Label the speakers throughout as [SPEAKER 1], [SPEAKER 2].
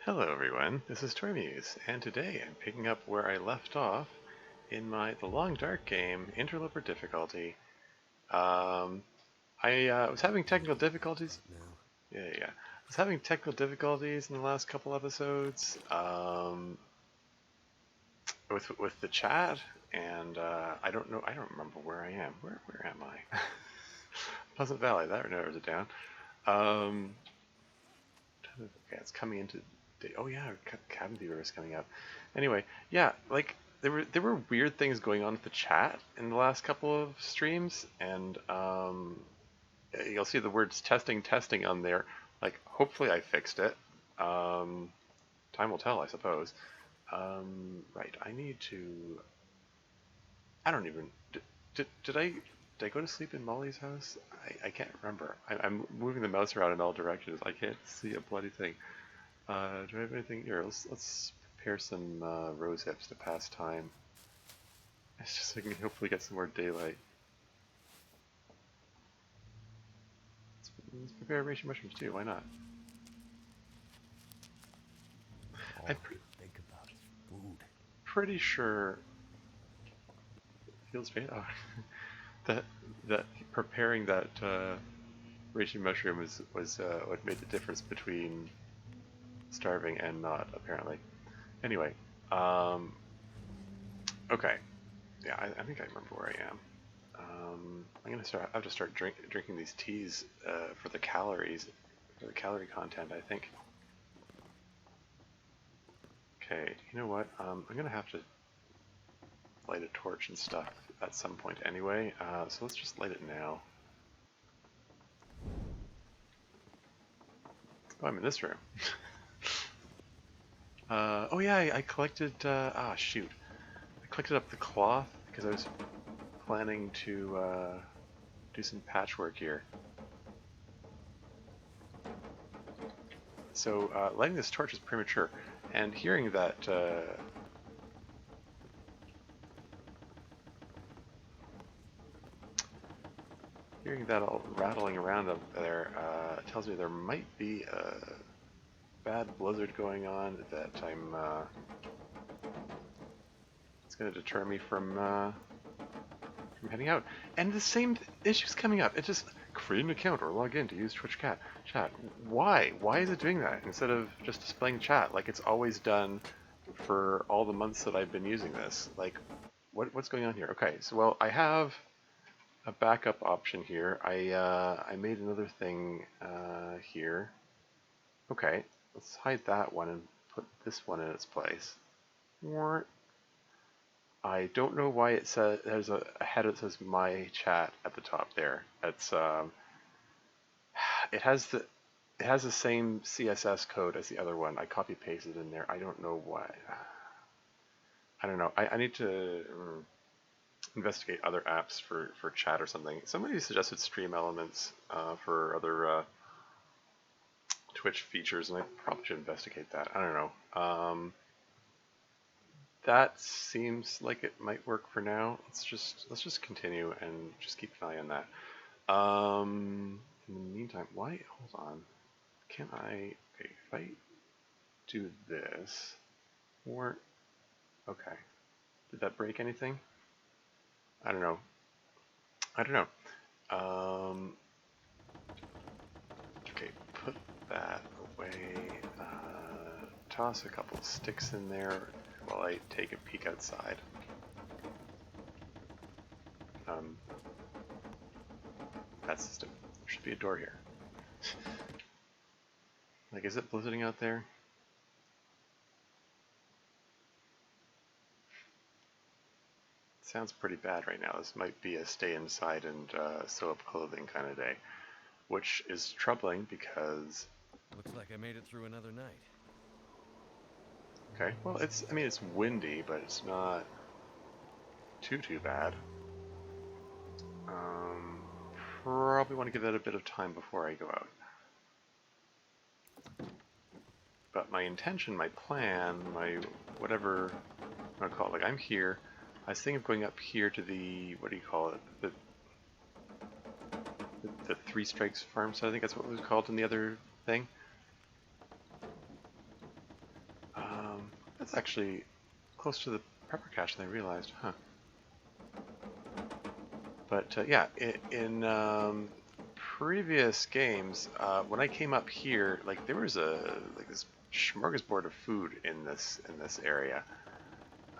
[SPEAKER 1] Hello everyone, this is Tormuse, and today I'm picking up where I left off in the long dark game, Interloper difficulty. I was having technical difficulties. Yeah. I was having technical difficulties in the last couple episodes with the chat, and I don't remember where I am. Where am I? Pleasant Valley. That narrows it down. Okay, it's coming into. Oh yeah, Cabin Fever is coming up. Anyway, yeah, like there were weird things going on with the chat in the last couple of streams, and you'll see the words testing on there. Like, hopefully I fixed it. Time will tell, I suppose. Right, I need to. I don't even. Did I go to sleep in Molly's house? I can't remember. I'm moving the mouse around in all directions. I can't see a bloody thing. Do I have anything here? Let's prepare some rose hips to pass time. It's just so I can hopefully get some more daylight. Let's prepare reishi mushrooms too. Why not? I'm pretty sure. Feels great. Oh, that preparing that reishi mushroom was what made the difference between starving and not, apparently. Anyway, okay. Yeah, I think I remember where I am. I have to start drinking these teas for the calories, for the calorie content, I think. Okay, you know what? I'm gonna have to light a torch and stuff at some point anyway, so let's just light it now. Oh, I'm in this room. Oh yeah, I collected, shoot. I collected up the cloth because I was planning to do some patchwork here. So lighting this torch is premature, and hearing that all rattling around up there tells me there might be a bad blizzard going on that it's going to deter me from heading out. And the same issue's coming up. It just create an account or log in to use Twitch chat. Why? Why is it doing that instead of just displaying chat like it's always done for all the months that I've been using this? Like, what's going on here? Okay, so well, I have a backup option here. I made another thing here. Okay, let's hide that one and put this one in its place. I don't know why it says there's a header that says my chat at the top there. It's it has the same CSS code as the other one. I copy pasted in there. I don't know why. I don't know. I need to investigate other apps for chat or something. Somebody suggested Stream Elements for other Twitch features, and I probably should investigate that. I don't know. That seems like it might work for now. Let's just continue and just keep an eye on that. In the meantime, why? Hold on. Can I? Okay, if I do this, or okay, did that break anything? I don't know. Okay, put that away. Toss a couple sticks in there while I take a peek outside. That system. There should be a door here. Like, is it blizzarding out there? Sounds pretty bad right now. This might be a stay inside and sew up clothing kind of day, which is troubling because.
[SPEAKER 2] Looks like I made it through another night.
[SPEAKER 1] Okay, well, it's windy, but it's not too bad. Probably want to give that a bit of time before I go out. But my intention, my plan, my whatever I want to call it, like I'm here. I was thinking of going up here to the, what do you call it, the Three Strikes farm, so I think that's what it was called in the other thing. That's actually close to the prepper cache than I realized, huh? But yeah, in previous games, when I came up here, like there was this smorgasbord of food in this area.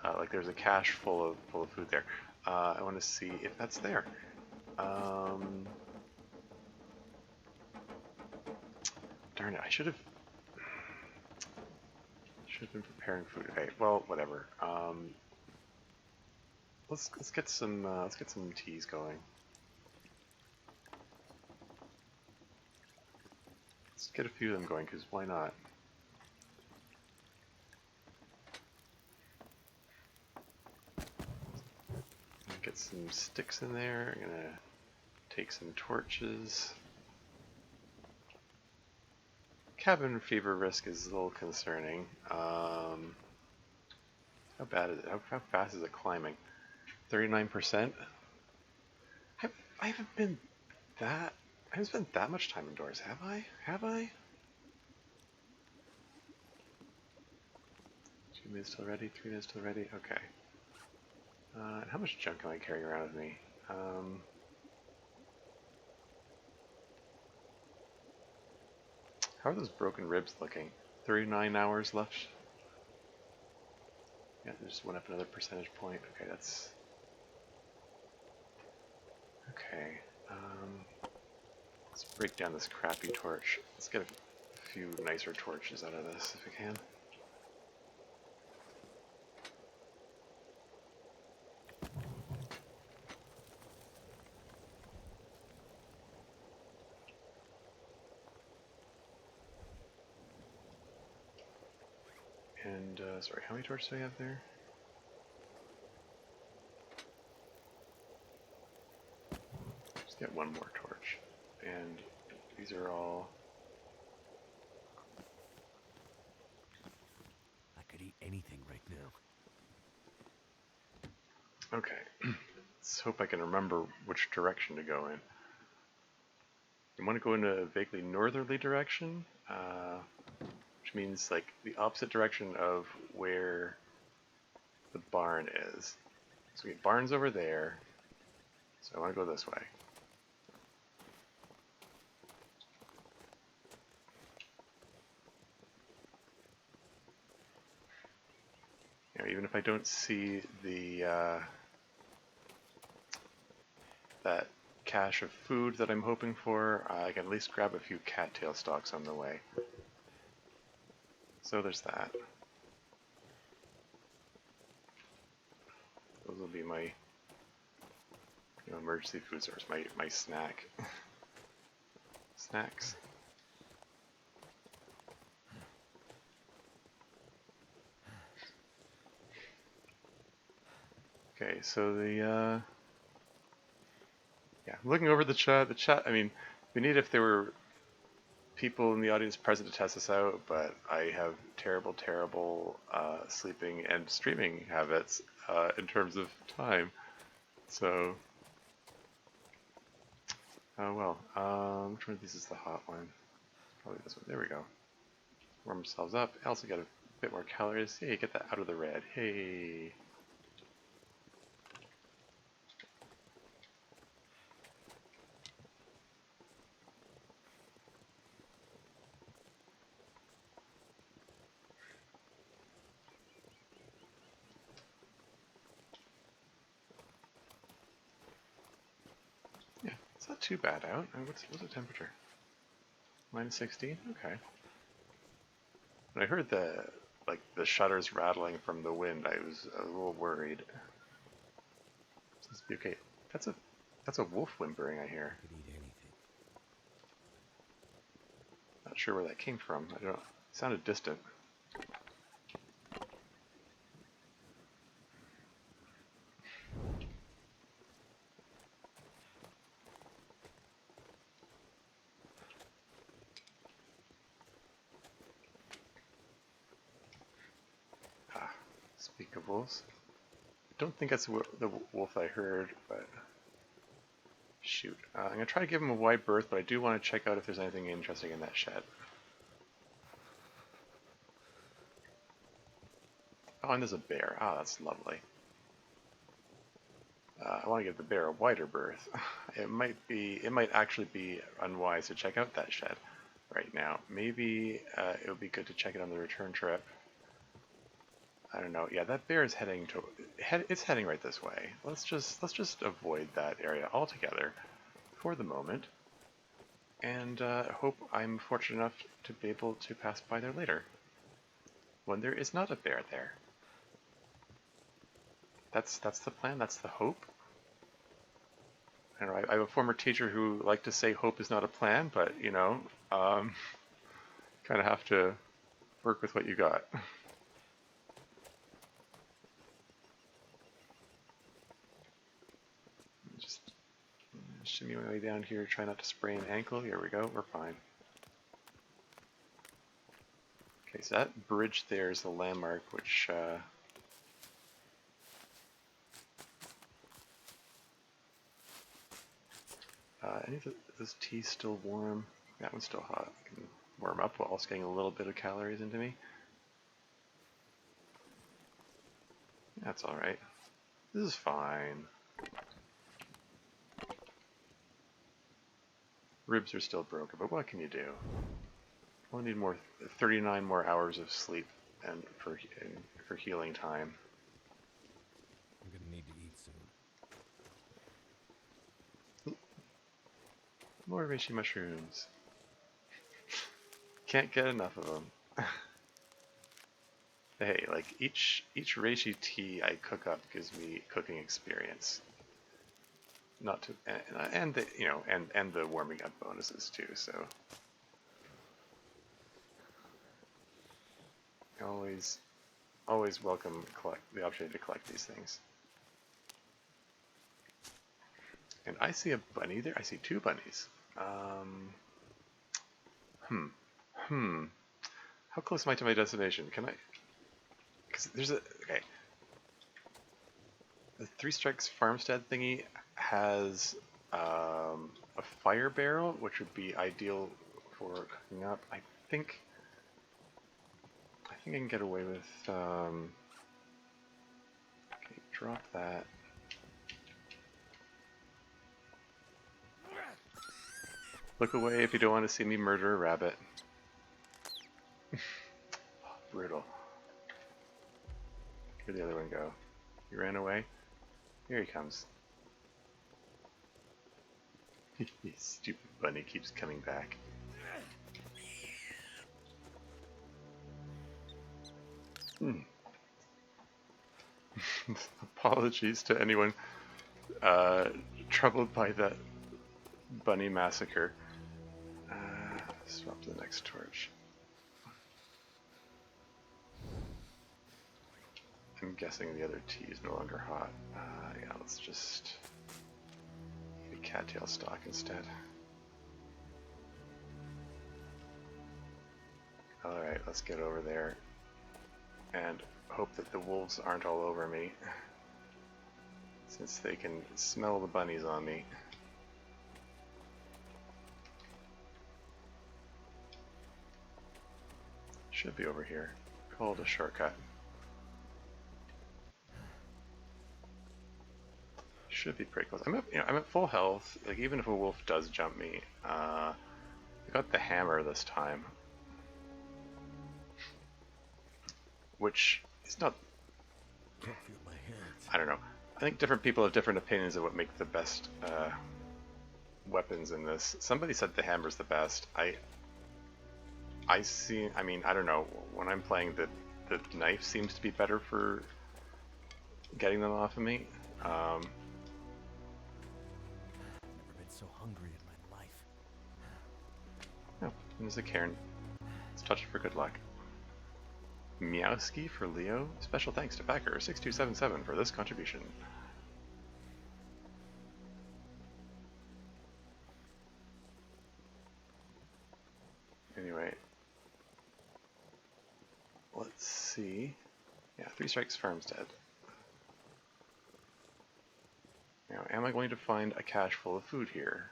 [SPEAKER 1] Like there's a cache full of food there. I want to see if that's there. Darn it! I should have been preparing food. Okay, well, whatever. Let's get some teas going. Let's get a few of them going, because why not? Get some sticks in there. I'm gonna take some torches. Cabin fever risk is a little concerning. How bad is it? How fast is it climbing? 39%? I haven't been that... I haven't spent that much time indoors, have I? Have I? 2 minutes till ready, 3 minutes till ready, okay. How much junk can I carry around with me? How are those broken ribs looking? 39 hours left? Yeah, they just went up another percentage point. Okay, that's... Okay, let's break down this crappy torch. Let's get a few nicer torches out of this if we can. And, sorry, how many torches do I have there? Just get one more torch. And these are all...
[SPEAKER 2] I could eat anything right now.
[SPEAKER 1] Okay. Let's hope I can remember which direction to go in. I want to go in a vaguely northerly direction, which means like the opposite direction of where the barn is. So we have barns over there, so I want to go this way. You know, even if I don't see the that cache of food that I'm hoping for, I can at least grab a few cattail stalks on the way. So there's that. Those will be my emergency food source, my snack. Snacks. Okay, so the yeah, looking over the chat, I mean, it'd be neat if there were people in the audience present to test this out, but I have terrible sleeping and streaming habits in terms of time. So, oh well. Which one of these is the hot one? Probably this one. There we go. Warm ourselves up. I also got a bit more calories. Hey, get that out of the red. Hey. Yeah, it's not too bad out. What's the temperature? -16? Okay. When I heard the shutters rattling from the wind, I was a little worried. Seems to be okay. That's a wolf whimpering I hear.
[SPEAKER 2] I could eat anything.
[SPEAKER 1] Not sure where that came from. I don't know. It sounded distant. Ah, speak of wolves. I don't think that's the wolf I heard, but shoot. I'm gonna try to give him a wide berth, but I do want to check out if there's anything interesting in that shed. Oh, and there's a bear. Ah, that's lovely. I want to give the bear a wider berth. It might actually be unwise to check out that shed right now. Maybe it would be good to check it on the return trip. I don't know. Yeah, that bear is it's heading right this way. Let's just avoid that area altogether for the moment, and hope I'm fortunate enough to be able to pass by there later when there is not a bear there. That's the plan. That's the hope. I don't know. I have a former teacher who liked to say hope is not a plan, but um, kind of have to work with what you got. Just shimmy my way down here. Try not to sprain an ankle. Here we go. We're fine. Okay, so that bridge there is the landmark, which any of this tea's still warm. That one's still hot. I can warm up while also getting a little bit of calories into me. That's alright. This is fine. Ribs are still broken, but what can you do? We'll need 39 more hours of sleep and for healing time.
[SPEAKER 2] I'm gonna need to eat soon.
[SPEAKER 1] More reishi mushrooms. Can't get enough of them. Hey, like each reishi tea I cook up gives me cooking experience. Not to and the and the warming up bonuses too. So always welcome the opportunity to collect these things. And I see a bunny there. I see two bunnies. How close am I to my destination? Can I? Because there's okay. The Three Strikes Farmstead thingy has a fire barrel, which would be ideal for cooking up. I think I can get away with. Okay, drop that. Look away if you don't want to see me murder a rabbit. Brutal. Where'd the other one go? He ran away? Here he comes. Stupid bunny keeps coming back. Apologies to anyone troubled by that bunny massacre. Swap to the next torch. I'm guessing the other tea is no longer hot. Yeah, let's just eat a cattail stalk instead. Alright, let's get over there and hope that the wolves aren't all over me, since they can smell the bunnies on me. Should be over here. Call it a shortcut. Should be pretty close. I'm at full health. Like even if a wolf does jump me, I got the hammer this time, which is not.
[SPEAKER 2] Can't feel my hands.
[SPEAKER 1] I don't know. I think different people have different opinions of what make the best weapons in this. Somebody said the hammer's the best. I mean, I don't know. When I'm playing, the knife seems to be better for getting them off of me.
[SPEAKER 2] Never been so hungry in my life.
[SPEAKER 1] Oh, and there's a cairn. Let's touch it for good luck. Meowski for Leo. Special thanks to Backer6277 for this contribution. Anyway, let's see. Yeah, Three Strikes Farmstead. Now, am I going to find a cache full of food here?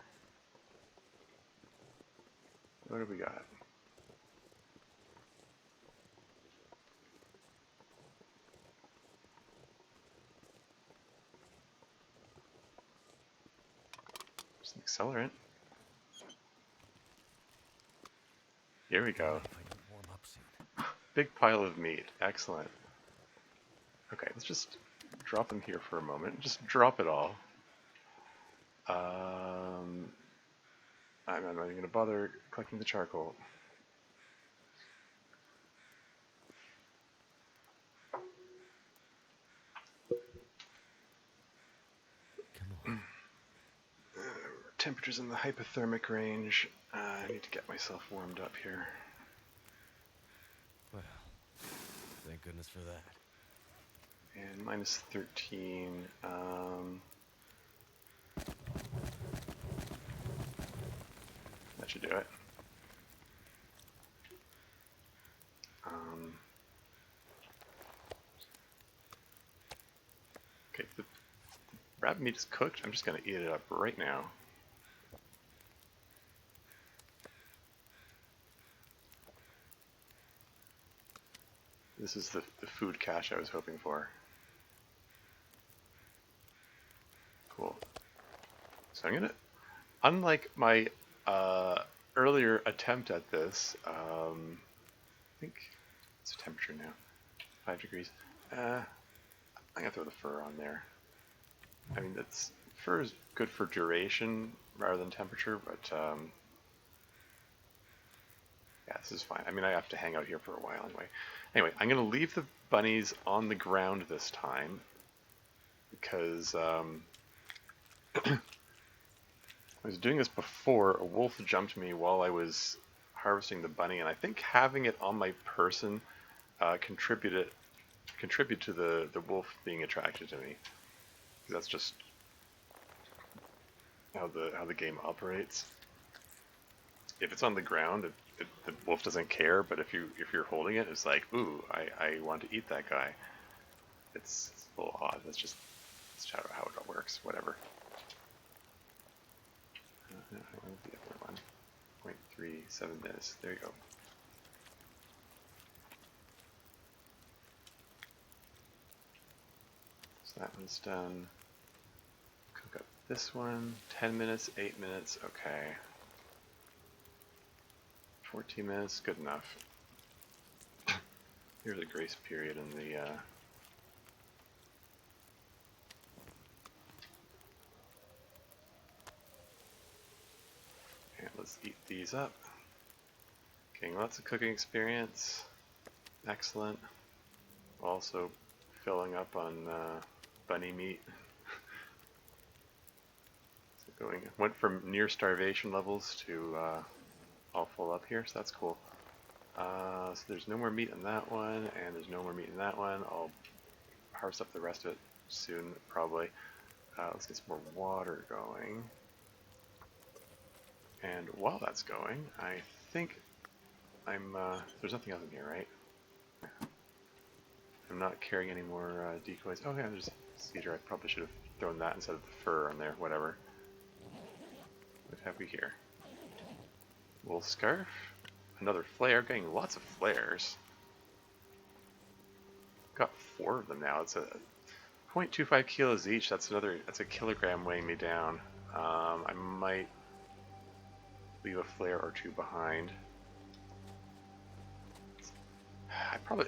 [SPEAKER 1] What have we got? some accelerant. Here we go.
[SPEAKER 2] Mind if I don't warm up soon?
[SPEAKER 1] Big pile of meat. Excellent. Okay, let's just drop them here for a moment. Just drop it all. I'm not even going to bother collecting the charcoal.
[SPEAKER 2] Come on.
[SPEAKER 1] Temperature's in the hypothermic range. I need to get myself warmed up here.
[SPEAKER 2] Well, thank goodness for that.
[SPEAKER 1] And minus 13. That should do it. Okay, the rabbit meat is cooked. I'm just going to eat it up right now. This is the food cache I was hoping for. Cool. So I'm gonna, unlike my earlier attempt at this, I think it's a temperature now, 5 degrees. I'm gonna throw the fur on there. I mean, fur is good for duration rather than temperature, but yeah, this is fine. I mean, I have to hang out here for a while anyway. Anyway, I'm gonna leave the bunnies on the ground this time because I was doing this before. A wolf jumped me while I was harvesting the bunny, and I think having it on my person contribute to the wolf being attracted to me. That's just how the game operates. If it's on the ground, the wolf doesn't care. But if you're holding it, it's like, ooh, I want to eat that guy. It's a little odd. That's how it works. Whatever. I want the other one. 0.37 minutes. There you go. So that one's done. Cook up this one. 10 minutes, 8 minutes. Okay. 14 minutes. Good enough. Here's a grace period in the and let's eat these up. Getting lots of cooking experience. Excellent. Also filling up on bunny meat. So went from near starvation levels to all full up here, so that's cool. So there's no more meat in that one, and there's no more meat in that one. I'll harvest up the rest of it soon, probably. Let's get some more water going. And while that's going, I think there's nothing else in here, right? I'm not carrying any more decoys. Oh yeah, there's cedar. I probably should have thrown that instead of the fur on there, whatever. What have we here? Wool scarf. Another flare. Getting lots of flares. Got 4 of them now. It's a 0.25 kilos each. That's a kilogram weighing me down. I might leave a flare or 2 behind. I probably...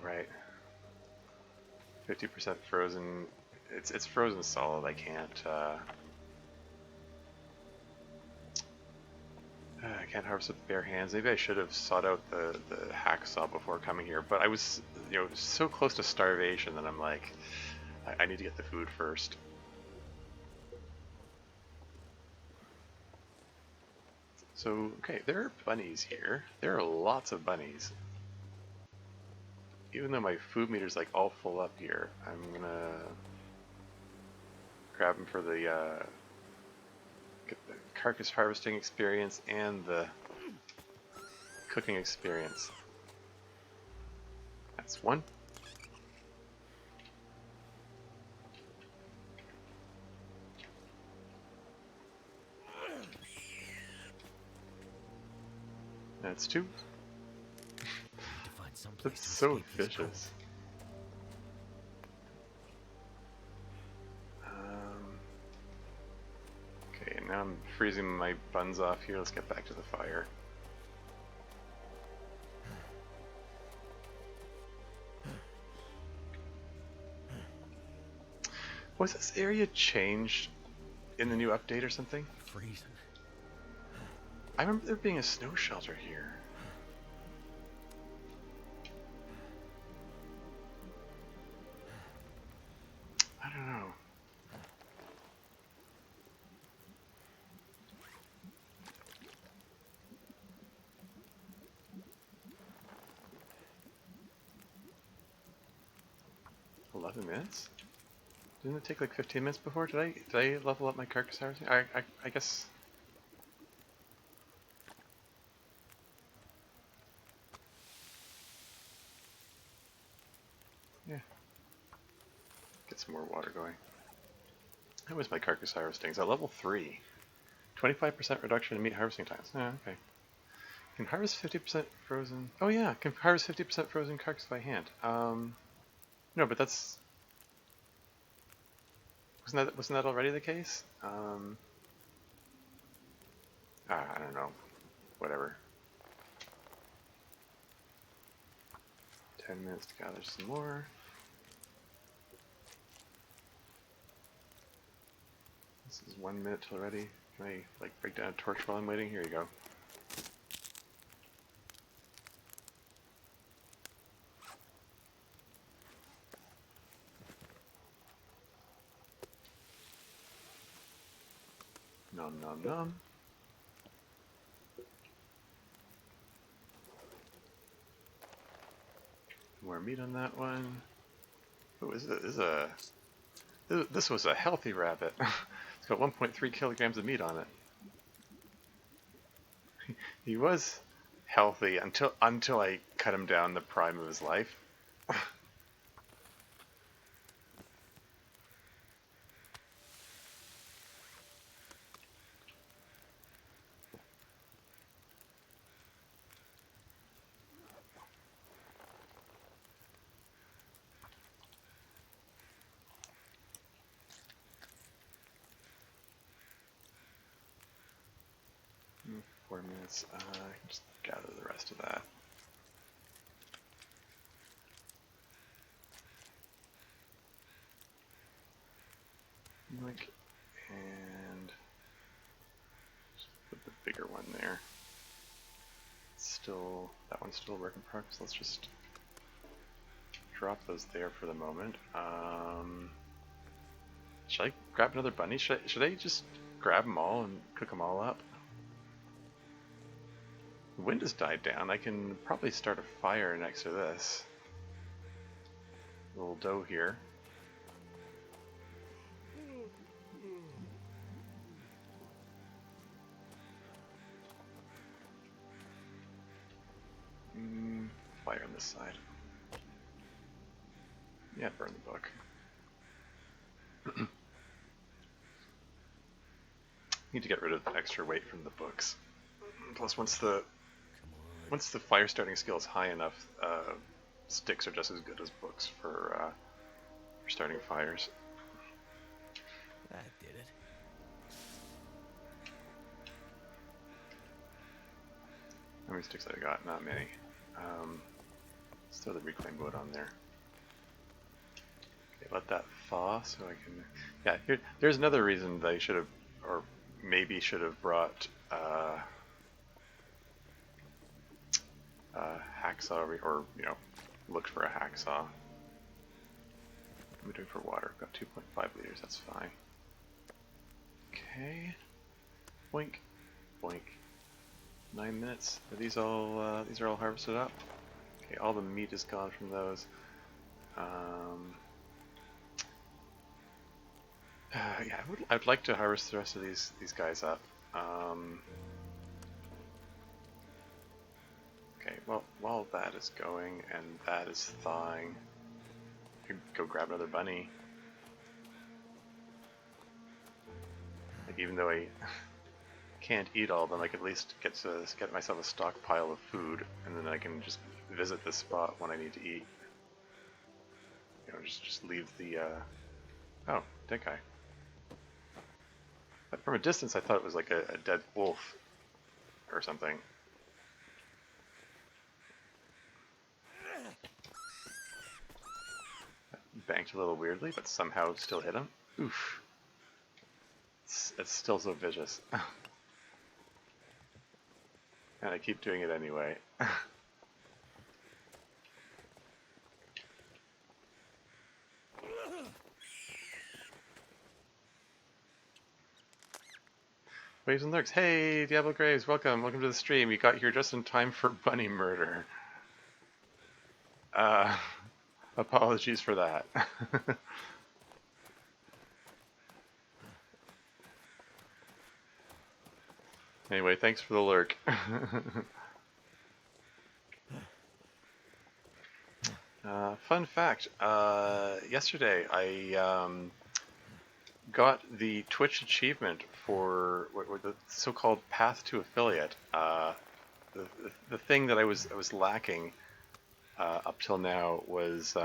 [SPEAKER 1] right. 50% frozen. It's frozen solid. I can't... I can't harvest with bare hands. Maybe I should have sought out the hacksaw before coming here, but I was, so close to starvation that I'm like, I need to get the food first. So, okay, there are bunnies here. There are lots of bunnies. Even though my food meter's like all full up here, I'm gonna grab them for the get the carcass harvesting experience and the cooking experience. That's 1. That's 2.
[SPEAKER 2] To find someplace
[SPEAKER 1] That's
[SPEAKER 2] to
[SPEAKER 1] so
[SPEAKER 2] escape this cold.
[SPEAKER 1] vicious. I'm freezing my buns off here. Let's get back to the fire. Was this area changed in the new update or something?
[SPEAKER 2] Freezing.
[SPEAKER 1] I remember there being a snow shelter here. I don't know. $11? Didn't it take like 15 minutes before? Did I level up my carcass harvesting? I guess. Yeah. Get some more water going. How was my carcass harvesting? It's at level 3. 25% reduction in meat harvesting times. Oh, okay. Can harvest 50% frozen. Oh yeah, can harvest 50% frozen carcass by hand. No, but that's wasn't that already the case? I don't know. Whatever. 10 minutes to gather some more. This is 1 minute till ready. Can I like break down a torch while I'm waiting? Here you go. Nom nom nom. More meat on that one. Oh, this was a healthy rabbit. It's got 1.3 kilograms of meat on it. He was healthy until I cut him down the prime of his life. 4 minutes. I can just gather the rest of that. Like, and just put the bigger one there. Still, that one's still a work in progress. Let's just drop those there for the moment. Should I grab another bunny? Should I just grab them all and cook them all up? The wind has died down. I can probably start a fire next to this. A little dough here. Fire on this side. Yeah, burn the book. Need to get rid of extra weight from the books. Plus, once the fire starting skill is high enough, sticks are just as good as books for starting fires.
[SPEAKER 2] That did it.
[SPEAKER 1] How many sticks I got? Not many. Let's throw the reclaim wood on there. Okay, let that thaw so I can. Yeah, there's another reason they should have, or maybe should have brought hacksaw, or looked for a hacksaw. What am I doing for water? I've got 2.5 liters. That's fine. Okay. Boink, boink. 9 minutes. Are these all? These are all harvested up. Okay, all the meat is gone from those. Yeah, I'd like to harvest the rest of these guys up. Okay, well, while that is going and that is thawing, I could go grab another bunny. Like, even though I can't eat all of them, I could at least get myself a stockpile of food, and then I can just visit this spot when I need to eat. Just leave the. Oh, dead guy. But from a distance, I thought it was like a dead wolf or something. Banked a little weirdly, but somehow still hit him. Oof. It's still so vicious. And I keep doing it anyway. Waves and lurks. Hey, Diablo Graves, welcome. Welcome to the stream. You got here just in time for bunny murder. Uh, apologies for that. Anyway, thanks for the lurk. Fun fact, yesterday I got the Twitch achievement for what the so-called path to affiliate. The thing that I was lacking up till now was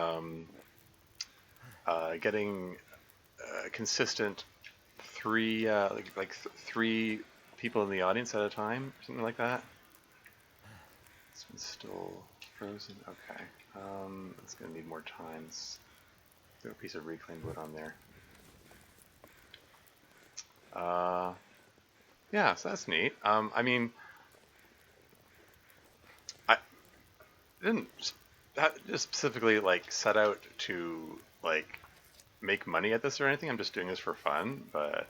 [SPEAKER 1] getting consistent three people in the audience at a time, something like that. This one's still frozen. Okay, it's gonna need more time. Let's throw a piece of reclaimed wood on there. Yeah, so that's neat. I mean, I didn't just specifically like set out to like make money at this or anything. I'm just doing this for fun, but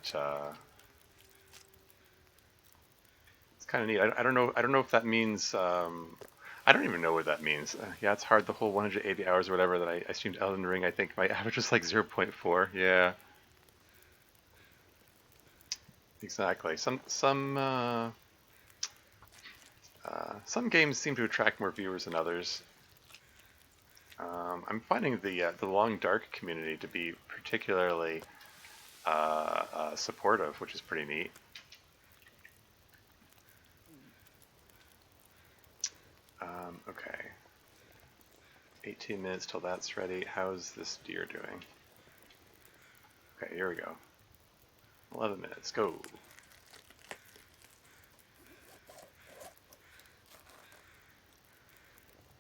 [SPEAKER 1] it's kind of neat. I don't know. I don't know if that means. I don't even know what that means. Yeah, it's hard. The whole 180 hours or whatever that I streamed Elden Ring. I think my average was like 0.4. Yeah, exactly. Some games seem to attract more viewers than others. I'm finding the Long Dark community to be particularly supportive, which is pretty neat. Okay, 18 minutes till that's ready. How's this deer doing? Okay, here we go. 11 minutes, go.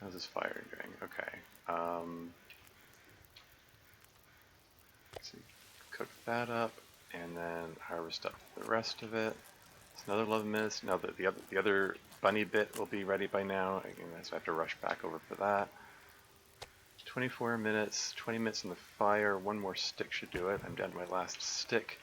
[SPEAKER 1] How's this fire doing? Okay. So cook that up, and then harvest up the rest of it. It's another 11 minutes. Now that the other bunny bit will be ready by now, so I have to rush back over for that. 24 minutes, 20 minutes in the fire. One more stick should do it. I'm down to my last stick.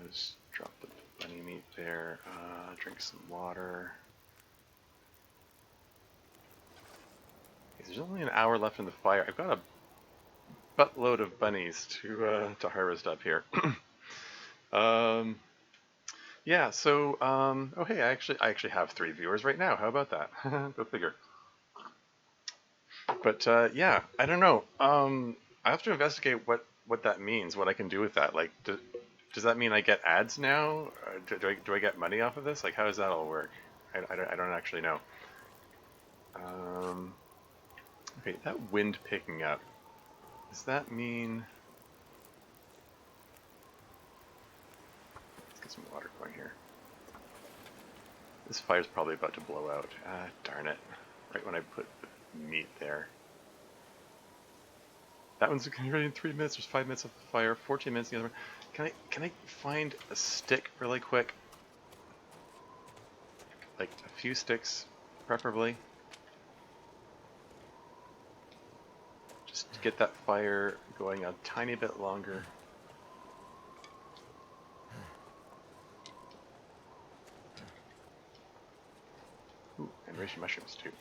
[SPEAKER 1] Just drop the bunny meat there. Drink some water. Okay, there's only an hour left in the fire. I've got a buttload of bunnies to harvest up here. Yeah. So, oh hey, I actually have 3 viewers right now. How about that? Go figure. But yeah, I don't know. I have to investigate what that means. What I can do with that. Like, does that mean I get ads now? Do I get money off of this? Like, how does that all work? I don't actually know. Okay, that wind picking up. Does that mean? Let's get some water going here. This fire's probably about to blow out. Ah, darn it. Right when I put the meat there. That one's ready in 3 minutes. There's 5 minutes of the fire, 14 minutes in the other one. Can I find a stick really quick? Like a few sticks, preferably. Just to get that fire going a tiny bit longer. Ooh, and reishi mushrooms too.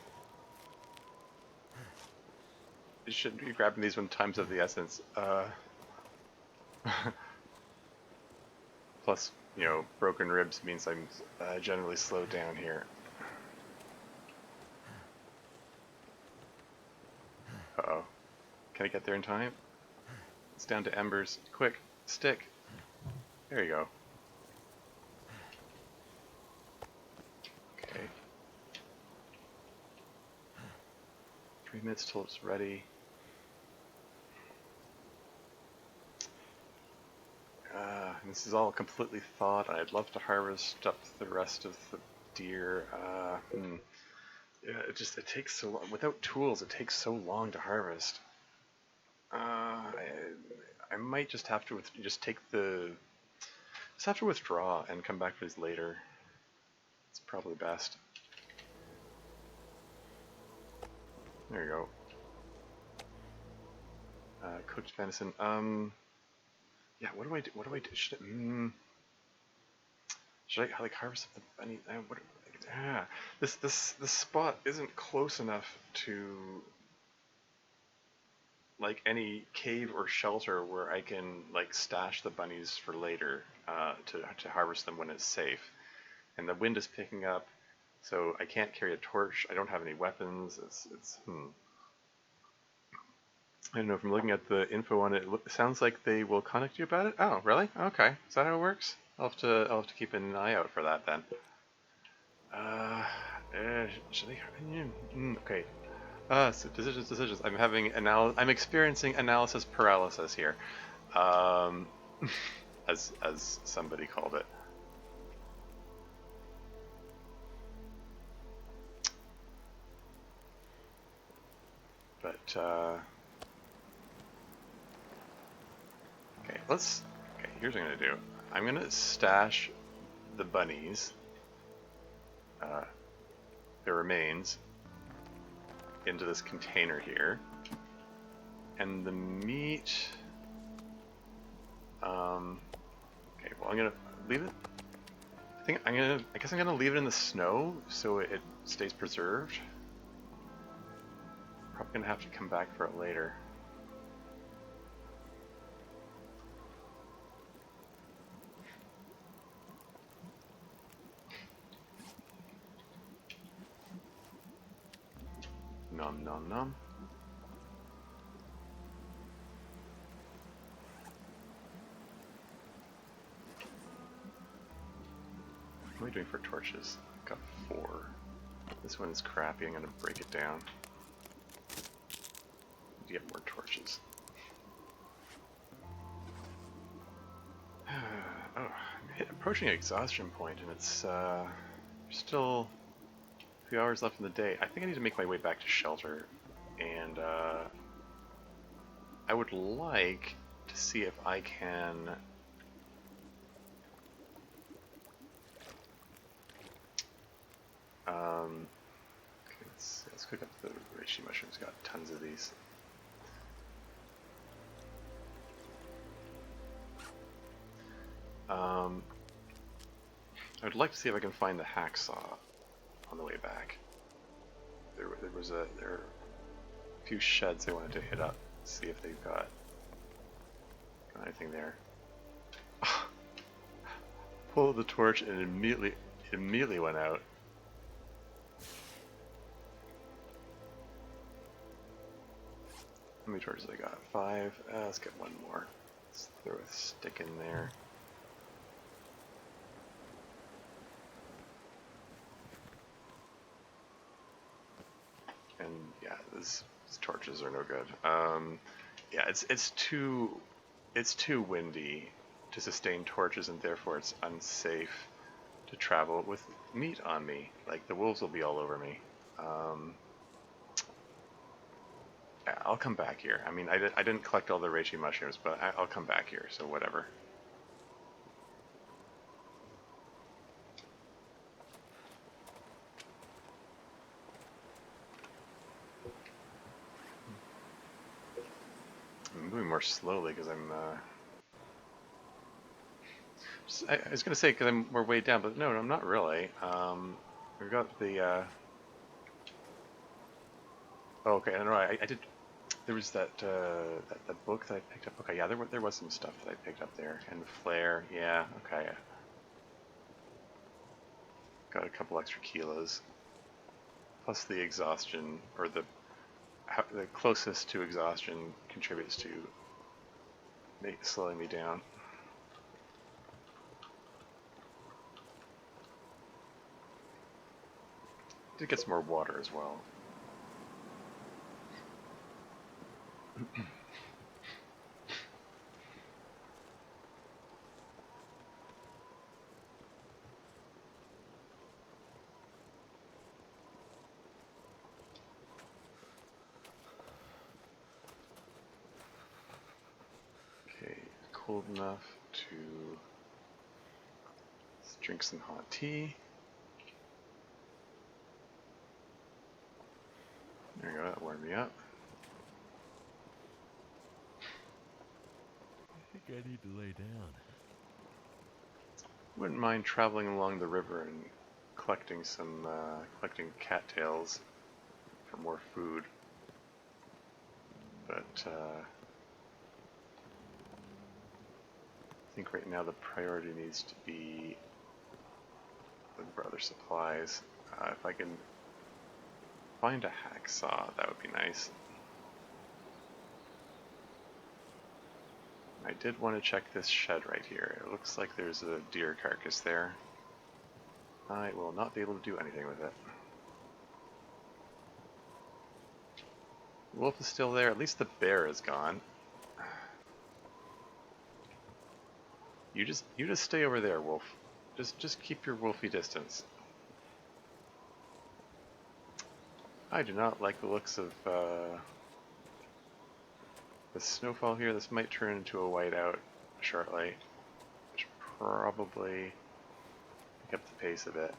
[SPEAKER 1] You shouldn't be grabbing these when time's of the essence. Plus, you know, broken ribs means I'm generally slowed down here. Uh-oh. Can I get there in time? It's down to embers. Quick, stick. There you go. Okay. 3 minutes till it's ready. This is all completely thawed. I'd love to harvest up the rest of the deer. Yeah, it takes so long. Without tools, it takes so long to harvest. I might just have to just have to withdraw and come back for these later. It's probably best. There you go. Cooked venison. Yeah. What do I do? What do I do? Should I like harvest up the bunny? This spot isn't close enough to like any cave or shelter where I can like stash the bunnies for later to harvest them when it's safe. And the wind is picking up, so I can't carry a torch. I don't have any weapons. I don't know. From looking at the info on it, it sounds like they will contact you about it. Oh, really? Okay. Is that how it works? I'll have to keep an eye out for that then. Should they? Okay. So decisions. I'm experiencing analysis paralysis here, um, as somebody called it. But okay, Okay, here's what I'm gonna do. I'm gonna stash the bunnies, their remains, into this container here, and the meat. Okay, well I'm gonna leave it. I guess I'm gonna leave it in the snow so it stays preserved. Probably gonna have to come back for it later. Nom nom nom. What am I doing for torches? I've got 4. This one is crappy. I'm gonna break it down to get more torches. Oh, I'm approaching an exhaustion point, and it's still a few hours left in the day. I think I need to make my way back to shelter, and I would like to see if I can okay, let's cook up the reishi mushrooms. Got tons of these. I would like to see if I can find the hacksaw on the way back. There are a few sheds I wanted to hit up, see if they've got anything there. Pull the torch and immediately went out. How many torches I got? 5. Let's get one more. Let's throw a stick in there. And yeah, these torches are no good. Yeah, it's too windy to sustain torches, and therefore it's unsafe to travel with meat on me. Like the wolves will be all over me. Yeah, I'll come back here. I mean, I didn't collect all the reishi mushrooms, but I'll come back here. So whatever. I'm moving more slowly because I was gonna say because we're way down, but no, I'm not really. We've got the. Oh, okay, I don't know. I did. There was that book that I picked up. Okay, yeah, there was some stuff that I picked up there, and flare. Yeah, okay. Got a couple extra kilos. Plus the exhaustion, or the closest to exhaustion contributes to slowing me down. Did get some more water as well. cold enough to drink some hot tea. There you go, that warmed me up.
[SPEAKER 2] I think I need to lay down.
[SPEAKER 1] Wouldn't mind traveling along the river and collecting some cattails for more food, but I think right now the priority needs to be looking for other supplies. If I can find a hacksaw, that would be nice. I did want to check this shed right here. It looks like there's a deer carcass there. I will not be able to do anything with it. The wolf is still there. At least the bear is gone. You just stay over there, wolf. Just keep your wolfy distance. I do not like the looks of the snowfall here. This might turn into a whiteout shortly, which probably pick up the pace a bit.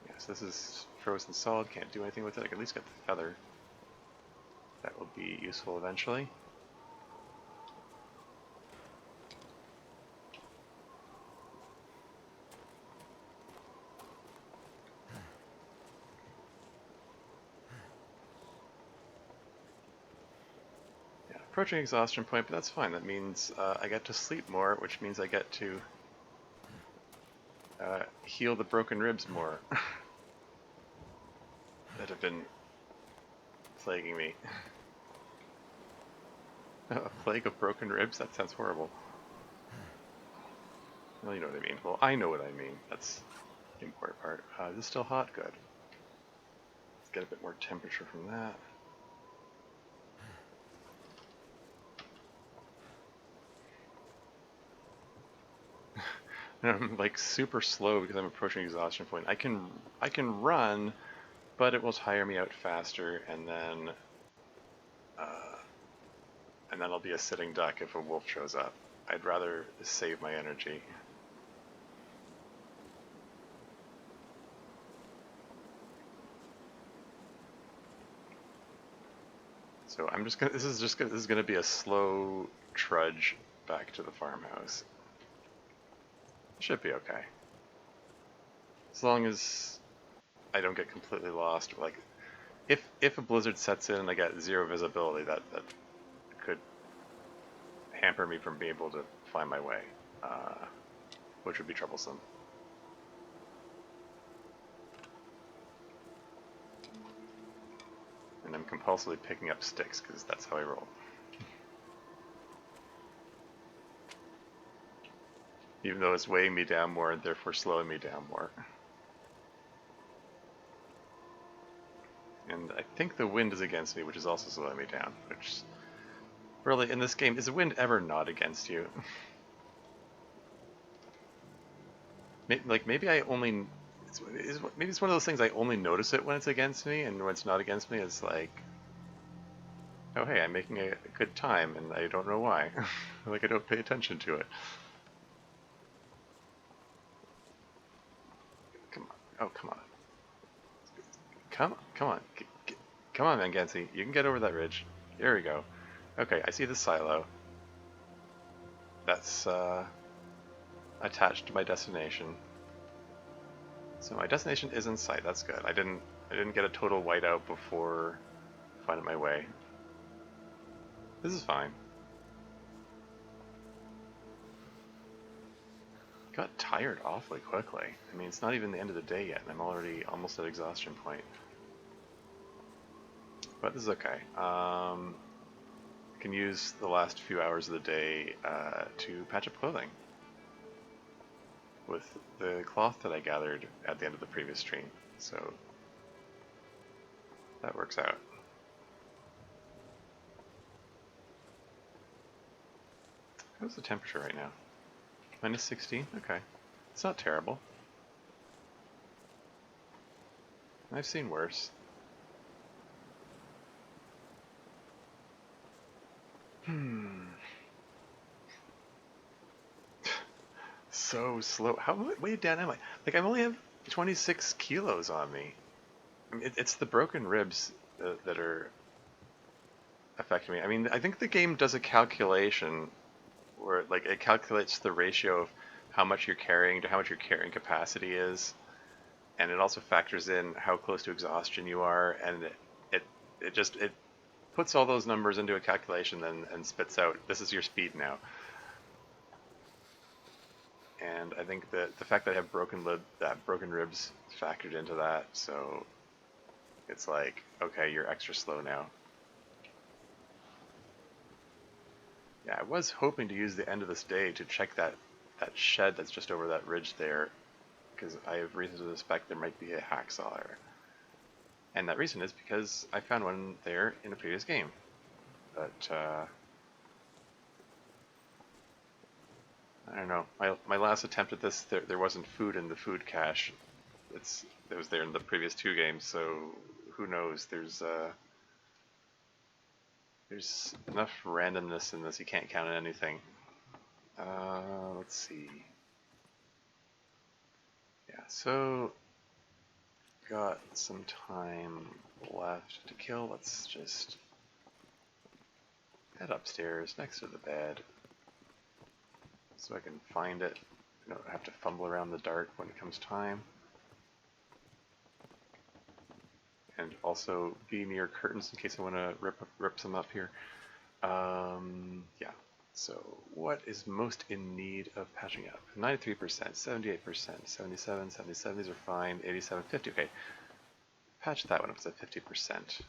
[SPEAKER 1] Yes, this is frozen solid. Can't do anything with it. I can at least get the feather. That will be useful eventually. Approaching exhaustion point, but that's fine. That means I get to sleep more, which means I get to heal the broken ribs more that have been plaguing me. A plague of broken ribs? That sounds horrible. Well, you know what I mean. Well, I know what I mean. That's the important part. Is this still hot? Good. Let's get a bit more temperature from that. I'm like super slow because I'm approaching exhaustion point. I can run, but it will tire me out faster, and then I'll be a sitting duck if a wolf shows up. I'd rather save my energy. So I'm just gonna. This is gonna be a slow trudge back to the farmhouse. Should be okay. As long as I don't get completely lost. Like, if a blizzard sets in and I get zero visibility, that could hamper me from being able to find my way, which would be troublesome. And I'm compulsively picking up sticks because that's how I roll. Even though it's weighing me down more and therefore slowing me down more. And I think the wind is against me, which is also slowing me down. Which, really, in this game, is the wind ever not against you? Like, maybe I only... maybe it's one of those things I only notice it when it's against me, and when it's not against me, it's like... oh hey, I'm making a good time, and I don't know why. Like, I don't pay attention to it. Come on. Oh, come on. Come on. Come on, Mangancy. You can get over that ridge. There we go. Okay, I see the silo. That's attached to my destination. So my destination is in sight. That's good. I didn't get a total whiteout before finding my way. This is fine. Got tired awfully quickly. I mean, it's not even the end of the day yet, and I'm already almost at exhaustion point. But this is okay. I can use the last few hours of the day to patch up clothing with the cloth that I gathered at the end of the previous stream. So that works out. How's the temperature right now? Minus 16? Okay. It's not terrible. I've seen worse. So slow. How weighed down am I? Like I only have 26 kilos on me. I mean, it's the broken ribs that are affecting me. I mean, I think the game does a calculation where like it calculates the ratio of how much you're carrying to how much your carrying capacity is, and it also factors in how close to exhaustion you are, and it it puts all those numbers into a calculation and spits out this is your speed now. And I think that the fact that I have broken ribs factored into that, so it's like, okay, you're extra slow now. Yeah, I was hoping to use the end of this day to check that shed that's just over that ridge there, because I have reason to suspect there might be a hacksaw there. And that reason is because I found one there in a previous game. But, I don't know. My last attempt at this, there wasn't food in the food cache. It was there in the previous two games, so who knows? There's enough randomness in this, you can't count on anything. Let's see. Yeah, so got some time left to kill. Let's just head upstairs next to the bed so I can find it. I don't have to fumble around the dark when it comes time. And also be near curtains in case I want to rip some up here. Yeah. So what is most in need of patching up? 93%, 78%, 77, 77, these are fine, 87, 50, okay. Patch that one up to 50%. It's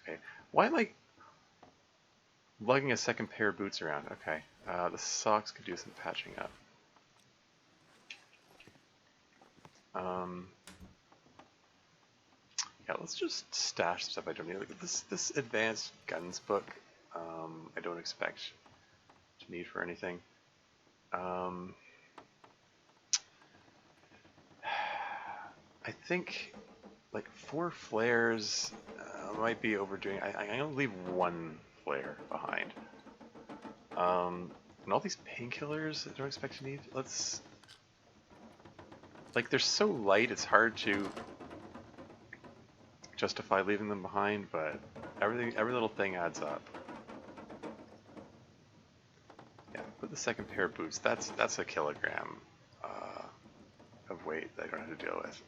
[SPEAKER 1] okay. Why am I lugging a second pair of boots around? Okay. The socks could do some patching up. Yeah, let's just stash stuff I don't need. Like this advanced guns book, I don't expect to need for anything. I think like 4 flares might be overdoing. I'm gonna leave 1 flare behind. And all these painkillers I don't expect to need. Let's like they're so light, it's hard to justify leaving them behind, but every little thing adds up. Yeah, put the second pair of boots. That's a kilogram of weight that I don't have to deal with.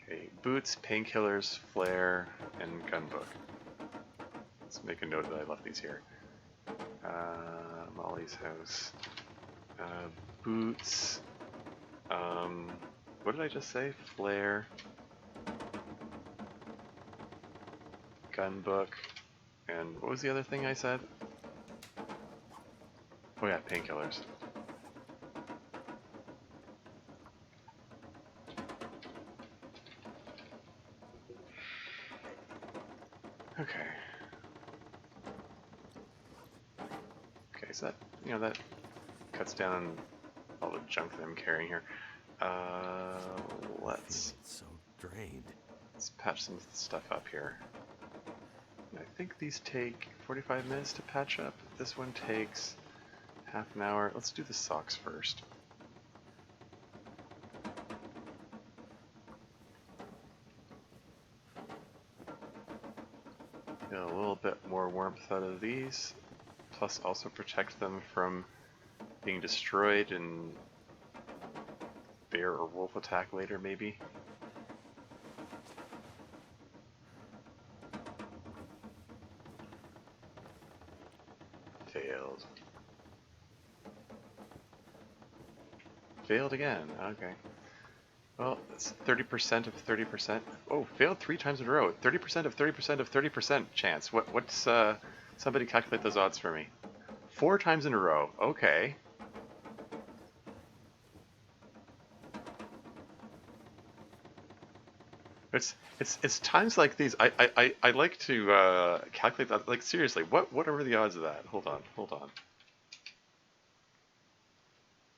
[SPEAKER 1] Okay, boots, painkillers, flare, and gun book. Let's make a note that I left these here. Molly's house. Boots. What did I just say? Flare. Gun book. And what was the other thing I said? Oh yeah, painkillers. Okay. Okay, so that cuts down all the junk that I'm carrying here. Let's
[SPEAKER 2] So drained.
[SPEAKER 1] patch some stuff up here. I think these take 45 minutes to patch up. This one takes half an hour. Let's do the socks first. Get a little bit more warmth out of these, plus also protect them from being destroyed and bear or wolf attack later, maybe. Failed. Failed again. Okay. Well, that's 30% of 30%. Oh, failed 3 times in a row. 30% of 30% of 30% chance. What's somebody calculate those odds for me? 4 times in a row. Okay. It's times like these. I like to calculate that. Like seriously, what are the odds of that? Hold on.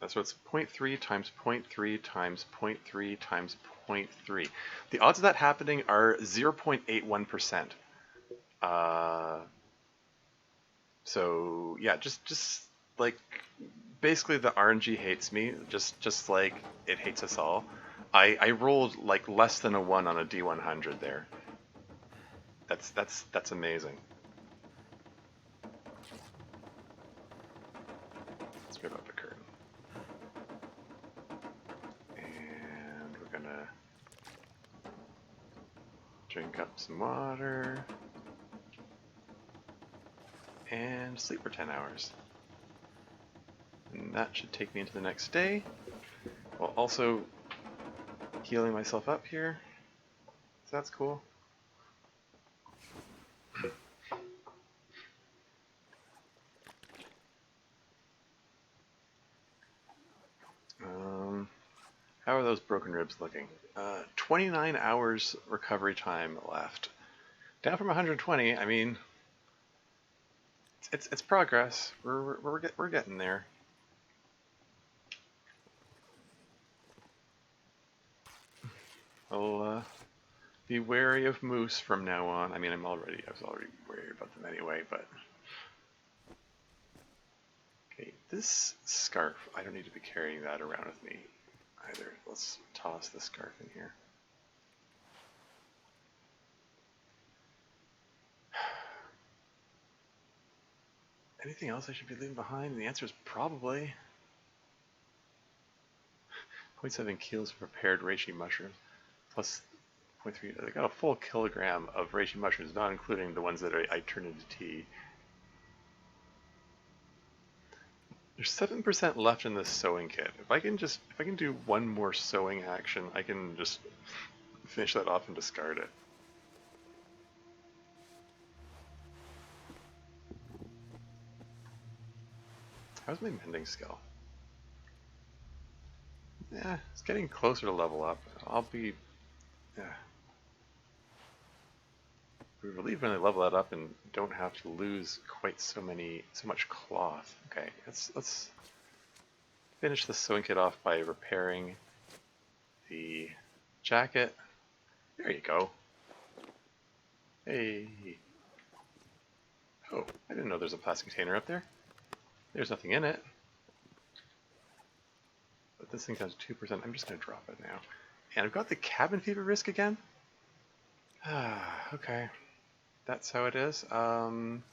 [SPEAKER 1] So it's 0.3 times 0.3 times 0.3 times 0.3. The odds of that happening are 0.81%. So yeah, just like, basically the RNG hates me, just like it hates us all. I rolled like less than a 1 on a D100 there. That's amazing. Let's rip up a curtain. And we're gonna drink up some water and sleep for 10 hours. And that should take me into the next day, while also healing myself up here. So that's cool. How are those broken ribs looking? 29 hours recovery time left. Down from 120. I mean, it's progress. We're getting there. I'll be wary of moose from now on. I mean, I was already wary about them anyway, but okay, this scarf. I don't need to be carrying that around with me either. Let's toss the scarf in here. Anything else I should be leaving behind? And the answer is probably 0.7 kilos of prepared reishi mushrooms, plus 0.3. I got a full kilogram of reishi mushrooms, not including the ones that I turned into tea. There's 7% left in this sewing kit. If I can do one more sewing action, I can just finish that off and discard it. How's my mending skill? Yeah, it's getting closer to level up. I'll be, yeah. We relieve when I level that up and don't have to lose quite so much cloth. Okay, let's finish the sewing kit off by repairing the jacket. There you go. Hey. Oh, I didn't know there's a plastic container up there. There's nothing in it. But this thing has 2%. I'm just going to drop it now. And I've got the cabin fever risk again. Ah, okay. That's how it is. Time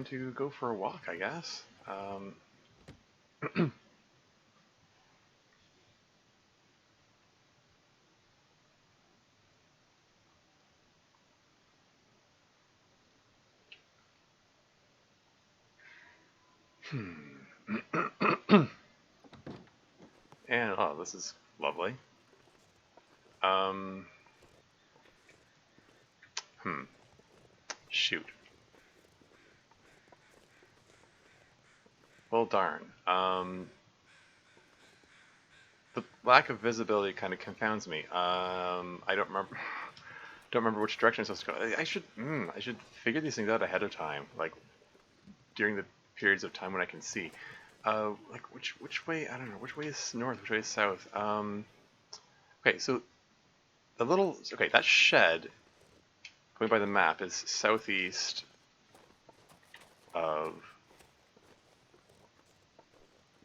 [SPEAKER 1] to go for a walk, I guess. And, oh, this is lovely. Shoot. Well, darn. The lack of visibility kind of confounds me. I don't remember which direction I'm supposed to go. I should figure these things out ahead of time, like during the periods of time when I can see. Like which way? I don't know. Which way is north? Which way is south? Okay, so that shed going by the map is southeast of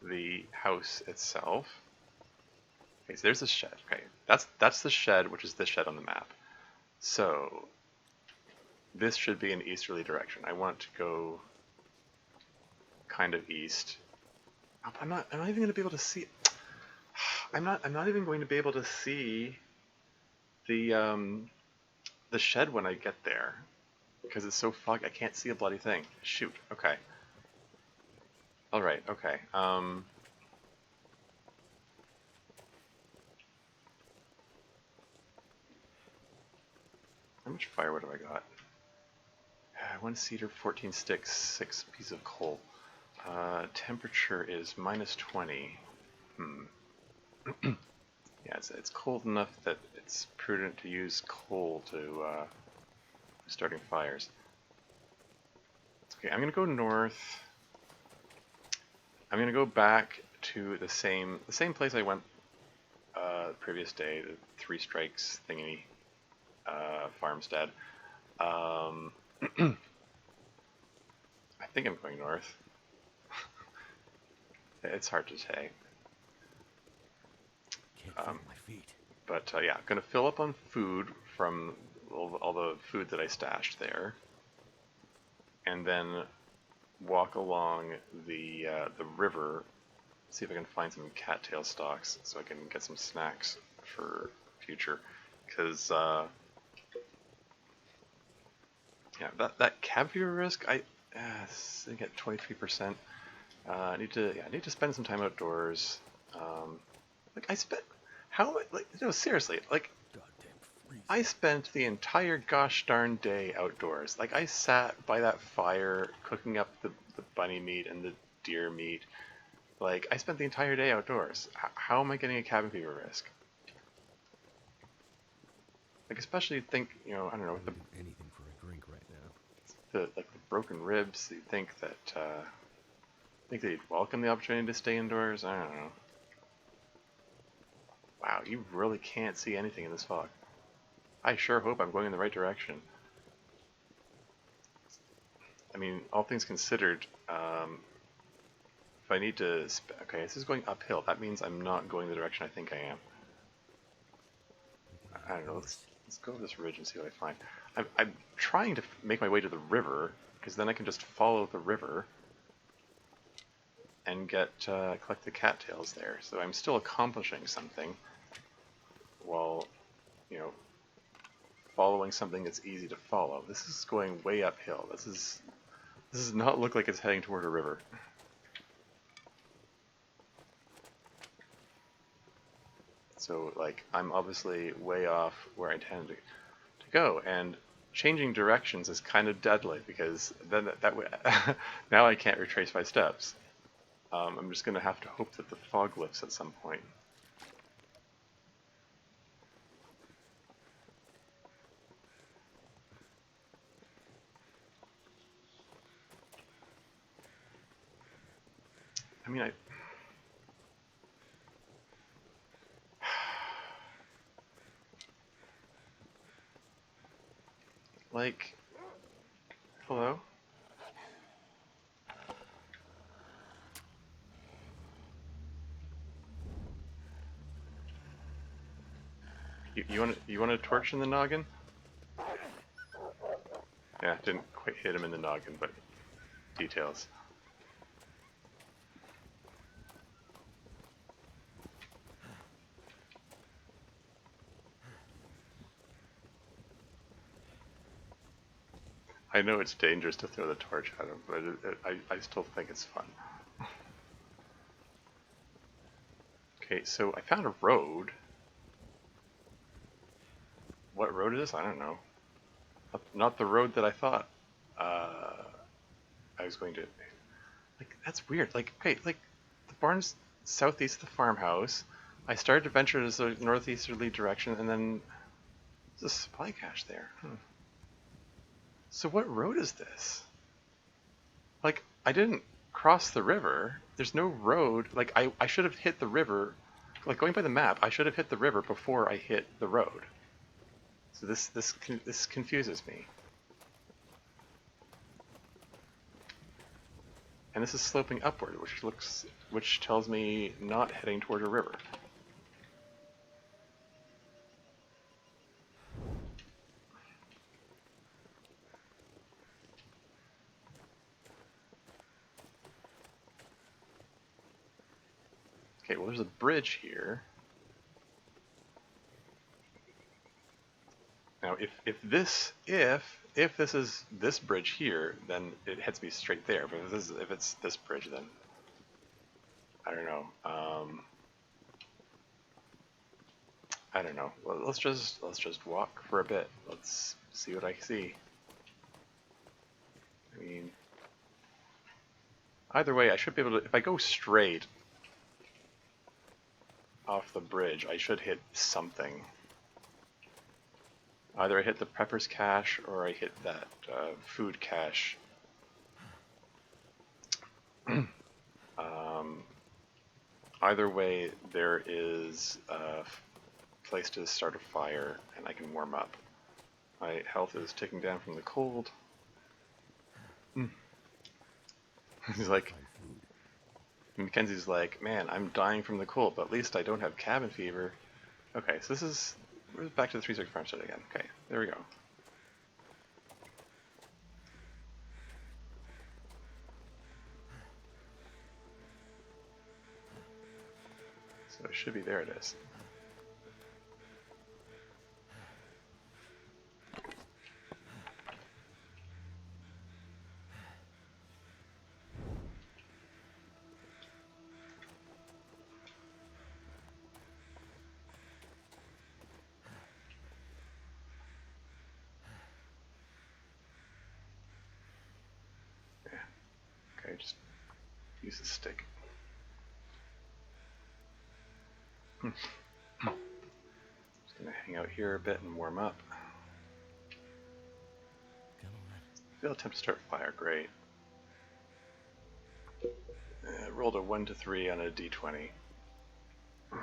[SPEAKER 1] the house itself. Okay, so there's the shed. Okay, that's the shed, which is this shed on the map. So this should be an easterly direction. I want to go kind of east. I'm not even going to be able to see. I'm not even going to be able to see the shed when I get there because it's so foggy. I can't see a bloody thing. Shoot. Okay. All right. Okay. How much firewood have I got? 1 cedar, 14 sticks, 6 pieces of coal. Temperature is -20. Yeah, it's cold enough that it's prudent to use coal to starting fires. Okay, I'm gonna go north. I'm gonna go back to the same place I went the previous day, the 3 strikes thingy farmstead. Um, I think I'm going north. It's hard to say.
[SPEAKER 2] Can't feel
[SPEAKER 1] Um,
[SPEAKER 2] my feet.
[SPEAKER 1] but yeah, I'm gonna fill up on food from all the food that I stashed there, and then walk along the river, see if I can find some cattail stalks so I can get some snacks for future. Because yeah, that cab fever risk, I get 23%. I need to spend some time outdoors. Like I spent how like no seriously like
[SPEAKER 2] Goddamn freezing.
[SPEAKER 1] I spent the entire gosh darn day outdoors. Like I sat by that fire cooking up the bunny meat and the deer meat. Like I spent the entire day outdoors. How am I getting a cabin fever risk? Like especially think I don't know with
[SPEAKER 2] I would do anything for a drink right now.
[SPEAKER 1] the broken ribs. You think they'd welcome the opportunity to stay indoors. I don't know. Wow, you really can't see anything in this fog. I sure hope I'm going in the right direction. I mean, all things considered, if I need to... Okay, this is going uphill. That means I'm not going the direction I think I am.
[SPEAKER 2] We can
[SPEAKER 1] I
[SPEAKER 2] get
[SPEAKER 1] don't know.
[SPEAKER 2] worse.
[SPEAKER 1] Let's go over this ridge and see what I find. I'm trying to make my way to the river, because then I can just follow the river and collect the cattails there. So I'm still accomplishing something while, you know, following something that's easy to follow. This is going way uphill. This does not look like it's heading toward a river. So, like, I'm obviously way off where I intended to go, and changing directions is kind of deadly because then that way, now I can't retrace my steps. I'm just going to have to hope that the fog lifts at some point. I mean, like, hello? You want a torch in the noggin? Yeah, didn't quite hit him in the noggin, but details. I know it's dangerous to throw the torch at him, but I still think it's fun. Okay, so I found a road. What road is this? I don't know. Not the road that I thought I was going to. Like, that's weird. Like, okay, like, the barn's southeast of the farmhouse. I started to venture in the northeasterly direction, and then there's a supply cache there. So what road is this? Like, I didn't cross the river. There's no road. Like, I should have hit the river. Like, going by the map, I should have hit the river before I hit the road. So this confuses me. And this is sloping upward, which tells me not heading toward a river. Okay, well there's a bridge here. Now if this is this bridge here, then it heads me straight there. But if it's this bridge, then I don't know. I don't know. Well, let's just walk for a bit. Let's see what I see. I mean, either way, I should be able to. If I go straight off the bridge, I should hit something. Either I hit the prepper's cache or I hit that food cache. Either way, there is a place to start a fire and I can warm up. My health is ticking down from the cold. He's like,
[SPEAKER 2] Find food.
[SPEAKER 1] Mackenzie's like, man, I'm dying from the cold, but at least I don't have cabin fever. Okay, so this is, we're back to the 3-6 farmstead again. Okay, there we go. So it should be, there it is. Yeah, okay, just use the stick. Just gonna hang out here a bit and warm up.
[SPEAKER 2] Come on.
[SPEAKER 1] Failed attempt to start fire, great. Rolled a 1 to 3 on a d20.
[SPEAKER 2] Come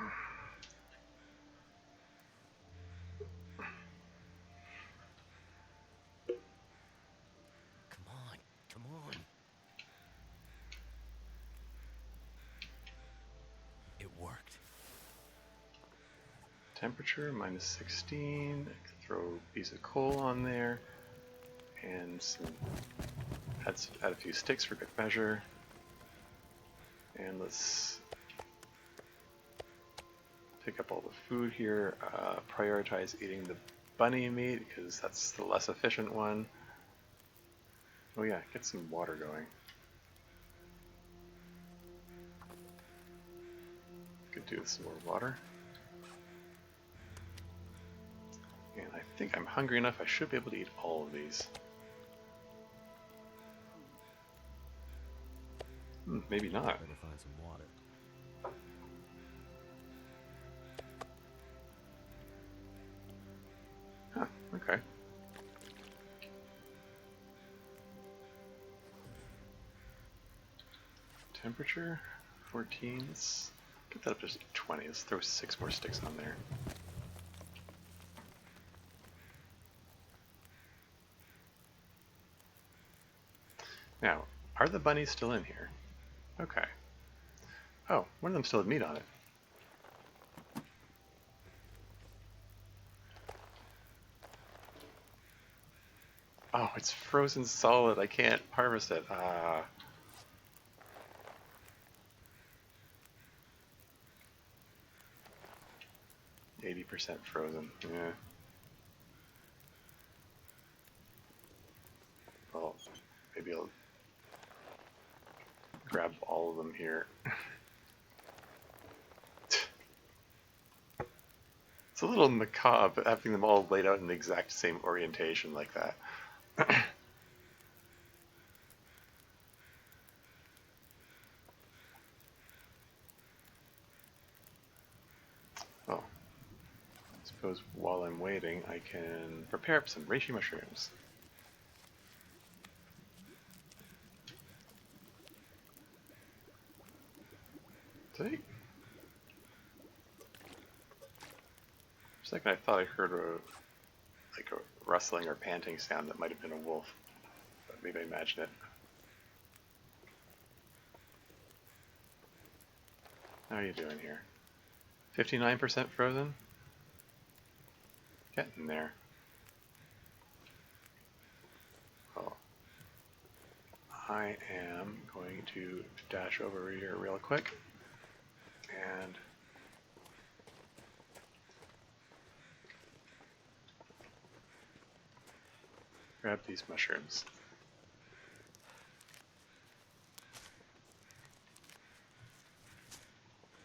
[SPEAKER 2] on. Come on. It worked.
[SPEAKER 1] Temperature minus 16. I can throw a piece of coal on there, and add a few sticks for good measure. And let's pick up all the food here. Prioritize eating the bunny meat because that's the less efficient one. Oh yeah, get some water going. Could do with some more water. And I think I'm hungry enough, I should be able to eat all of these. Maybe not.
[SPEAKER 2] Better find some water.
[SPEAKER 1] Huh, okay. Temperature, 14. Let's get that up to 20. Let's throw 6 more sticks on there. Now, are the bunnies still in here? Okay. Oh, one of them still had meat on it. Oh, it's frozen solid. I can't harvest it. Ah. 80% frozen. Yeah. Well, maybe I'll grab all of them here. It's a little macabre having them all laid out in the exact same orientation like that. Oh, I suppose while I'm waiting, I can prepare some reishi mushrooms. See? For a second I thought I heard like a rustling or panting sound that might have been a wolf, but maybe I imagined it. How are you doing here? 59% frozen? Getting there. Well, I am going to dash over here real quick and grab these mushrooms.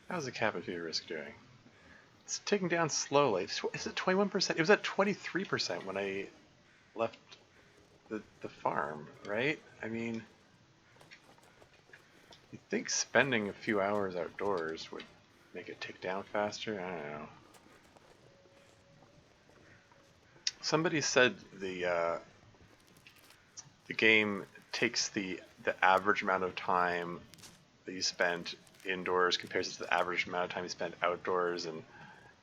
[SPEAKER 1] How's the cabin fever risk doing? It's ticking down slowly. Is it 21%? It was at 23% when I left the farm, right? I mean, you'd think spending a few hours outdoors would make it tick down faster. I don't know. Somebody said the game takes the average amount of time that you spend indoors compares it to the average amount of time you spend outdoors, and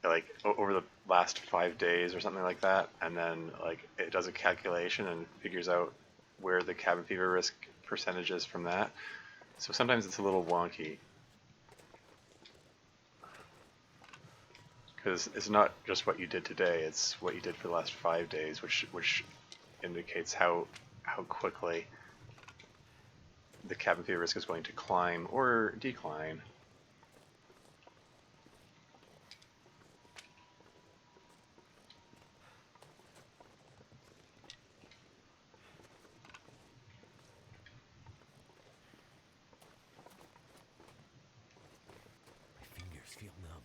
[SPEAKER 1] like over the last 5 days or something like that, and then like it does a calculation and figures out where the cabin fever risk percentage is from that. So sometimes it's a little wonky because it's not just what you did today; it's what you did for the last 5 days, which indicates how quickly the cabin fever risk is going to climb or decline.
[SPEAKER 2] My fingers feel numb.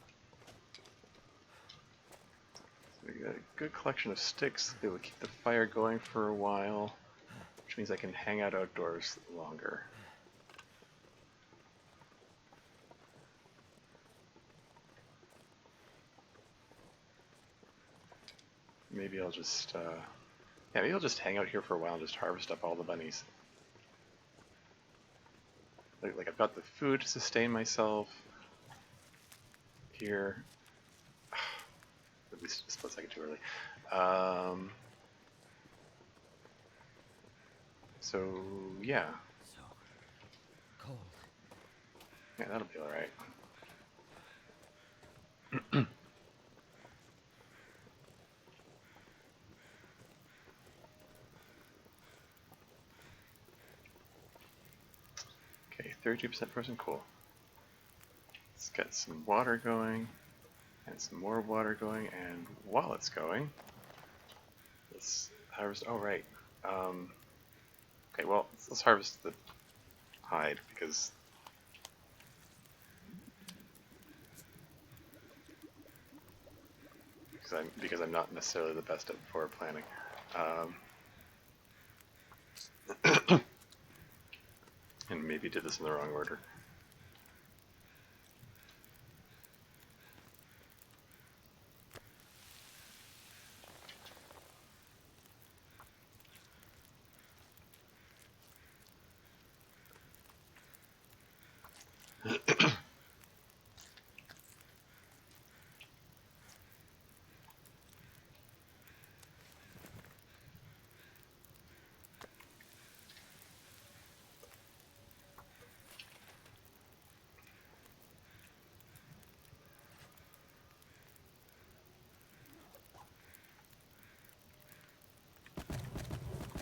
[SPEAKER 1] So we got a good collection of sticks to be able to keep the fire going for a while, which means I can hang out outdoors longer. Maybe I'll just, yeah, maybe I'll just hang out here for a while and just harvest up all the bunnies. Like I've got the food to sustain myself here. At least a split second too early. So yeah,
[SPEAKER 2] So cold.
[SPEAKER 1] yeah, that'll be all right. Okay, 32% frozen, cool. Let's get some water going, and some more water going, and while it's going, let's harvest, oh right. Okay, well, let's harvest the hide, because I'm not necessarily the best at forward planning. And maybe did this in the wrong order.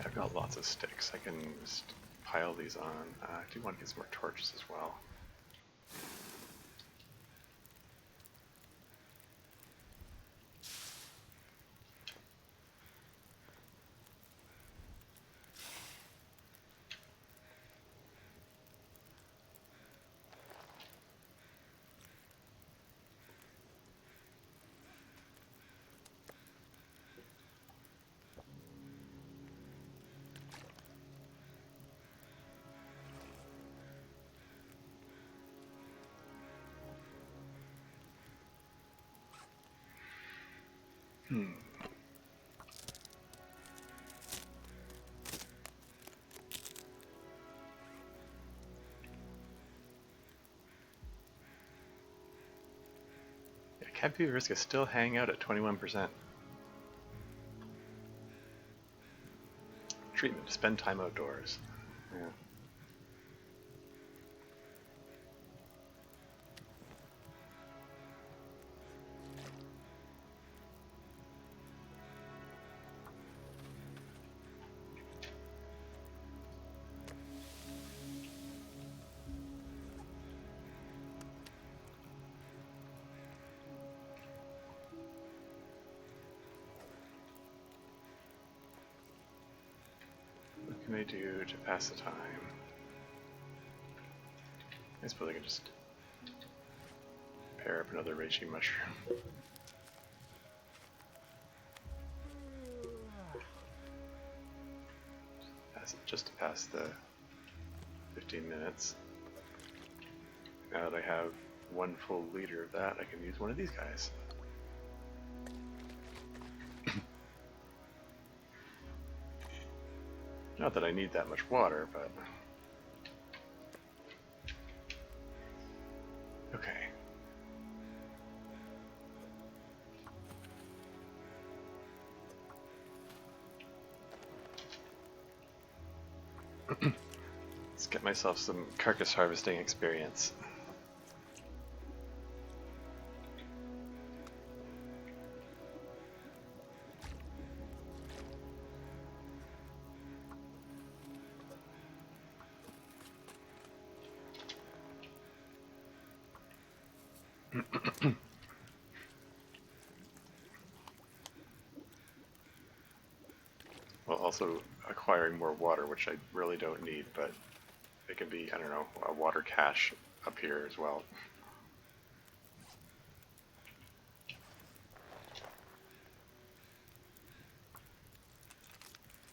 [SPEAKER 1] I've got lots of sticks. I can just pile these on. I do want to get some more torches as well. Yeah, cabin fever risk is still hanging out at 21%. Treatment, spend time outdoors. Yeah. What can I do to pass the time? I suppose I can just pair up another reishi mushroom. Just to pass the 15 minutes. Now that I have 1 full liter of that, I can use one of these guys. Not that I need that much water, but... Okay. Let's get myself some carcass harvesting experience. Well, also acquiring more water, which I really don't need, but it can be, I don't know, a water cache up here as well.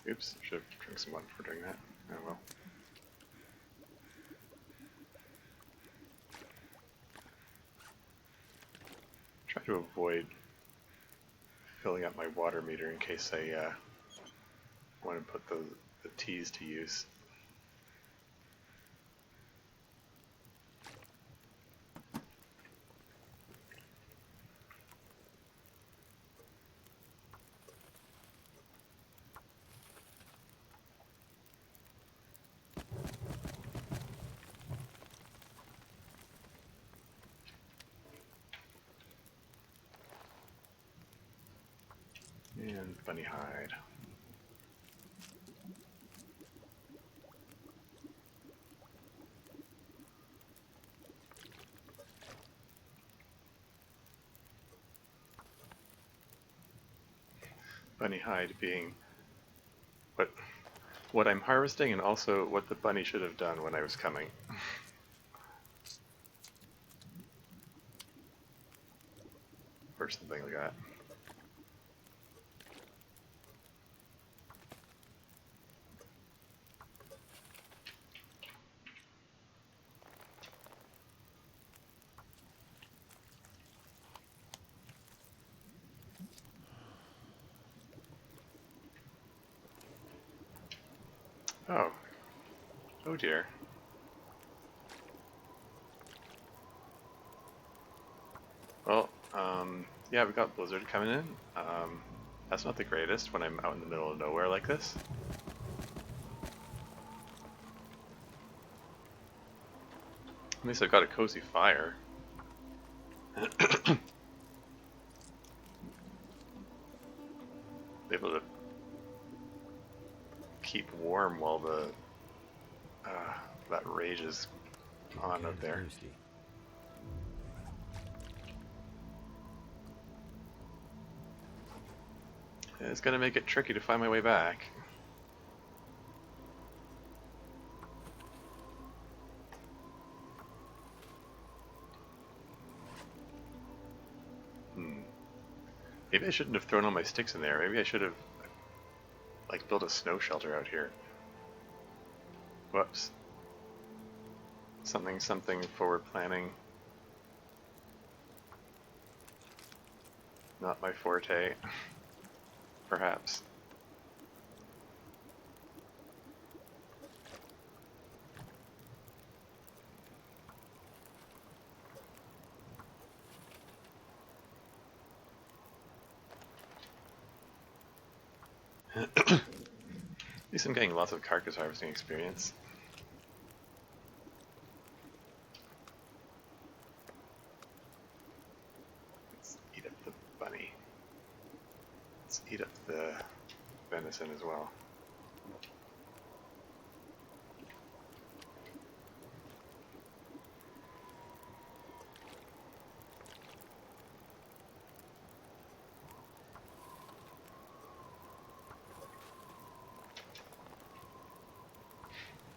[SPEAKER 1] Oops, should have drank some water before doing that. Oh well. Try to avoid filling up my water meter in case I want to put the teas to use. And bunny hide. Bunny hide being what I'm harvesting and also what the bunny should have done when I was coming. Or something like that. Oh. Oh dear. Well, yeah, we got blizzard coming in. That's not the greatest when I'm out in the middle of nowhere like this. At least I've got a cozy fire. Able to keep warm while the that rage is on up there.
[SPEAKER 2] Thirsty.
[SPEAKER 1] It's gonna make it tricky to find my way back. Maybe I shouldn't have thrown all my sticks in there. Maybe I should have, like, built a snow shelter out here. Whoops. Something forward planning. Not my forte. Perhaps. At least I'm getting lots of carcass harvesting experience. Let's eat up the bunny. Let's eat up the venison as well.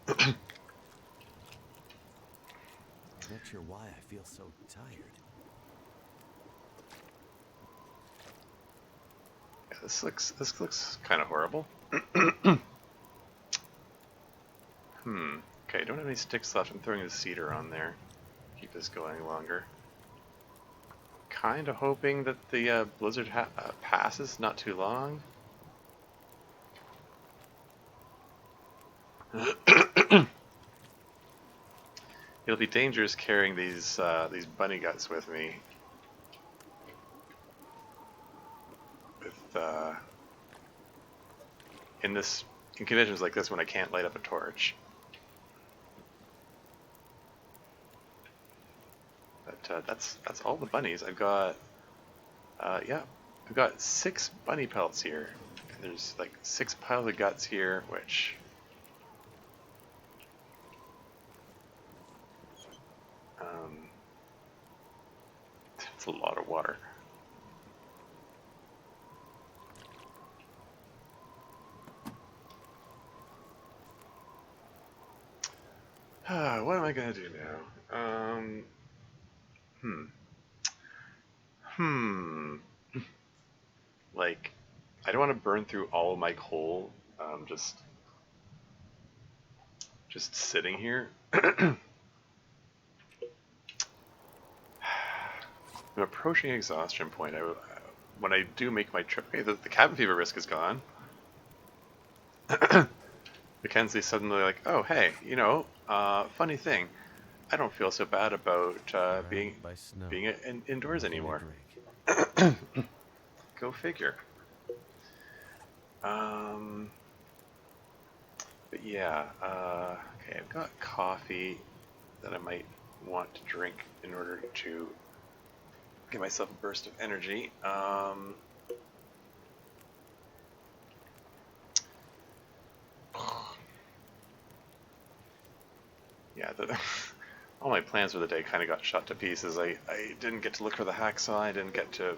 [SPEAKER 2] I'm not sure why I feel so tired.
[SPEAKER 1] Yeah, this looks kind of horrible. Okay, don't have any sticks left. I'm throwing the cedar on there. Keep this going longer. Kind of hoping that the blizzard passes not too long. It'll be dangerous carrying these bunny guts with me. With in this in conditions like this when I can't light up a torch. But that's all the bunnies. I've got yeah, I've got 6 bunny pelts here. And there's like 6 piles of guts here, which that's a lot of water. What am I gonna do now? Hmm. Hmm. Like, I don't want to burn through all of my coal. Just sitting here. I'm approaching exhaustion point. When I do make my trip, hey, the cabin fever risk is gone. Mackenzie's suddenly like, oh, hey, funny thing, I don't feel so bad about
[SPEAKER 2] Surrounded by snow.
[SPEAKER 1] being indoors
[SPEAKER 2] Nothing to
[SPEAKER 1] anymore.
[SPEAKER 2] drink.
[SPEAKER 1] Go figure. Um, but yeah, okay, I've got coffee that I might want to drink in order to give myself a burst of energy. Yeah, all my plans for the day kind of got shot to pieces. I didn't get to look for the hacksaw. I didn't get to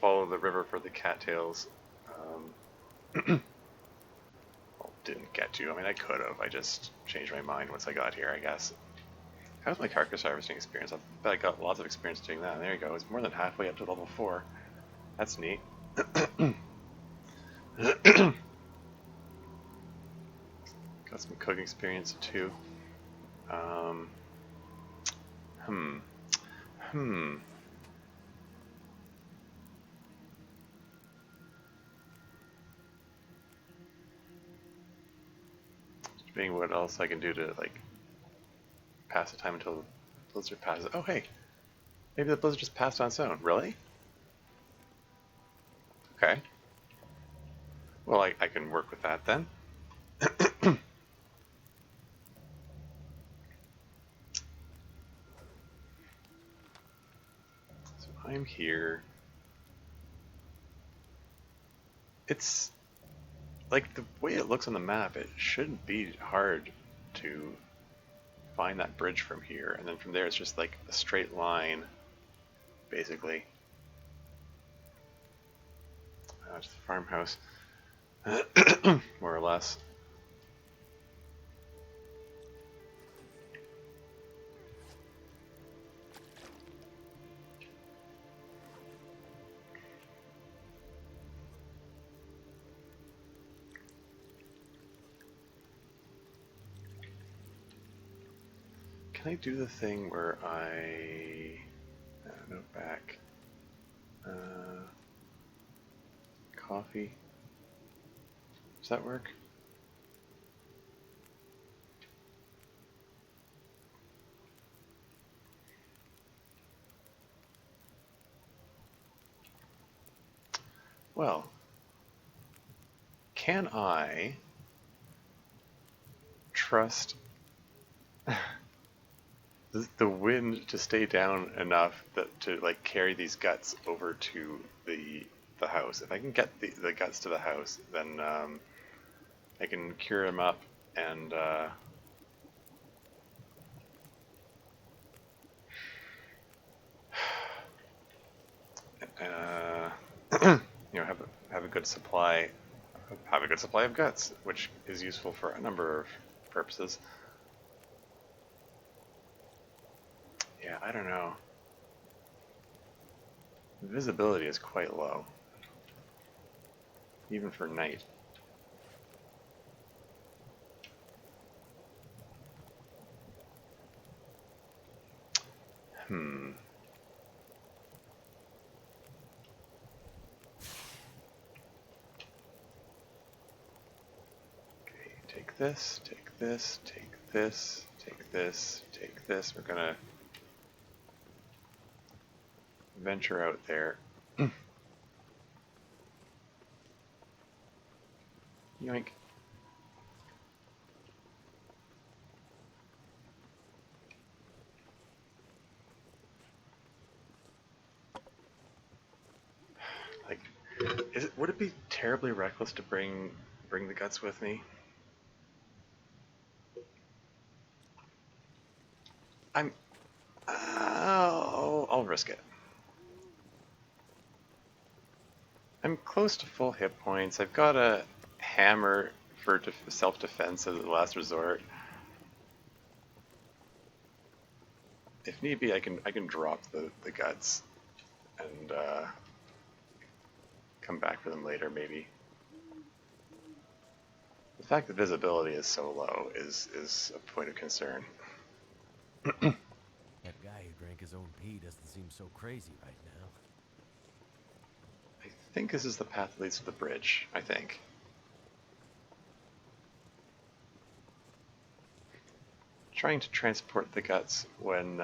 [SPEAKER 1] follow the river for the cattails. Well, didn't get to. I mean, I could have. I just changed my mind once I got here, I guess. How's my carcass harvesting experience? I bet I got lots of experience doing that. There you go. It's more than halfway up to level 4. That's neat. Got some cooking experience too. Um, hmm. Hmm. Debating what else I can do to like pass the time until the blizzard passes. Oh hey, maybe the blizzard just passed on its own. Really? Okay. Well, I can work with that then. So I'm here. It's like the way it looks on the map, it shouldn't be hard to find that bridge from here, and then from there it's just like a straight line, basically. To the farmhouse, more or less. Can I do the thing where I no back coffee? Does that work? Well, can I trust the wind to stay down enough that to like carry these guts over to the house? If I can get the guts to the house, then I can cure them up and have a good supply of guts, which is useful for a number of purposes. Yeah, I don't know. Visibility is quite low, even for night. Hmm. Okay, take this, take this, take this, take this, take this. We're gonna venture out there. Yoink. terribly reckless to bring the guts with me? I'm. I'll risk it. I'm close to full hit points. I've got a hammer for self-defense as a last resort. If need be, I can drop the guts and come back for them later, maybe. The fact that visibility is so low is a point of concern.
[SPEAKER 2] That guy who drank his own pee doesn't seem so crazy right now.
[SPEAKER 1] I think this is the path that leads to the bridge, I think. Trying to transport the guts when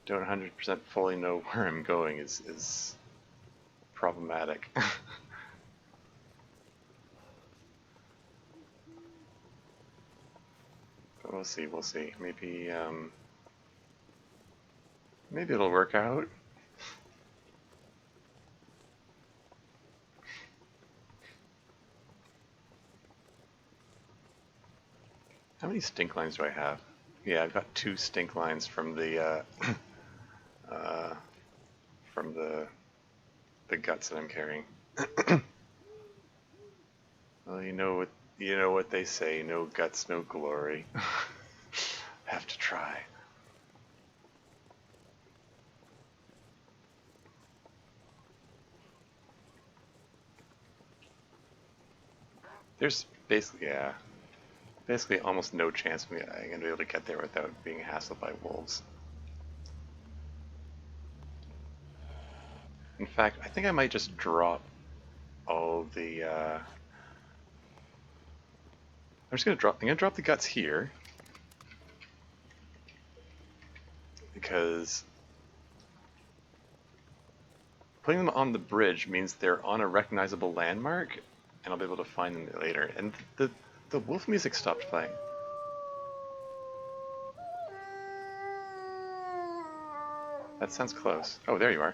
[SPEAKER 1] don't 100% fully know where I'm going is problematic. But we'll see. Maybe maybe it'll work out. How many stink lines do I have? Yeah, I've got 2 stink lines from the from the guts that I'm carrying. Well, you know what they say, no guts, no glory. Have to try. There's basically almost no chance I'm gonna be able to get there without being hassled by wolves. In fact, I think I might just drop all the I'm gonna drop the guts here because putting them on the bridge means they're on a recognizable landmark and I'll be able to find them later. And the wolf music stopped playing. That sounds close. Oh, there you are.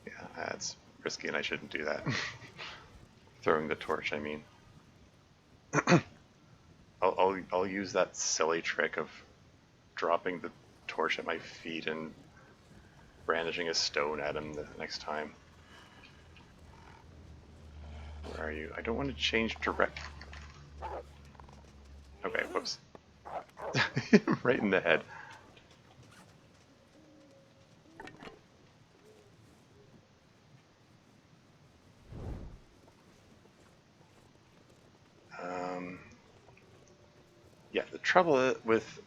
[SPEAKER 1] Yeah, that's risky and I shouldn't do that. Throwing the torch, I mean. I'll use that silly trick of dropping the torch at my feet and brandishing a stone at him the next time. Where are you? I don't want to change direct. Okay, whoops. Right in the head. Yeah, the trouble with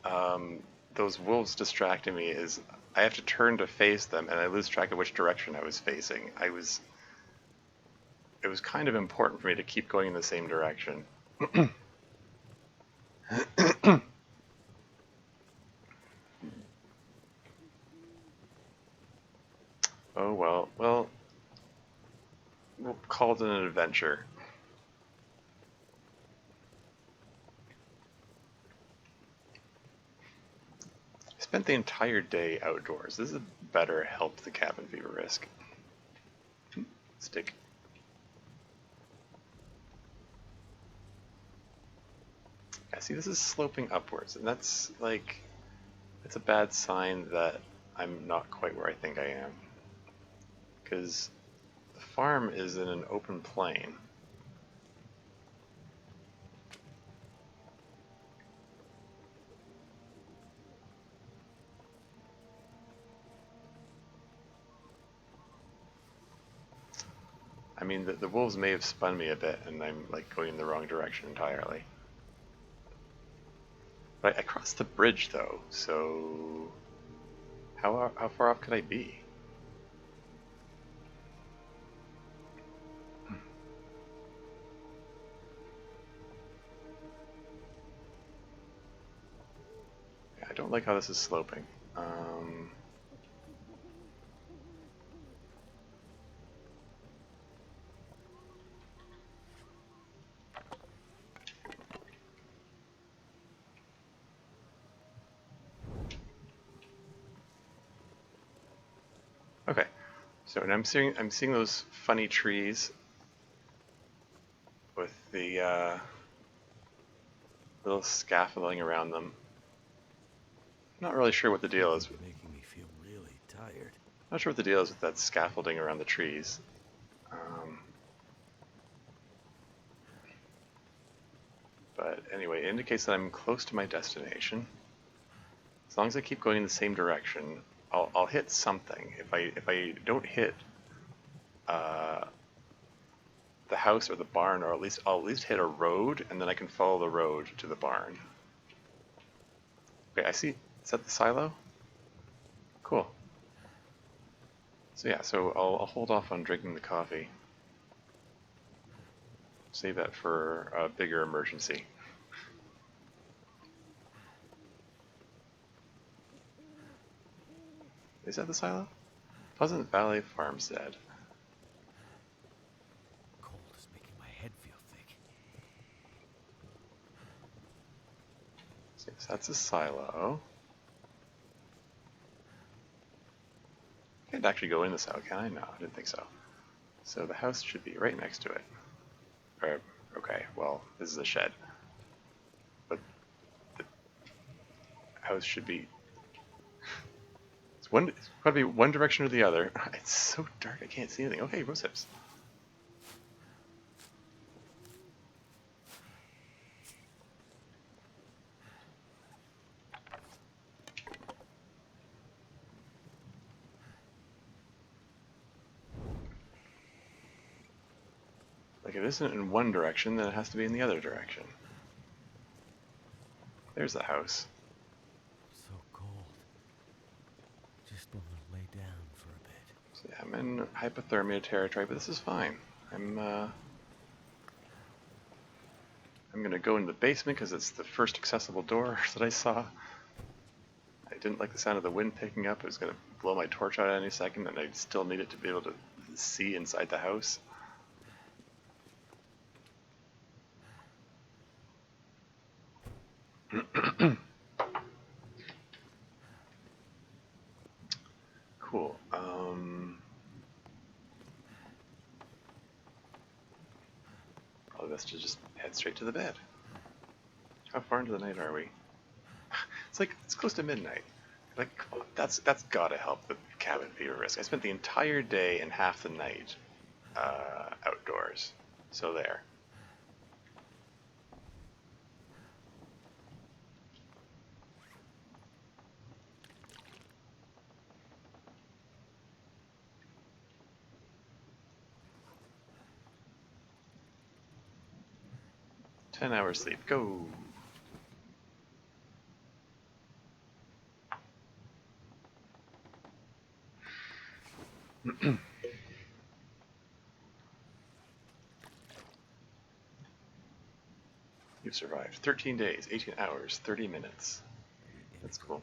[SPEAKER 1] those wolves distracting me is I have to turn to face them and I lose track of which direction I was facing. It was kind of important for me to keep going in the same direction. Oh well, we'll call it an adventure. I spent the entire day outdoors. This is better help the cabin fever risk. Stick. Yeah, see, this is sloping upwards, and that's like, it's a bad sign that I'm not quite where I think I am. Because the farm is in an open plain. I mean, the wolves may have spun me a bit, and I'm like going in the wrong direction entirely. But I crossed the bridge though, so how far off could I be? Yeah, I don't like how this is sloping. So, and I'm seeing those funny trees with the little scaffolding around them. Not really sure what the deal is.
[SPEAKER 2] Making me feel really tired.
[SPEAKER 1] Not sure what the deal is with that scaffolding around the trees. But anyway, it indicates that I'm close to my destination. As long as I keep going in the same direction, I'll hit something. If I don't hit the house or the barn, or I'll at least hit a road, and then I can follow the road to the barn. Okay, I see. Is that the silo? Cool. So yeah, so I'll hold off on drinking the coffee. Save that for a bigger emergency. Is that the silo? Pleasant Valley Farmstead.
[SPEAKER 2] Cold is making my head feel thick.
[SPEAKER 1] So that's a silo. Can't actually go in the silo, can I? No, I didn't think so. So the house should be right next to it. Okay, well, this is a shed. But the house should be... It's got to be one direction or the other. It's so dark, I can't see anything. Okay, rose hips. Like, if it isn't in one direction, then it has to be in the other direction. There's the house.
[SPEAKER 2] So cold. Just want to lay down for a bit.
[SPEAKER 1] So yeah, I'm in hypothermia territory, but this is fine. I'm gonna go in the basement because it's the first accessible door that I saw. I didn't like the sound of the wind picking up. It was gonna blow my torch out any second, and I still needed to be able to see inside the house. Cool. Probably best to just head straight to the bed. How far into the night are we? It's close to midnight. Like, come on, that's gotta help the cabin fever risk. I spent the entire day and half the night outdoors. So there. Ten-hour sleep. Go. You've survived 13 days, 18 hours, 30 minutes. That's cool.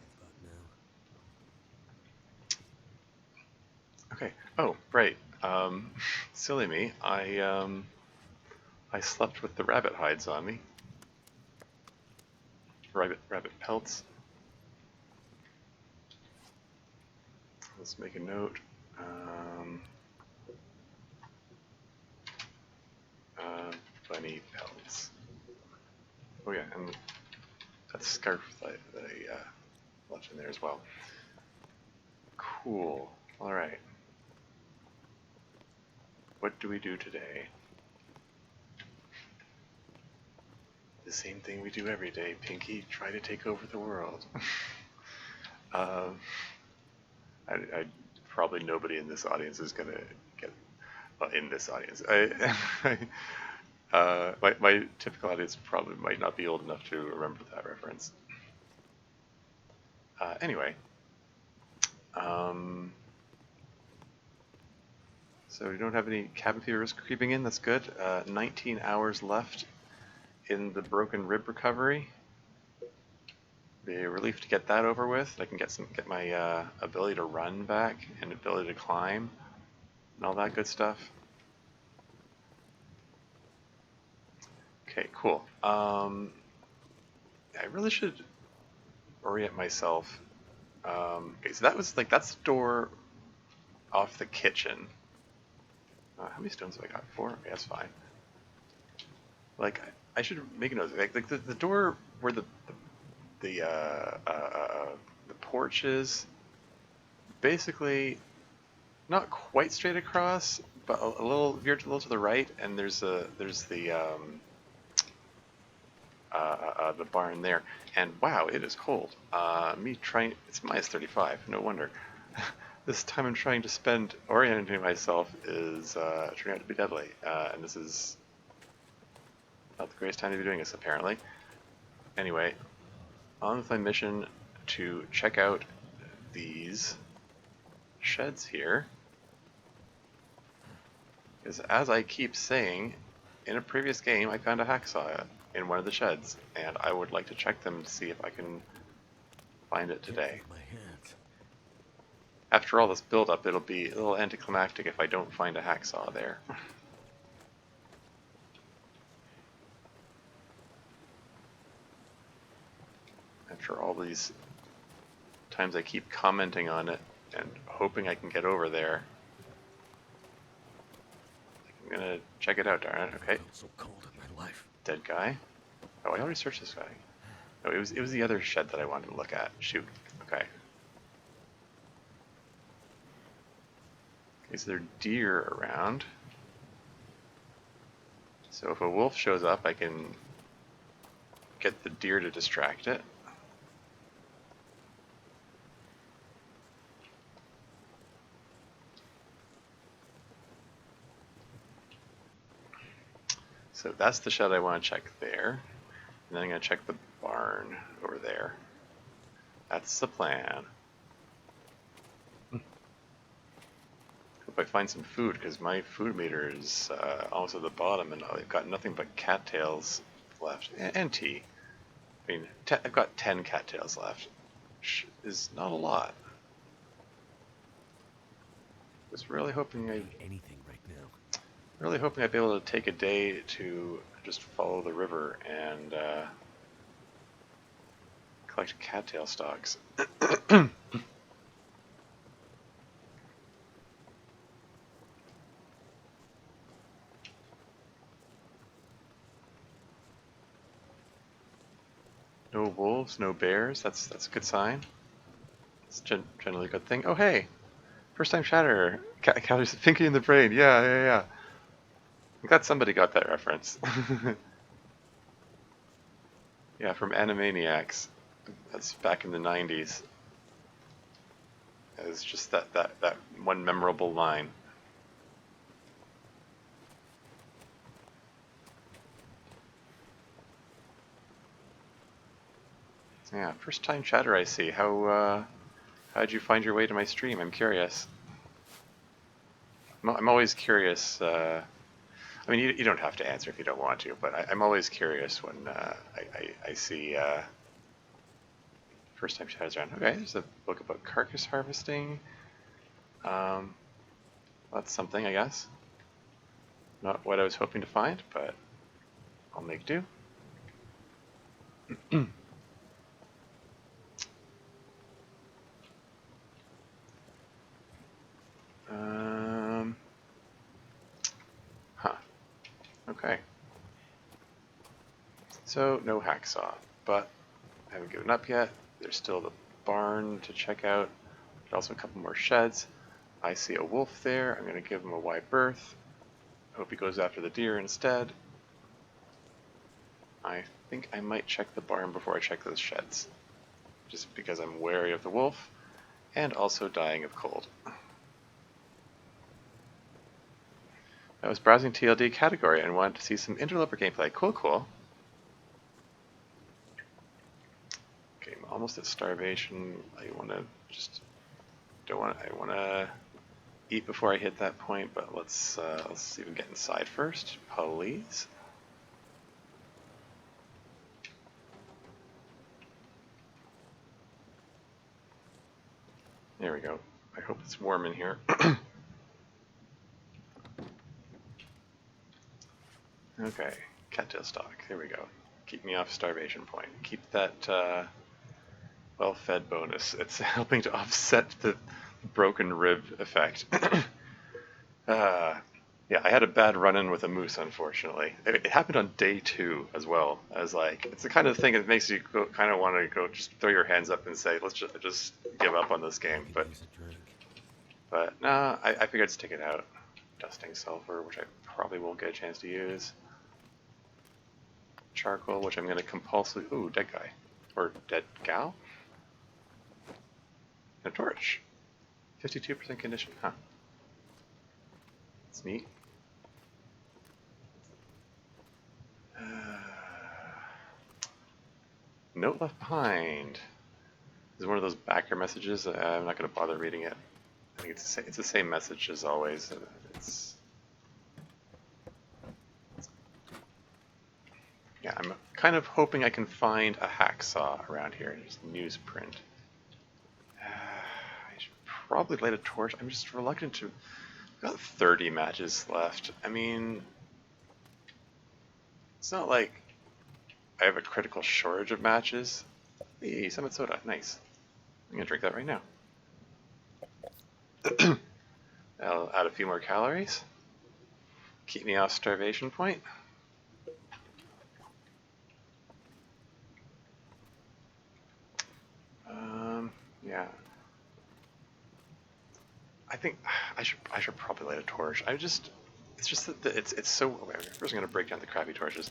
[SPEAKER 1] Okay. Oh, right. Silly me. I slept with the rabbit hides on me. Rabbit pelts. Let's make a note. Bunny pelts. Oh yeah, and that scarf that I left in there as well. Cool. All right. What do we do today? The same thing we do every day, Pinky. Try to take over the world. I probably nobody in this audience is gonna get. Well, in this audience, my typical audience probably might not be old enough to remember that reference. Anyway, so you don't have any cabin fever risk creeping in. That's good. 19 hours left in the broken rib recovery. Be a relief to get that over with. I can get my ability to run back and ability to climb and all that good stuff. Okay, cool. I really should orient myself. Okay, so that's the door off the kitchen. How many stones have I got? 4? Okay, that's fine. Like, I should make a note. Like the door where the, the porch is, basically not quite straight across, but a little veered a little to the right, and there's the barn there. And wow, it is cold. Me trying, it's minus 35. No wonder. This time I'm trying to spend orienting myself is turning out to be deadly, and this is not the greatest time to be doing this, apparently. Anyway, on with my mission to check out these sheds here. Because as I keep saying, in a previous game I found a hacksaw in one of the sheds, and I would like to check them to see if I can find it today.
[SPEAKER 2] My hands.
[SPEAKER 1] After all this build-up, it'll be a little anticlimactic if I don't find a hacksaw there. After all these times I keep commenting on it and hoping I can get over there. I'm gonna check it out, darn it. Okay.
[SPEAKER 2] I felt so cold in my life.
[SPEAKER 1] Dead guy. Oh, I already searched this guy. No, it was the other shed that I wanted to look at. Shoot. Okay. Is there deer around? So if a wolf shows up, I can get the deer to distract it. So that's the shed I want to check there. And then I'm going to check the barn over there. That's the plan. Hope I find some food, because my food meter is almost at the bottom, and I've got nothing but cattails left. And tea. I mean, I've got 10 cattails left, which is not a lot. I was really hoping
[SPEAKER 2] Anything right now.
[SPEAKER 1] Really hoping I'd be able to take a day to just follow the river and collect cattail stalks. No wolves, no bears. That's a good sign. It's generally a good thing. Oh hey, first time chatter. Calories thinking in the brain. Yeah. I'm glad somebody got that reference. Yeah, from Animaniacs. That's back in the 90s. It was just that one memorable line. Yeah, first time chatter I see. How'd you find your way to my stream? I'm curious. I'm always curious. I mean, you don't have to answer if you don't want to, but I'm always curious when I see first time chatters around. Okay, there's a book about carcass harvesting. That's something, I guess. Not what I was hoping to find, but I'll make do. Okay. So, no hacksaw, but I haven't given up yet. There's still the barn to check out. There's also a couple more sheds. I see a wolf there. I'm going to give him a wide berth. Hope he goes after the deer instead. I think I might check the barn before I check those sheds, just because I'm wary of the wolf and also dying of cold. I was browsing TLD category and wanted to see some Interloper gameplay. Cool. Okay, I'm almost at starvation. I want to eat before I hit that point, but let's even get inside first, please. There we go. I hope it's warm in here. Okay, cattail stock. There we go. Keep me off starvation point. Keep that well-fed bonus. It's helping to offset the broken rib effect. uh, yeah, I had a bad run-in with a moose, unfortunately. It happened on day 2 as well. I was like, it's the kind of thing that makes you kind of want to go just throw your hands up and say, let's just give up on this
[SPEAKER 2] I
[SPEAKER 1] game.
[SPEAKER 2] could use a drink.
[SPEAKER 1] But nah, I figured I'd stick it out. Dusting sulfur, which I probably won't get a chance to use. Charcoal, which I'm going to compulsively... Ooh, dead guy. Or dead gal? And a torch. 52% condition, huh. That's neat. Note left behind. This is one of those backer messages. I'm not going to bother reading it. I think it's the same message as always. Yeah, I'm kind of hoping I can find a hacksaw around here. Just newsprint. I should probably light a torch. I'm just reluctant to... I've got 30 matches left. I mean, it's not like I have a critical shortage of matches. Hey, Summit Soda, nice. I'm gonna drink that right now. I'll add a few more calories. Keep me off starvation point. Yeah. I think I should probably light a torch. It's just that it's so. First, I'm gonna break down the crappy torches.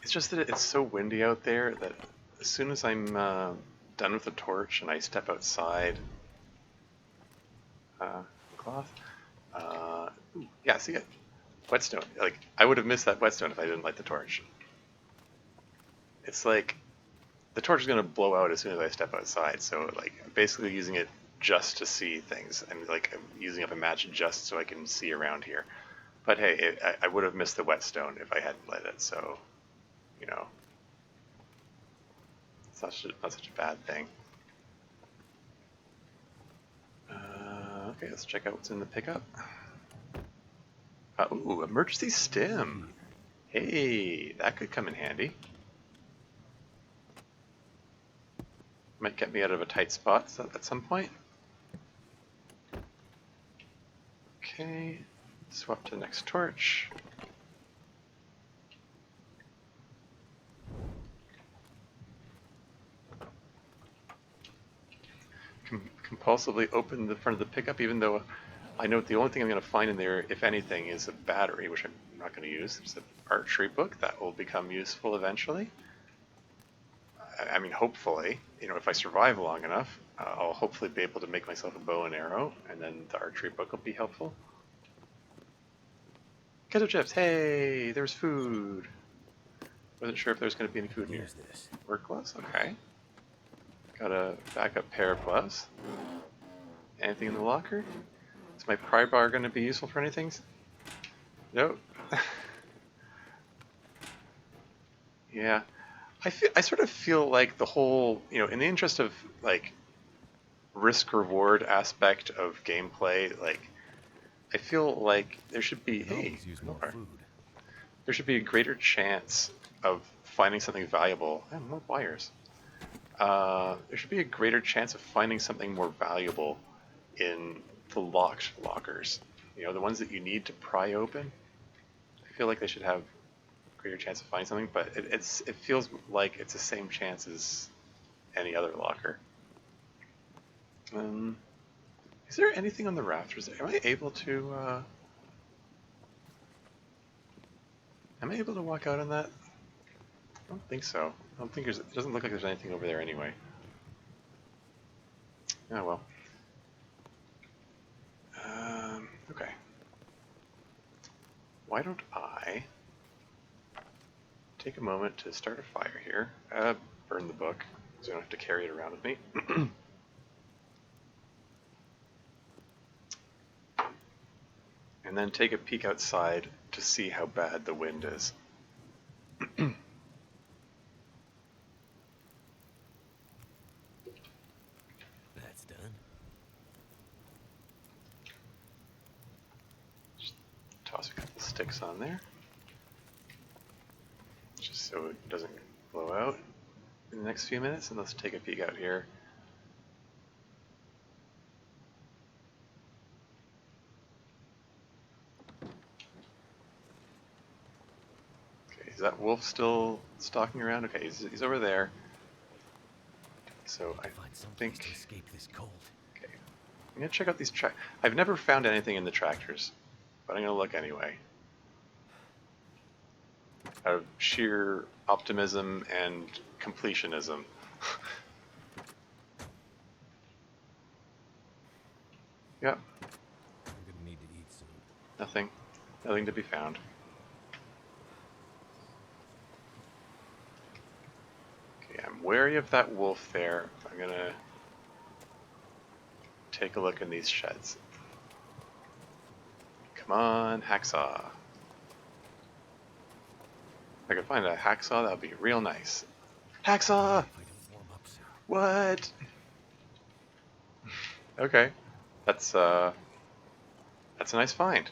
[SPEAKER 1] It's just that it's so windy out there that as soon as I'm done with the torch and I step outside, cloth. Yeah, see it. Whetstone. Like I would have missed that whetstone if I didn't light the torch. It's like the torch is gonna blow out as soon as I step outside. So like I'm basically using it just to see things. I'm using up a match just so I can see around here. But hey, I would have missed the whetstone if I hadn't lit it. So, you know, it's not such a bad thing. Okay, let's check out what's in the pickup. Ooh, emergency stim. Hey, that could come in handy. Might get me out of a tight spot at some point. Okay, swap to the next torch. Compulsively open the front of the pickup, even though I know the only thing I'm going to find in there, if anything, is a battery, which I'm not going to use. There's an archery book that will become useful eventually. I mean, hopefully, you know, if I survive long enough, I'll hopefully be able to make myself a bow and arrow, and then the archery book will be helpful. Kettle chips, hey, there's food. Wasn't sure if there's going to be any food in here. Work gloves, okay. Got a backup pair of gloves. Anything in the locker? Is my pry bar going to be useful for anything? Nope. Yeah. I sort of feel like the whole, you know, in the interest of like risk-reward aspect of gameplay, like I feel like there should be there should be a greater chance of finding something valuable. And more wires. There should be a greater chance of finding something more valuable in the locked lockers. You know, the ones that you need to pry open. I feel like they should have greater chance of finding something, but it feels like it's the same chance as any other locker. Is there anything on the rafters? Am I able to walk out on that? I don't think so. I don't think it doesn't look like there's anything over there anyway. Oh well. Okay. Why don't I take a moment to start a fire here, burn the book, so I don't have to carry it around with me. And then take a peek outside to see how bad the wind is.
[SPEAKER 2] That's done.
[SPEAKER 1] Just toss a couple sticks on there, just so it doesn't blow out in the next few minutes. And let's take a peek out here. that wolf still stalking around? Okay, he's over there. So
[SPEAKER 2] Need
[SPEAKER 1] I
[SPEAKER 2] to find some place to
[SPEAKER 1] think...
[SPEAKER 2] escape this cold.
[SPEAKER 1] Okay, I'm gonna check out these I've never found anything in the tractors, but I'm gonna look anyway. Out of sheer optimism and completionism. Yep,
[SPEAKER 2] I'm gonna need to eat soon.
[SPEAKER 1] nothing. Nothing to be found. Okay, I'm wary of that wolf there. I'm gonna take a look in these sheds. Come on, hacksaw. If I could find a hacksaw, that would be real nice.
[SPEAKER 2] Only
[SPEAKER 1] Hacksaw!
[SPEAKER 2] if I don't warm up soon.
[SPEAKER 1] What? Okay. That's a nice find.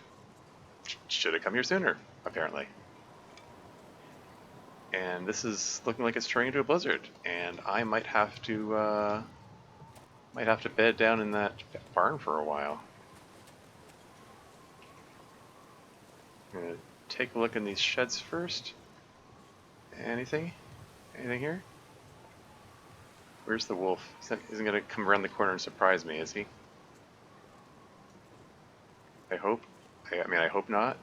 [SPEAKER 1] Should have come here sooner, apparently. And this is looking like it's turning into a blizzard, and I might have to bed down in that barn for a while. I'm gonna take a look in these sheds first. Anything? Anything here? Where's the wolf? Isn't gonna come around the corner and surprise me, is he? I hope. I mean, I hope not.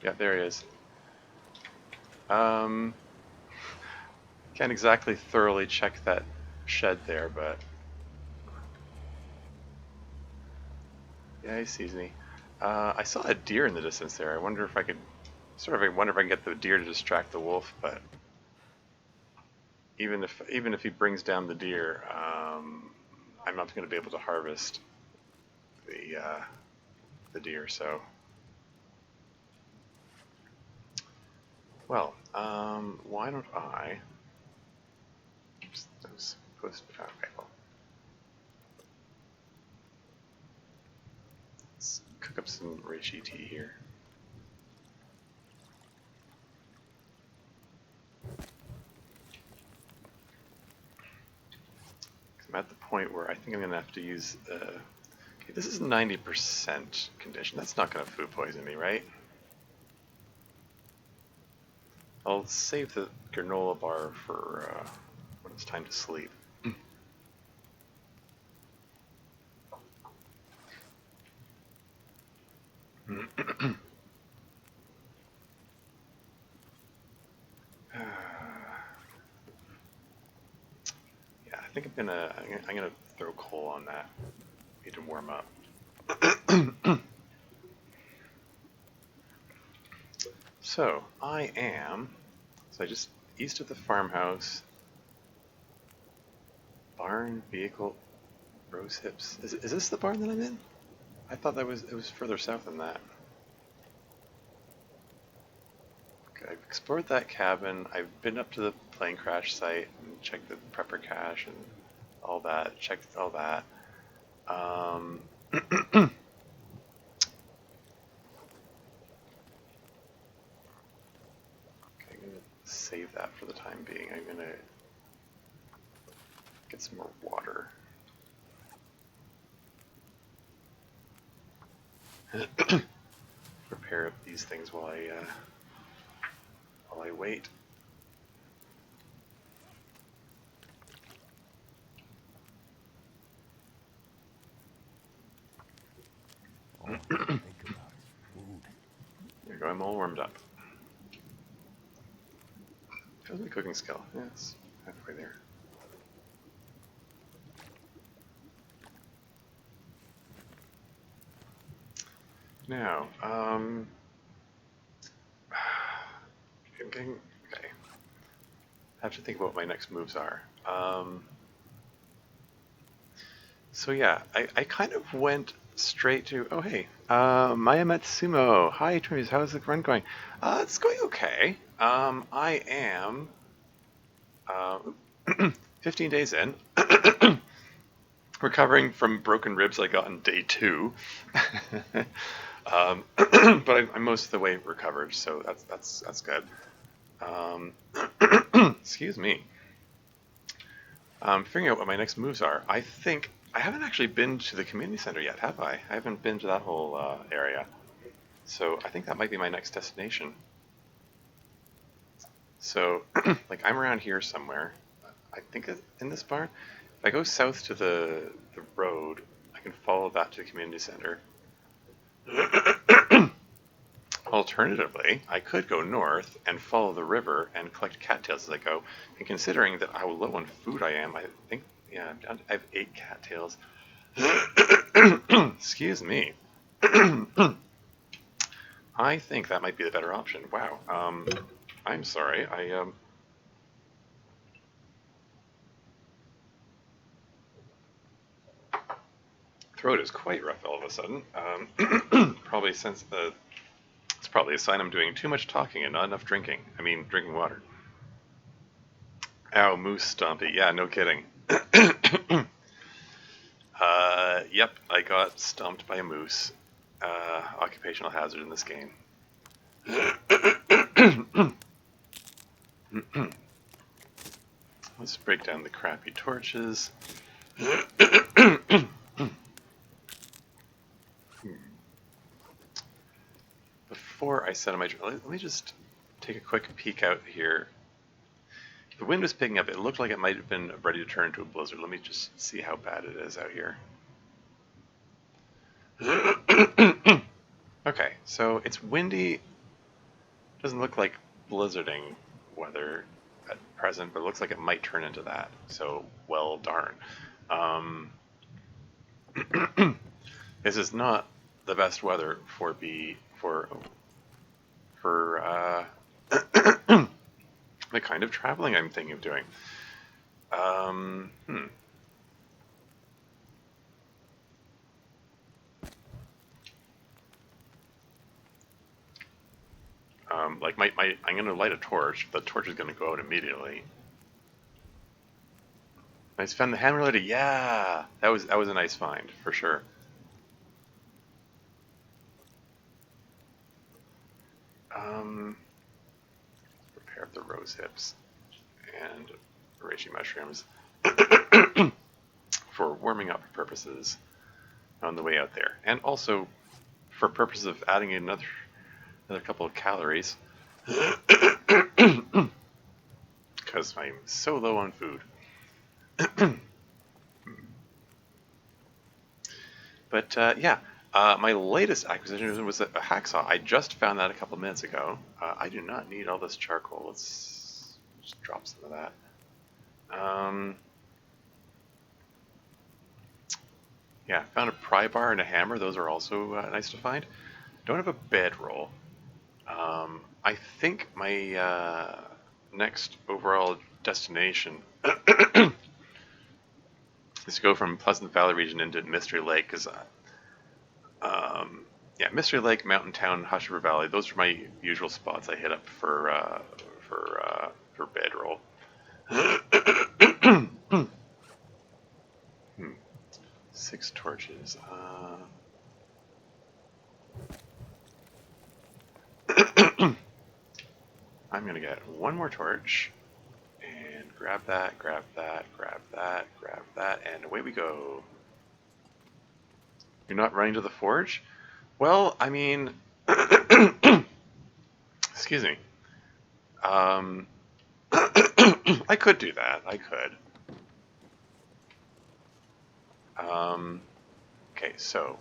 [SPEAKER 1] Yeah, there he is. Can't exactly thoroughly check that shed there, but yeah, he sees me. I saw a deer in the distance there. I wonder if I could, I wonder if I can get the deer to distract the wolf. But even if he brings down the deer, I'm not going to be able to harvest the deer. So, well, why don't I? That was supposed to be okay. Well, let's cook up some reishi tea here. I'm at the point where I think I'm going to have to use... okay, this is 90% condition. That's not going to food poison me, right? I'll save the granola bar for when it's time to sleep. Yeah, I think I'm gonna throw coal on that. Need to warm up. So I just east of the farmhouse. Barn, vehicle, rose hips. Is this the barn that I'm in? I thought it was further south than that. Okay, I've explored that cabin. I've been up to the plane crash site and checked the prepper cache and all that. Checked all that. Okay, I'm gonna save that for the time being. I'm gonna get some more water. Prepare these things while I wait.
[SPEAKER 2] All I can think about is food.
[SPEAKER 1] There you go, I'm all warmed up. How's my cooking skill? Yeah, it's halfway there. Now, I'm getting, okay. I have to think about what my next moves are. So yeah, I kind of went straight to, oh hey, Maya Matsumo. Hi, Trims, how's the run going? It's going okay. I am uh, 15 days in, recovering from broken ribs I got on day 2. But I'm most of the way recovered, so that's good. Excuse me. Figuring out what my next moves are. I think I haven't actually been to the community center yet, have I? I haven't been to that whole area. So I think that might be my next destination. So, like, I'm around here somewhere. I think in this barn. If I go south to the road, I can follow that to the community center. Alternatively, I could go north and follow the river and collect cattails as I go. And considering that how low on food I am, I think, yeah, I have 8 cattails. Excuse me. I think that might be the better option. Wow. I'm sorry. Throat is quite rough all of a sudden. Probably since it's probably a sign I'm doing too much talking and not enough drinking. I mean, drinking water. Ow, moose stompy. Yeah, no kidding. Yep, I got stomped by a moose. Occupational hazard in this game. Let's break down the crappy torches. Before I set on my... Let me just take a quick peek out here. The wind was picking up. It looked like it might have been ready to turn into a blizzard. Let me just see how bad it is out here. Okay, so it's windy. Doesn't look like blizzarding weather at present, but it looks like it might turn into that. So, well, darn. This is not the best weather for the kind of traveling I'm thinking of doing. Like I'm gonna light a torch. The torch is gonna go out immediately. Nice found the hand related. Yeah, that was a nice find for sure. Prepare the rose hips and reishi mushrooms for warming up purposes on the way out there, and also for purposes of adding another couple of calories, because I'm so low on food. But yeah, my latest acquisition was a hacksaw. I just found that a couple minutes ago. I do not need all this charcoal. Let's just drop some of that. Yeah, found a pry bar and a hammer. Those are also nice to find. Don't have a bedroll. I think my next overall destination is to go from Pleasant Valley region into Mystery Lake, because yeah, Mystery Lake, Mountain Town, Hush River Valley. Those are my usual spots I hit up for bedroll. 6 torches. I'm gonna get one more torch and grab that, grab that, grab that, grab that, and away we go. You're not running to the forge? Well, I mean, excuse me. I could do that. I could. Okay, so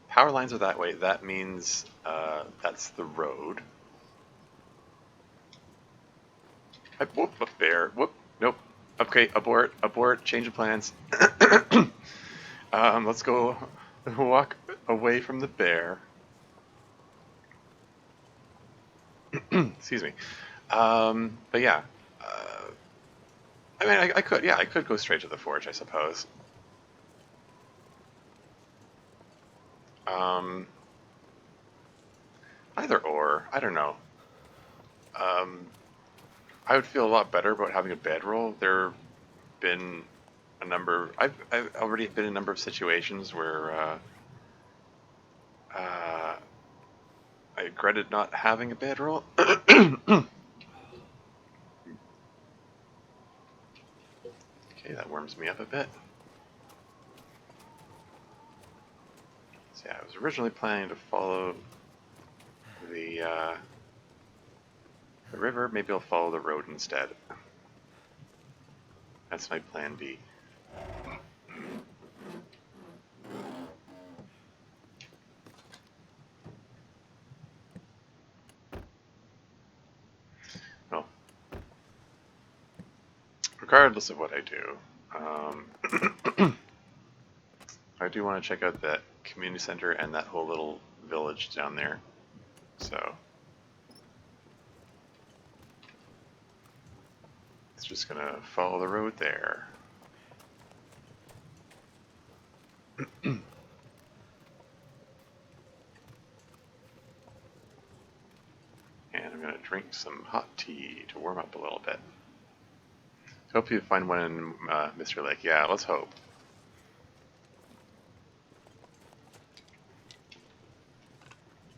[SPEAKER 1] power lines are that way. That means that's the road. Whoop, a bear. Whoop, nope. Okay, abort, abort, change of plans. Let's go walk away from the bear. Excuse me. But yeah, I mean, I could, yeah, I could go straight to the forge, I suppose. Either or, I don't know. I would feel a lot better about having a bedroll. There have been a number. I've already been in a number of situations where I regretted not having a bedroll. Okay, that warms me up a bit. Yeah, I was originally planning to follow the river. Maybe I'll follow the road instead. That's my plan B. Well, regardless of what I do, I do want to check out that community center and that whole little village down there. So it's just gonna follow the road there. And I'm gonna drink some hot tea to warm up a little bit. Hope you find one in Mr. Lake. Yeah, let's hope.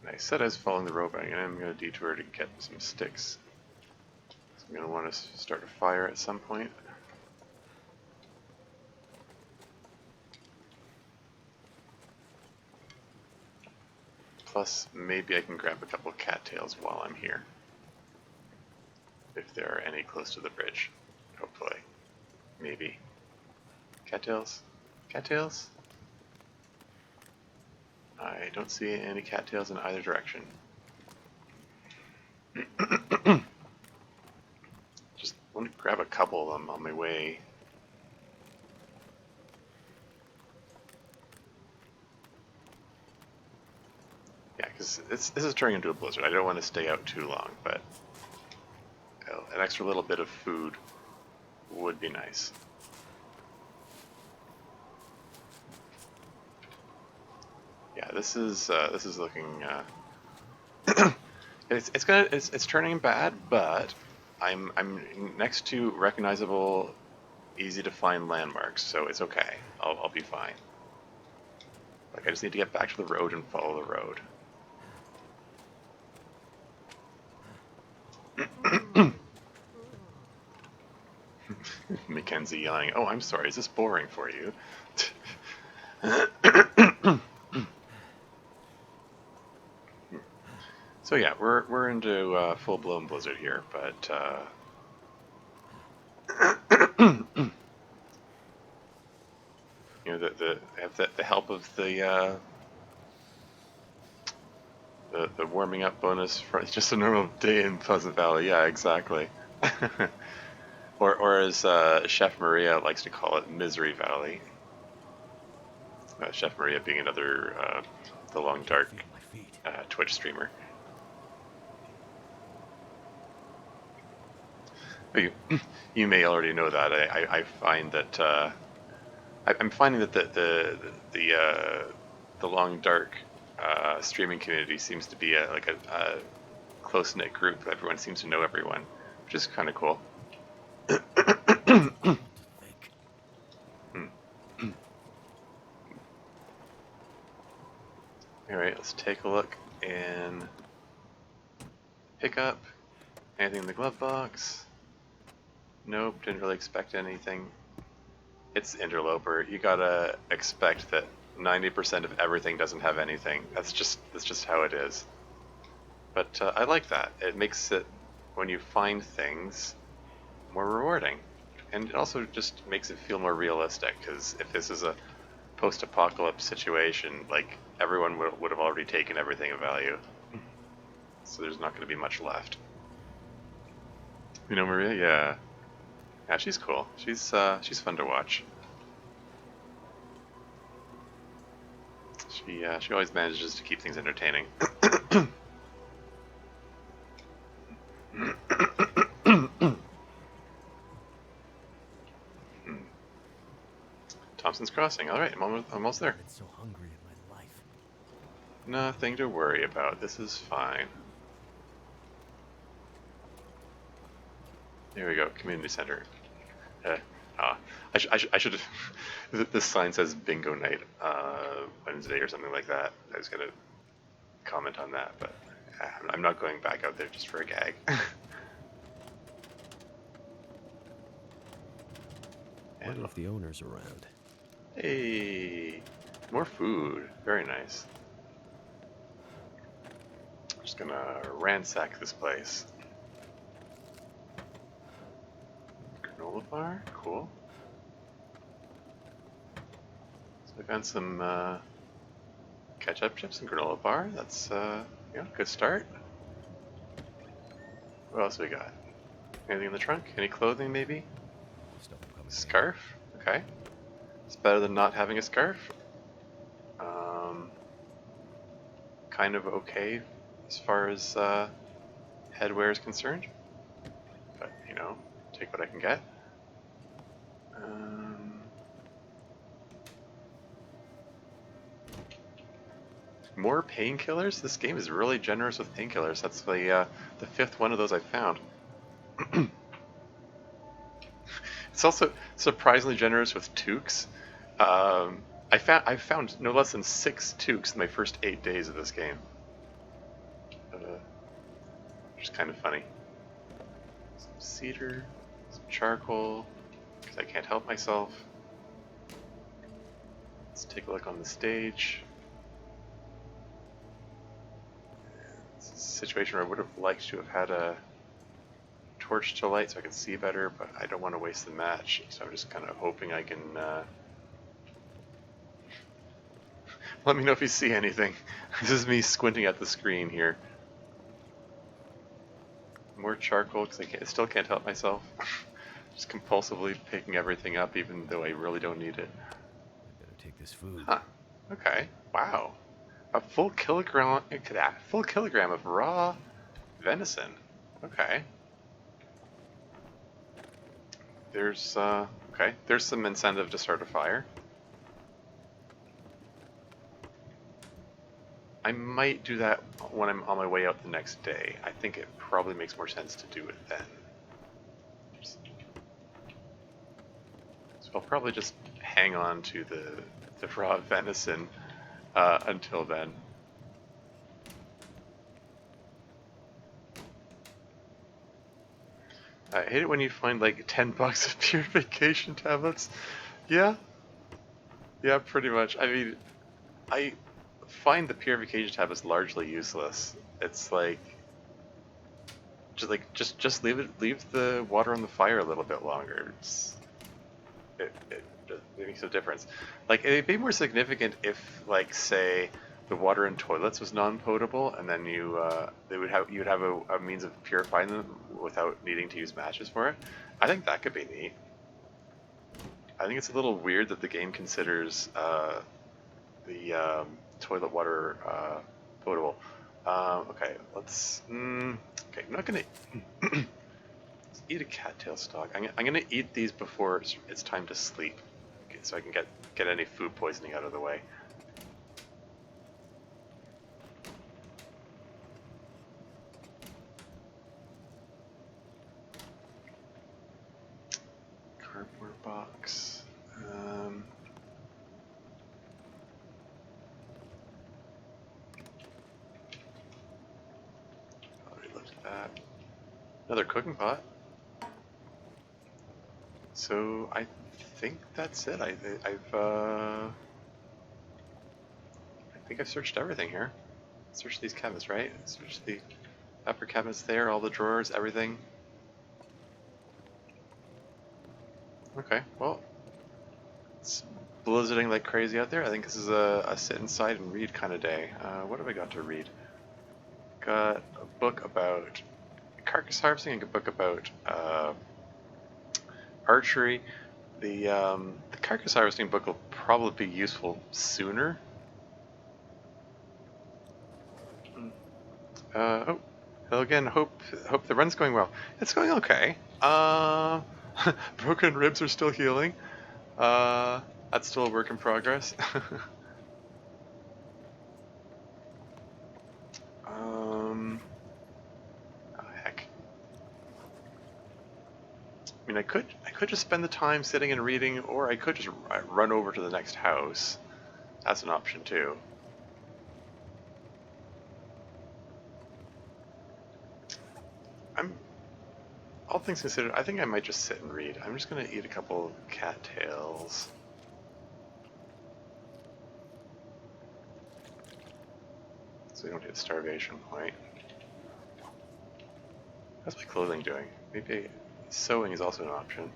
[SPEAKER 1] And I said I was following the road, but I'm gonna detour to get some sticks. So I'm gonna want to start a fire at some point. Plus, maybe I can grab a couple cattails while I'm here. If there are any close to the bridge. Hopefully. Maybe. Cattails? Cattails? I don't see any cattails in either direction. Just want to grab a couple of them on my way. Yeah, because this is turning into a blizzard. I don't want to stay out too long, but an extra little bit of food would be nice. Yeah, this is looking. It's turning bad, but I'm next to recognizable, easy to find landmarks, so it's okay. I'll be fine. Like I just need to get back to the road and follow the road. Mackenzie yelling, "Oh, I'm sorry. Is this boring for you?" So yeah, we're into full-blown blizzard here, but you know the have the help of the warming up bonus for it's just a normal day in Pleasant Valley. Yeah, exactly. or as Chef Maria likes to call it, Misery Valley. Chef Maria being another the Long Dark Twitch streamer. You may already know that. I find that I'm finding that the Long Dark streaming community seems to be like a close knit group. Everyone seems to know everyone, which is kind of cool. All right, let's take a look and pick up anything in the glove box. Nope, didn't really expect anything. It's Interloper. You gotta expect that 90% of everything doesn't have anything. That's just how it is. But I like that. It makes it, when you find things, more rewarding. And it also just makes it feel more realistic, because if this is a post-apocalypse situation, like, everyone would have already taken everything of value. So there's not going to be much left. You know Maria? Yeah. Yeah, she's cool. She's fun to watch. She always manages to keep things entertaining. Thompson's Crossing. All right, I'm almost there.
[SPEAKER 2] I've been so hungry in my life.
[SPEAKER 1] Nothing to worry about. This is fine. There we go. Community center. I should have. This sign says Bingo Night Wednesday or something like that. I was gonna comment on that, but I'm not going back out there just for a gag.
[SPEAKER 2] Wonder if the owner's around.
[SPEAKER 1] Hey, more food. Very nice. Just gonna ransack this place. Granola bar? Cool. So I found some ketchup chips and granola bar. That's, good start. What else we got? Anything in the trunk? Any clothing, maybe?
[SPEAKER 2] Stuff will come in handy.
[SPEAKER 1] Scarf? Okay. It's better than not having a scarf. Kind of okay as far as headwear is concerned. But, take what I can get. More painkillers? This game is really generous with painkillers. That's the fifth one of those I found. It's also surprisingly generous with toques. I found no less than 6 toques in my first 8 days of this game. Which is kind of funny. Some cedar, some charcoal, because I can't help myself. Let's take a look on the stage. It's a situation where I would have liked to have had a torch to light so I could see better, but I don't want to waste the match, so I'm just kind of hoping I can... Let me know if you see anything. This is me squinting at the screen here. More charcoal, because I still can't help myself. Just compulsively picking everything up, even though I really don't need it.
[SPEAKER 2] I better take this food.
[SPEAKER 1] Huh. Okay. Wow. A full kilogram of raw venison. Okay. There's some incentive to start a fire. I might do that when I'm on my way out the next day. I think it probably makes more sense to do it then. So I'll probably just hang on to the raw venison until then. I hate it when you find like $10 of purification tablets. Yeah, pretty much. I mean, I find the purification tablets largely useless. It's like just leave the water on the fire a little bit longer. It makes a difference. Like, it'd be more significant if, like, say, the water in toilets was non-potable, and then you would have a means of purifying them without needing to use matches for it. I think that could be neat. I think it's a little weird that the game considers the toilet water potable. Okay, let's. Okay, I'm not gonna let's eat a cattail stalk. I'm gonna eat these before it's time to sleep, okay, so I can get any food poisoning out of the way. Cardboard box. Already looked at that. Another cooking pot. So I think that's it. I think I've searched everything here. Search these cabinets, right? Search the upper cabinets there, all the drawers, everything. Okay, well, it's blizzarding like crazy out there. I think this is a sit inside and read kind of day. What have I got to read? Got a book about carcass harvesting and a book about archery. The carcass harvesting book will probably be useful sooner. Oh, hello again. Hope the run's going well. It's going okay. Broken ribs are still healing. That's still a work in progress. Oh, heck. I mean, I could just spend the time sitting and reading, or I could just run over to the next house. That's an option too. All things considered, I think I might just sit and read. I'm just gonna eat a couple of cattails. So we don't hit starvation point. How's my clothing doing? Maybe sewing is also an option.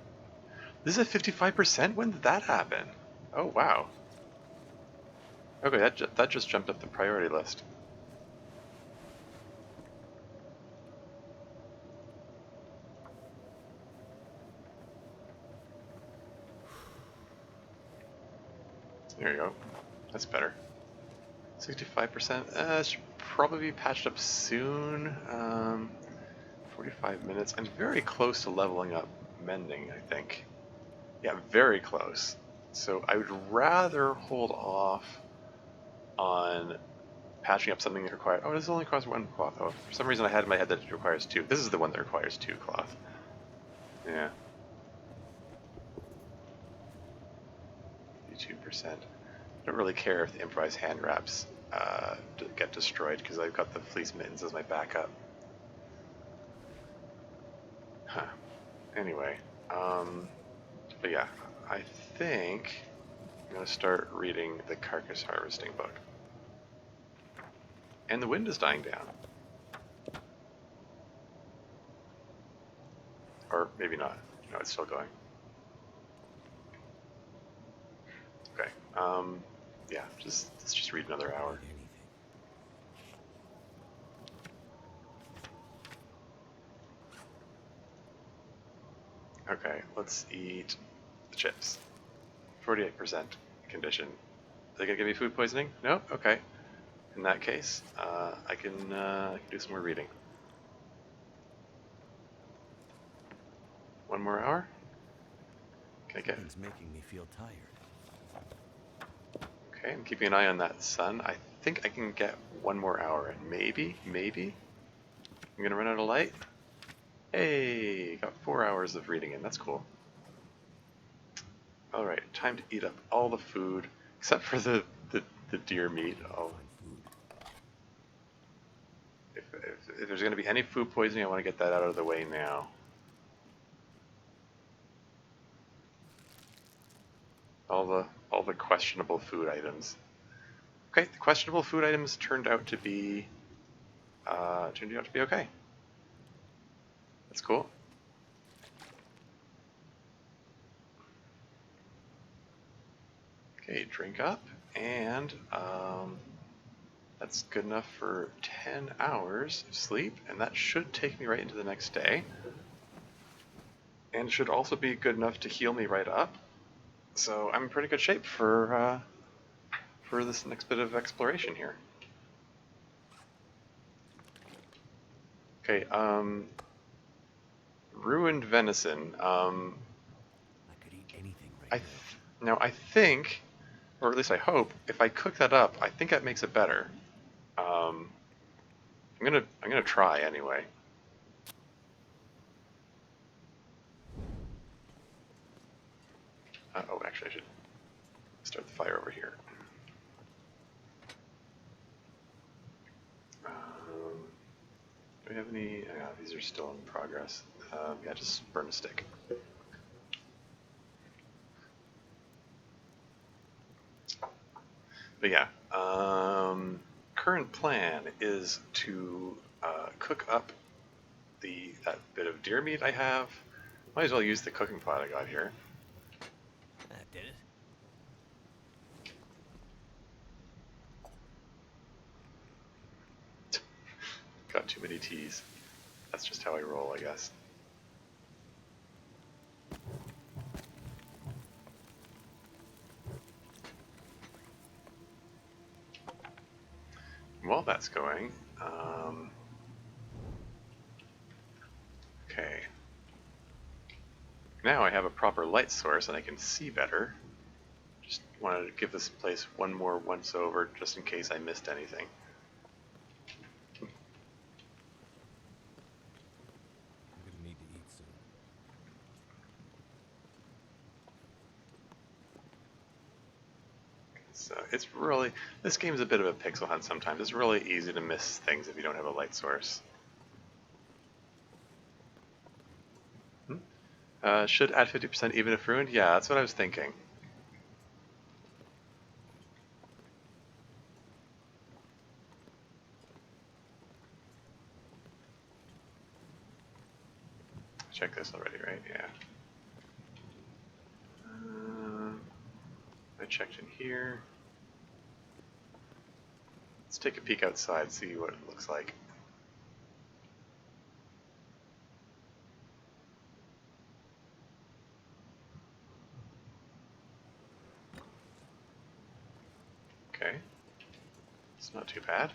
[SPEAKER 1] This is at 55%? When did that happen? Oh, wow. Okay, that just jumped up the priority list. There you go. That's better. 65%. Should probably be patched up soon. 45 minutes. I'm very close to leveling up mending, I think. Yeah, very close. So I would rather hold off on patching up something that requires... Oh, this only requires one cloth. Oh, for some reason I had in my head that it requires two. This is the one that requires two cloth. Yeah. 52%. I don't really care if the improvised hand wraps get destroyed because I've got the fleece mittens as my backup. Huh. Anyway, but yeah, I think I'm going to start reading the carcass harvesting book. And the wind is dying down. Or maybe not. No, it's still going. Okay. Yeah, let's just read another hour. Okay, let's eat the chips. 48% condition. Are they gonna give me food poisoning? No? Okay. In that case, I can do some more reading. One more hour? Can I get...
[SPEAKER 2] Something's making me feel tired.
[SPEAKER 1] Okay, I'm keeping an eye on that sun. I think I can get one more hour, and maybe, I'm gonna run out of light. Hey, got 4 hours of reading in. That's cool. All right, time to eat up all the food except for the deer meat. Oh, if there's gonna be any food poisoning, I want to get that out of the way now. All the questionable food items. Okay, the questionable food items turned out to be okay. That's cool. Okay, drink up, and that's good enough for 10 hours of sleep, and that should take me right into the next day. And should also be good enough to heal me right up. So I'm in pretty good shape for this next bit of exploration here. Okay, ruined venison.
[SPEAKER 2] I could eat anything right
[SPEAKER 1] Now I think, or at least I hope, if I cook that up, I think that makes it better. I'm gonna try anyway. Oh, actually, I should start the fire over here. Do we have any? These are still in progress. Yeah, just burn a stick. But yeah, current plan is to cook up that bit of deer meat I have. Might as well use the cooking pot I got here.
[SPEAKER 2] That did it.
[SPEAKER 1] Got too many T's. That's just how I roll, I guess. While that's going, okay. Now I have a proper light source and I can see better. Just wanted to give this place one more once over just in case I missed anything.
[SPEAKER 2] I'm gonna need to eat soon.
[SPEAKER 1] So it's really, this game's a bit of a pixel hunt sometimes. It's really easy to miss things if you don't have a light source. Should add 50% even if ruined? Yeah, that's what I was thinking. check this already, right? Yeah. I checked in here. Let's take a peek outside, see what it looks like. Okay. It's not too bad.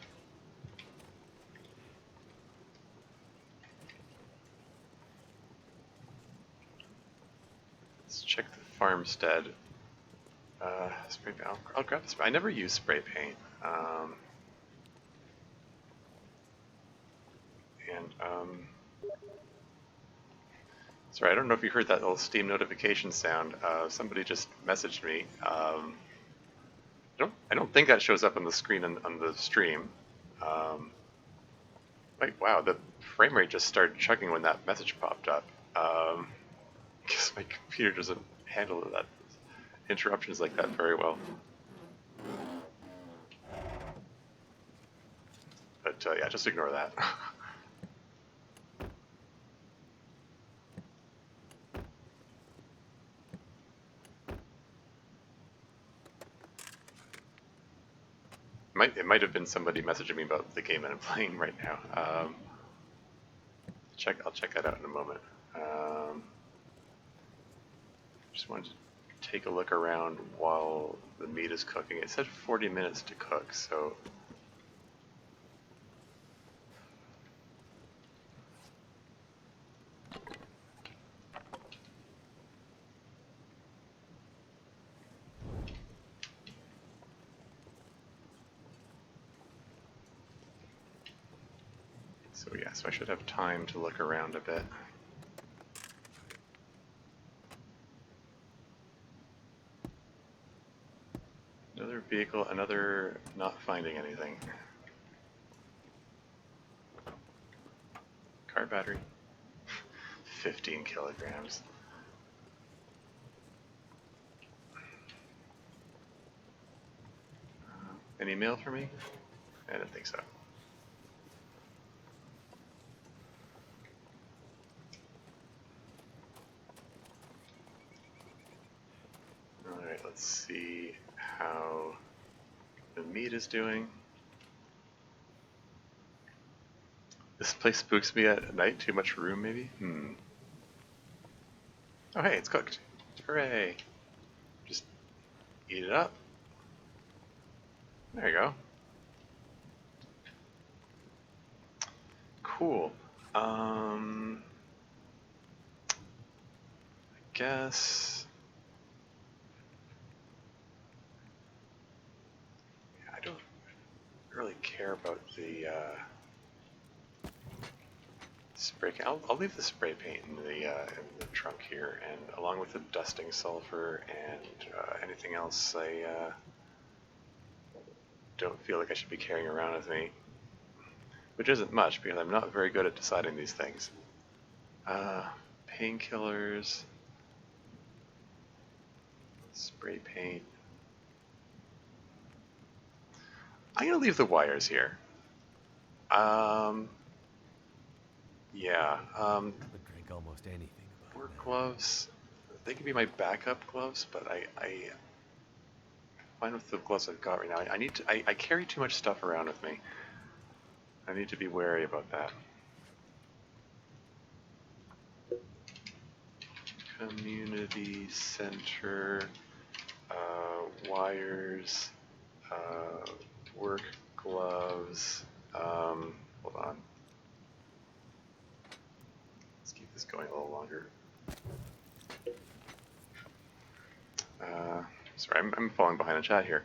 [SPEAKER 1] Let's check the farmstead. Spray paint. I'll grab this. I never use spray paint. Sorry, I don't know if you heard that little Steam notification sound. Somebody just messaged me. I don't think that shows up on the screen on the stream. Like, wow, the frame rate just started chugging when that message popped up. I guess my computer doesn't handle that interruptions like that very well. But yeah, just ignore that. It might have been somebody messaging me about the game that I'm playing right now. I'll check that out in a moment. Just wanted to take a look around while the meat is cooking. It said 40 minutes to cook, so yeah, so I should have time to look around a bit. Another vehicle, another not finding anything. Car battery. 15 kilograms. Any mail for me? I didn't think so. Alright, let's see how the meat is doing. This place spooks me at night. Too much room, maybe? Oh, hey, it's cooked. Hooray. Just eat it up. There you go. Cool. I guess... I don't really care about the spray. I'll leave the spray paint in the trunk here, and along with the dusting sulfur and anything else I don't feel like I should be carrying around with me, which isn't much because I'm not very good at deciding these things. Painkillers, spray paint. I'm gonna leave the wires here. Yeah.
[SPEAKER 2] I would drink almost anything about
[SPEAKER 1] Work
[SPEAKER 2] that.
[SPEAKER 1] gloves. They can be my backup gloves, but I'm fine with the gloves I've got right now. I carry too much stuff around with me. I need to be wary about that. Community center, wires, work gloves. Hold on. Let's keep this going a little longer. Sorry, I'm falling behind the chat here.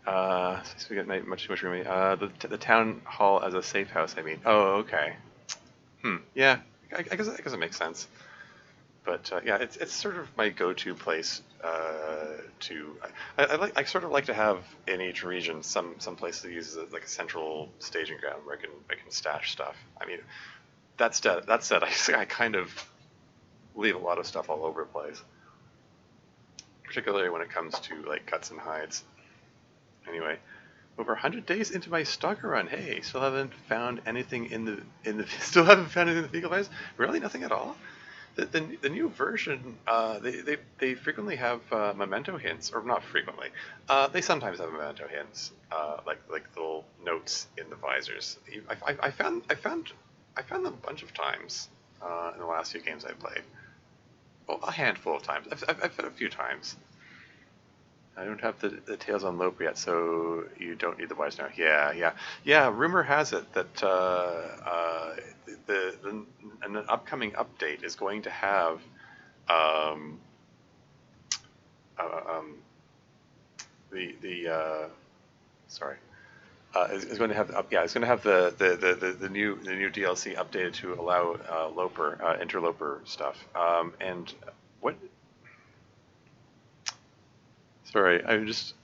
[SPEAKER 1] So we got much too much room. The town hall as a safe house. I mean, oh, okay. Yeah, I guess it makes sense. But yeah, it's sort of my go-to place to. I sort of like to have in each region some place that uses it like a central staging ground where I can stash stuff. I mean, that said, I kind of leave a lot of stuff all over the place, particularly when it comes to like guts and hides. Anyway, over 100 days into my stalker run. Hey, still haven't found anything in the still haven't found anything in the fecal fires. Really, nothing at all. The new version, they frequently have memento hints, or not frequently. They sometimes have memento hints, like little notes in the visors. I found them a bunch of times in the last few games I played. Well, a handful of times. I've found a few times. I don't have the Tales on Loper yet, so you don't need the wise now. Yeah. Rumor has it that an upcoming update is going to have um, uh, um, the sorry is going to have it's going to have the new DLC updated to allow Loper Interloper stuff. And what? Sorry, I'm just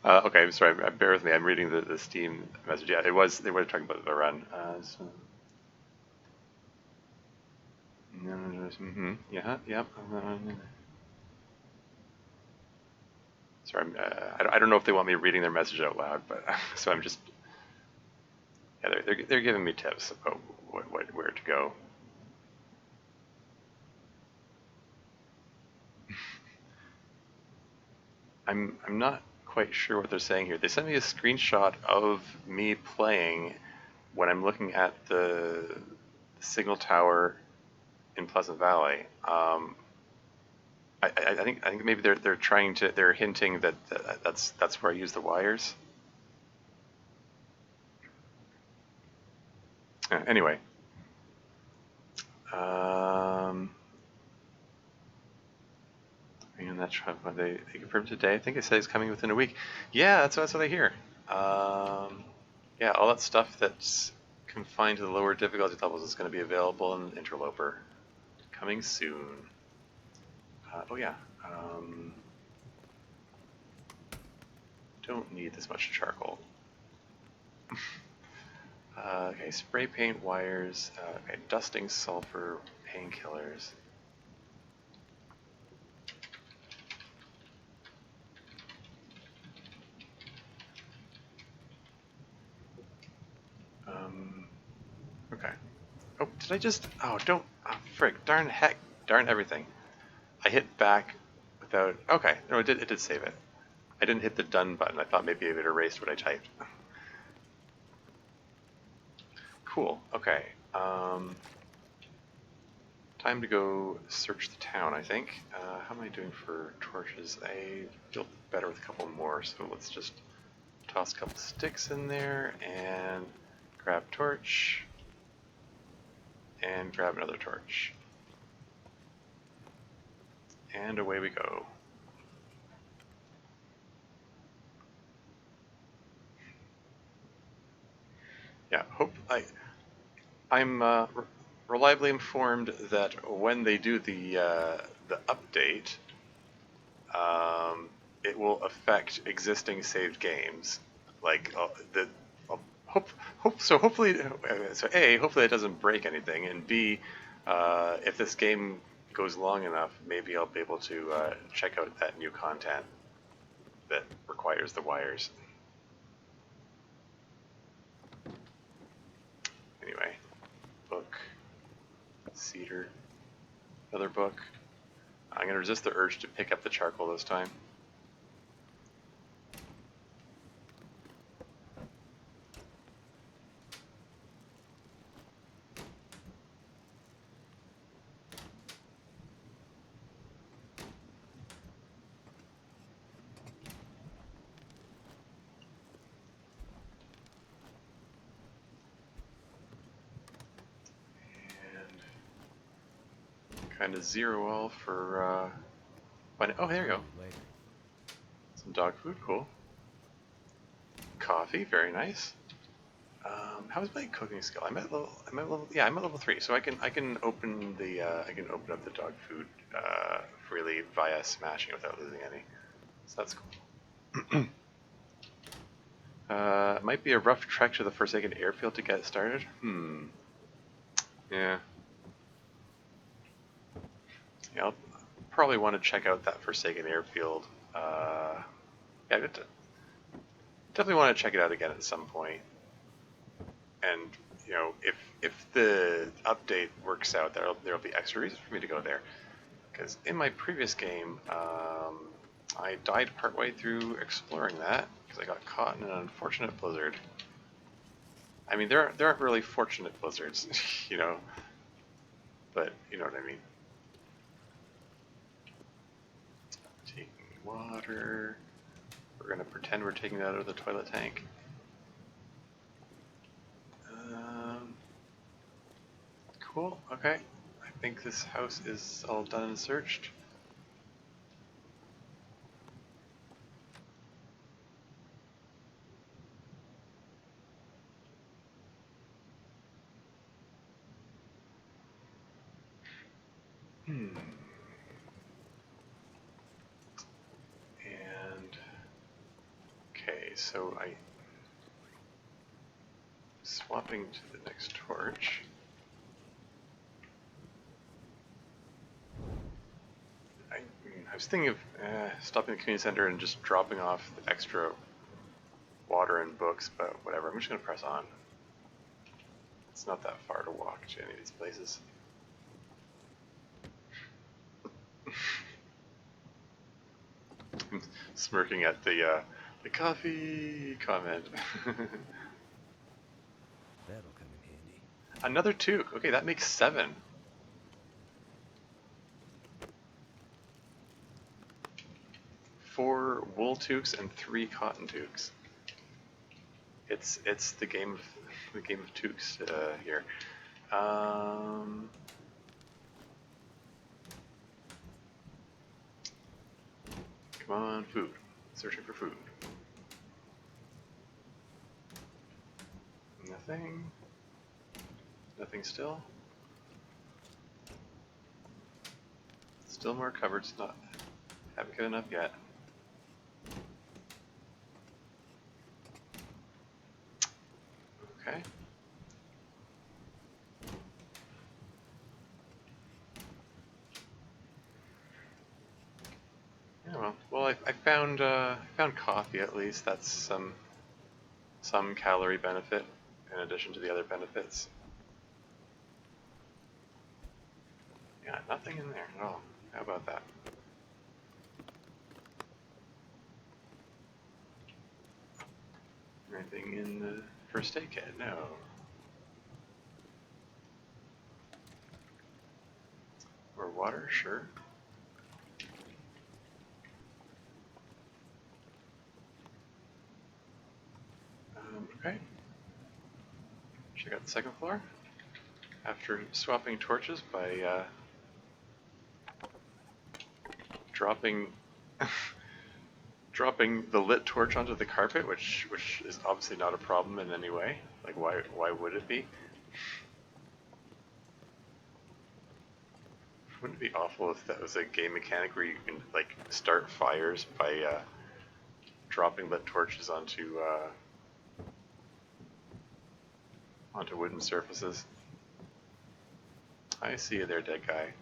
[SPEAKER 1] okay, I'm sorry. Bear with me. I'm reading the Steam message. Yeah, it was. They were talking about the run. Yeah. Yep. Sorry. I don't know if they want me reading their message out loud, but so I'm just. Yeah, they're giving me tips about where to go. I'm not quite sure what they're saying here. They sent me a screenshot of me playing when I'm looking at the signal tower in Pleasant Valley. I think maybe they're trying to they're hinting that that's where I use the wires. Anyway, and that's what they confirmed today. I think it says coming within a week. Yeah, that's what I hear. Yeah, all that stuff that's confined to the lower difficulty levels is going to be available in Interloper coming soon. Oh yeah. Don't need this much charcoal. Okay, spray paint wires, okay, dusting sulfur, painkillers. Okay. Oh, did I just, oh, don't, oh, frick, darn heck, darn everything. I hit back without, okay, no, it did save it. I didn't hit the done button. I thought maybe it erased what I typed. Cool, okay. Time to go search the town, I think. How am I doing for torches? I feel better with a couple more, so let's just toss a couple sticks in there and grab torch and grab another torch. And away we go. Yeah, I'm reliably informed that when they do the update, it will affect existing saved games. Like the hopefully hopefully it doesn't break anything, and B, if this game goes long enough, maybe I'll be able to check out that new content that requires the wires. Anyway, book, cedar, another book. I'm going to resist the urge to pick up the charcoal this time. Kind of zero all for oh, there you go. Some dog food, cool. Coffee, very nice. How's my cooking skill? I'm at level 3, so I can open up the dog food freely via smashing without losing any. So that's cool. It might be a rough trek to the Forsaken Airfield to get started. Yeah. Yeah, I'll probably want to check out that Forsaken Airfield. Yeah, definitely want to check it out again at some point. And you know, if the update works out, there'll be extra reasons for me to go there. Because in my previous game, I died partway through exploring that because I got caught in an unfortunate blizzard. I mean, there aren't really fortunate blizzards, you know, but you know what I mean. Taking water. We're gonna pretend we're taking that out of the toilet tank. Cool. Okay. I think this house is all done and searched. Hmm. And okay, so I swapping to the next torch. I was thinking of stopping at the community center and just dropping off the extra water and books, but whatever. I'm just gonna press on. It's not that far to walk to any of these places. I'm smirking at the coffee comment.
[SPEAKER 2] That'll come in handy.
[SPEAKER 1] Another toque. Okay, that makes 7. 4 wool toques and 3 cotton toques. It's the game of toques here. Come on, food. Searching for food. Nothing. Nothing still. Still more cupboards. Not haven't got enough yet. Okay. Yeah, well, I found coffee at least. That's some calorie benefit in addition to the other benefits. Yeah, nothing in there at all. How about that? Anything in the first aid kit? No. Or water? Sure. Okay. Check out the second floor. After swapping torches by dropping dropping the lit torch onto the carpet, which is obviously not a problem in any way. Like why would it be? Wouldn't it be awful if that was a game mechanic where you can like start fires by dropping lit torches onto wooden surfaces? I see you there, dead guy.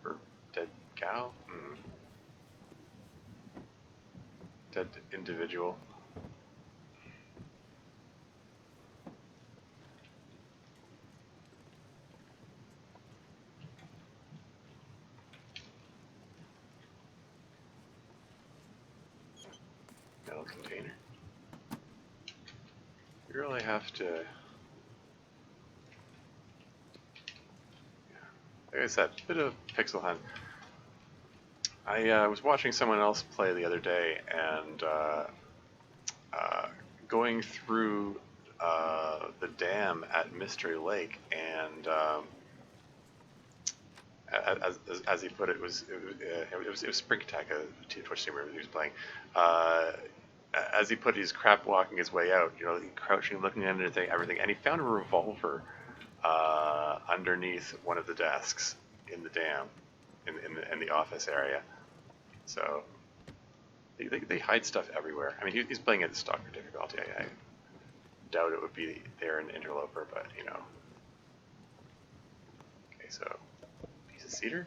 [SPEAKER 1] Or dead gal? Dead individual. Metal container. You really have to... Like I said, a bit of pixel hunt. I was watching someone else play the other day, and going through the dam at Mystery Lake, and as he put it, it was Spring Attack, a Twitch streamer he was playing. As he put it, he's crap walking his way out, you know, crouching, looking under everything, and he found a revolver underneath one of the desks in the dam, in the office area. So they hide stuff everywhere. I mean, he's playing at the Stalker difficulty. I doubt it would be there in Interloper, but you know. Okay, so piece of cedar,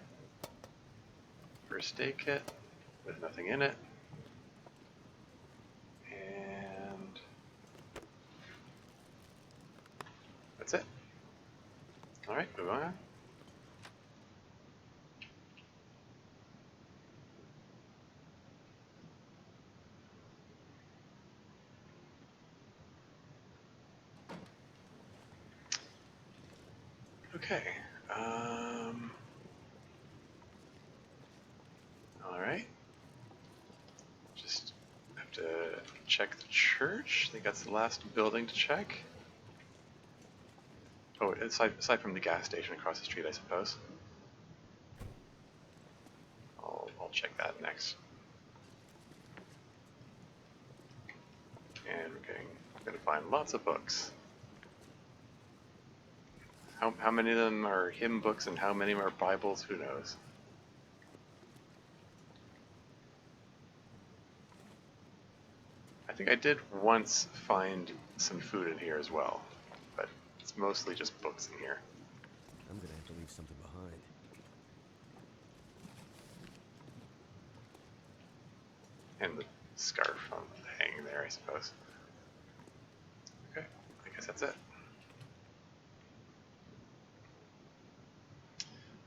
[SPEAKER 1] first aid kit with nothing in it, That's it. Alright, move on. Okay. Alright. Just have to check the church. I think that's the last building to check. Oh, aside from the gas station across the street, I suppose. I'll check that next. And we're going to find lots of books. How many of them are hymn books and how many are Bibles? Who knows? I think I did once find some food in here as well, but it's mostly just books in here.
[SPEAKER 2] I'm gonna have to leave something behind.
[SPEAKER 1] And the scarf on hanging there, I suppose. Okay, I guess that's it.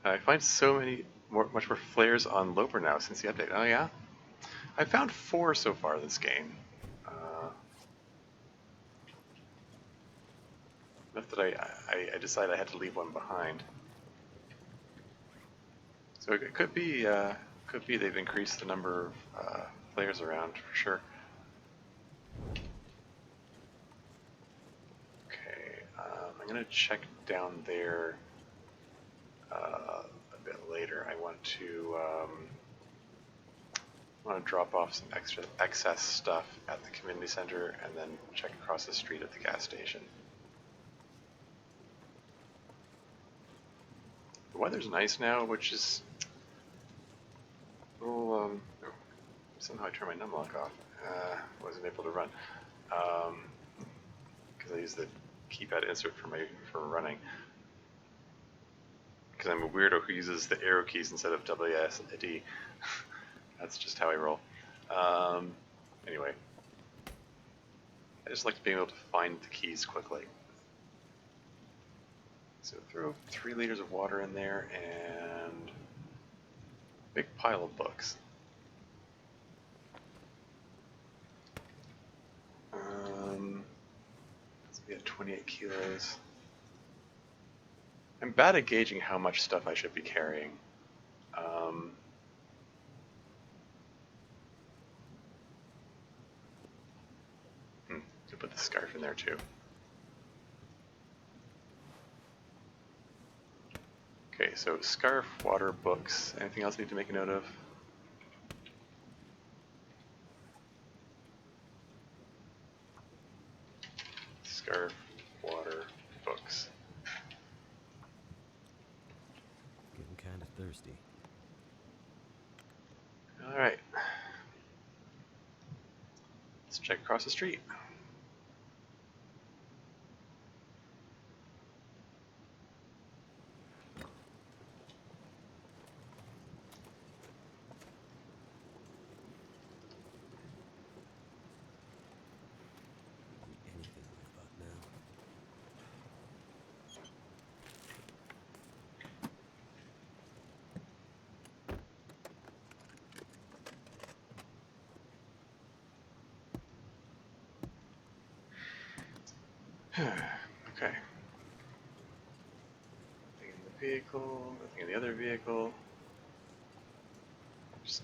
[SPEAKER 1] I find so much more flares on Loper now since the update. Oh yeah? I found 4 so far this game. Enough that I decided I had to leave one behind. So it could be they've increased the number of players around for sure. Okay, I'm gonna check down there a bit later. I want to drop off some excess stuff at the community center and then check across the street at the gas station. The weather's nice now, which is a little, somehow I turned my numlock off. Wasn't able to run. Because I used the keypad insert for running. Because I'm a weirdo who uses the arrow keys instead of WSD. That's just how I roll. Anyway. I just like being able to find the keys quickly. So throw 3 liters of water in there and a big pile of books. Let's be at 28 kilos. I'm bad at gauging how much stuff I should be carrying. To put the scarf in there too. Okay, so scarf, water, books. Anything else I need to make a note of? Scarf, water, books.
[SPEAKER 2] Getting kind of thirsty.
[SPEAKER 1] Alright. Let's check across the street.
[SPEAKER 2] Anything right about now.
[SPEAKER 1] Okay. Nothing in the vehicle, nothing in the other vehicle. Just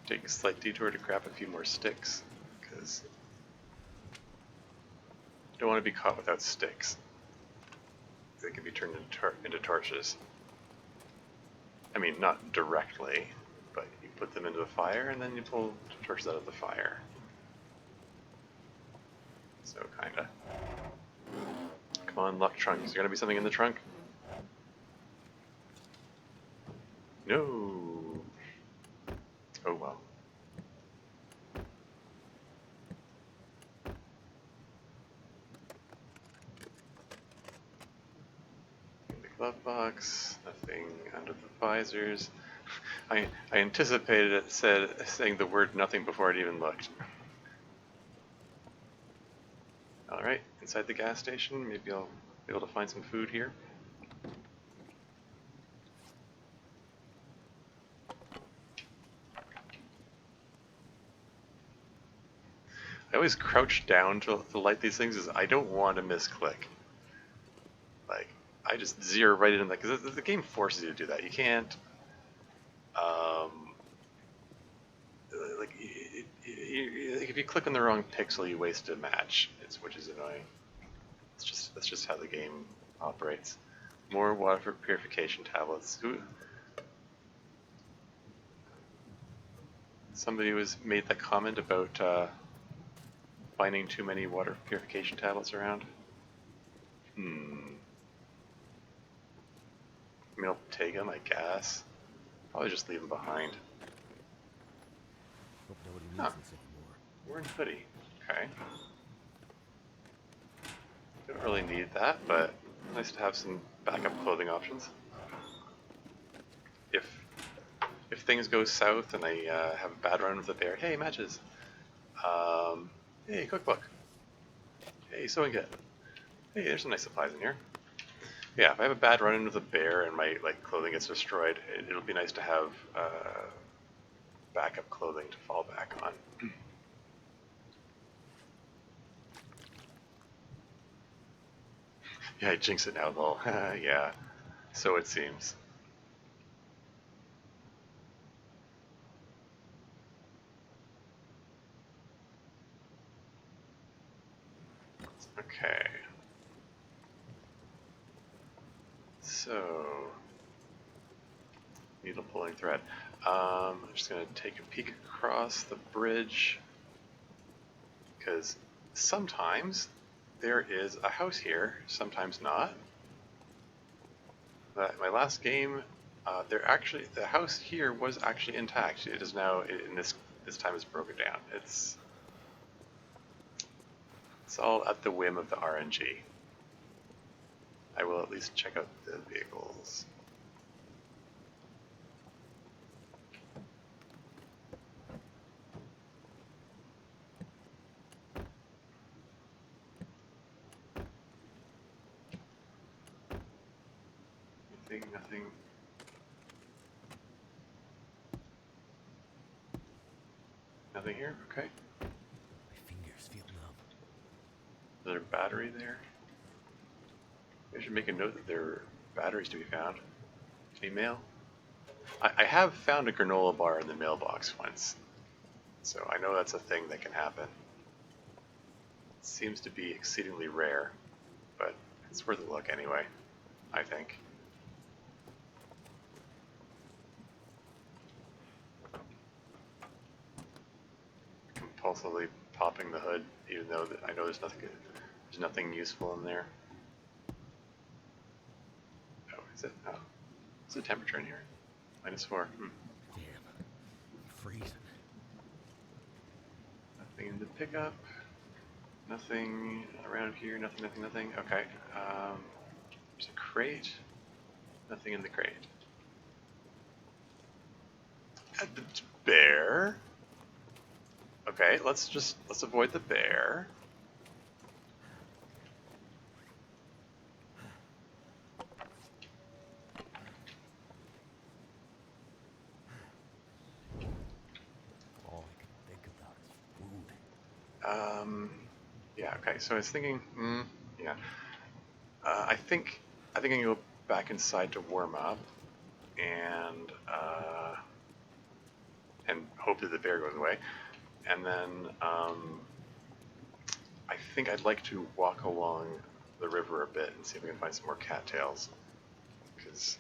[SPEAKER 1] take a slight detour to grab a few more sticks, because I don't want to be caught without sticks. They can be turned into torches. I mean, not directly, but you put them into the fire and then you pull torches out of the fire. So, kinda. Come on, lock trunk. Is there gonna be something in the trunk? No. Oh well. In the glove box, nothing under the visors. I anticipated it saying the word nothing before it even looked. Alright, inside the gas station, maybe I'll Able to find some food here. I always crouch down to light these things, is I don't want to misclick. Like, I just zero right in that, because the game forces you to do that. You can't, um, like, if you click on the wrong pixel, you waste a match, which is annoying. That's just how the game operates. More water purification tablets. Somebody made that comment about finding too many water purification tablets around. I mean, I'll take them, I guess. Probably just leave them behind.
[SPEAKER 2] Hope nobody needs
[SPEAKER 1] Huh.
[SPEAKER 2] this anymore.
[SPEAKER 1] We're in hoodie. Okay. Don't really need that, but nice to have some backup clothing options. If if things go south and I have a bad run with the bear, hey, matches. Hey, cookbook. Hey, sewing kit. Hey, there's some nice supplies in here. Yeah, if I have a bad run-in with a bear and my clothing gets destroyed, it'll be nice to have backup clothing to fall back on. Yeah, I jinx it now, lol. Yeah, so it seems. Okay. So, needle pulling thread. I'm just going to take a peek across the bridge, because sometimes there is a house here, sometimes not. My last game, the house here was actually intact. It is now, in this time, it's broken down. It's all at the whim of the RNG. I will at least check out the vehicles. Nothing. Nothing here? Okay.
[SPEAKER 2] My fingers feel numb.
[SPEAKER 1] Is there a battery there? I should make a note that there are batteries to be found. Email? I have found a granola bar in the mailbox once, so I know that's a thing that can happen. It seems to be exceedingly rare, but it's worth a look anyway, I think. Compulsively popping the hood, even though I know there's nothing useful in there. Oh, is it? Oh, what's the temperature in here? -4.
[SPEAKER 2] Damn, I'm freezing.
[SPEAKER 1] Nothing in the pickup. Nothing around here. Nothing. Okay. There's a crate. Nothing in the crate. And the bear. Okay, let's avoid the bear.
[SPEAKER 2] All I can think about is food.
[SPEAKER 1] Yeah. Okay. So I was thinking. Yeah. I think I can go back inside to warm up, and hope that the bear goes away, and then I think I'd like to walk along the river a bit and see if we can find some more cattails, because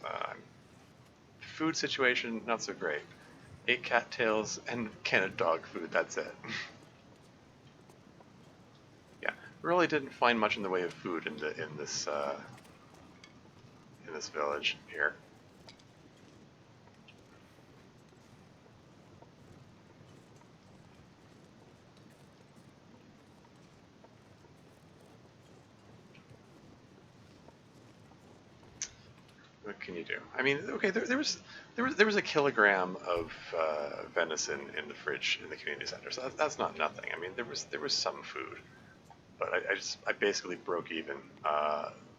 [SPEAKER 1] food situation not so great. 8 cattails and can of dog food. That's it. Yeah, really didn't find much in the way of food in this village here. What can you do? I mean, okay, there was a kilogram of venison in the fridge in the community center, so that's not nothing. I mean, there was some food, but I basically broke even.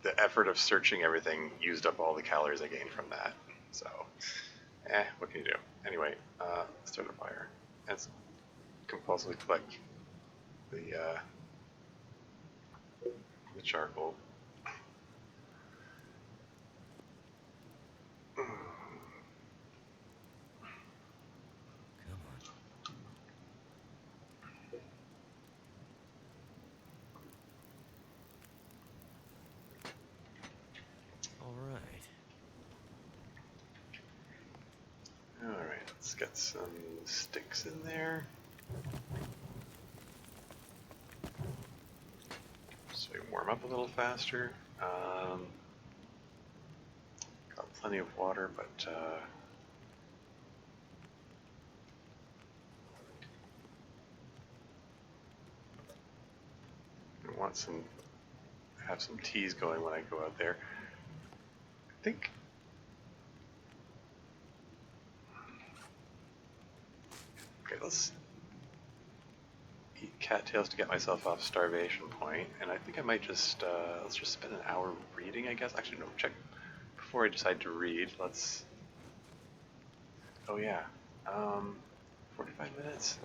[SPEAKER 1] the effort of searching everything used up all the calories I gained from that. So, what can you do? Anyway, start a fire. And compulsively collect the charcoal.
[SPEAKER 2] Come on. All right.
[SPEAKER 1] Alright, let's get some sticks in there. So we warm up a little faster. Got plenty of water, but I want have some teas going when I go out there. I think okay, let's eat cattails to get myself off starvation point, and I think I might just let's just spend an hour reading, I guess. Actually, no, check before I decide to read. Let's. Oh yeah, 45 minutes.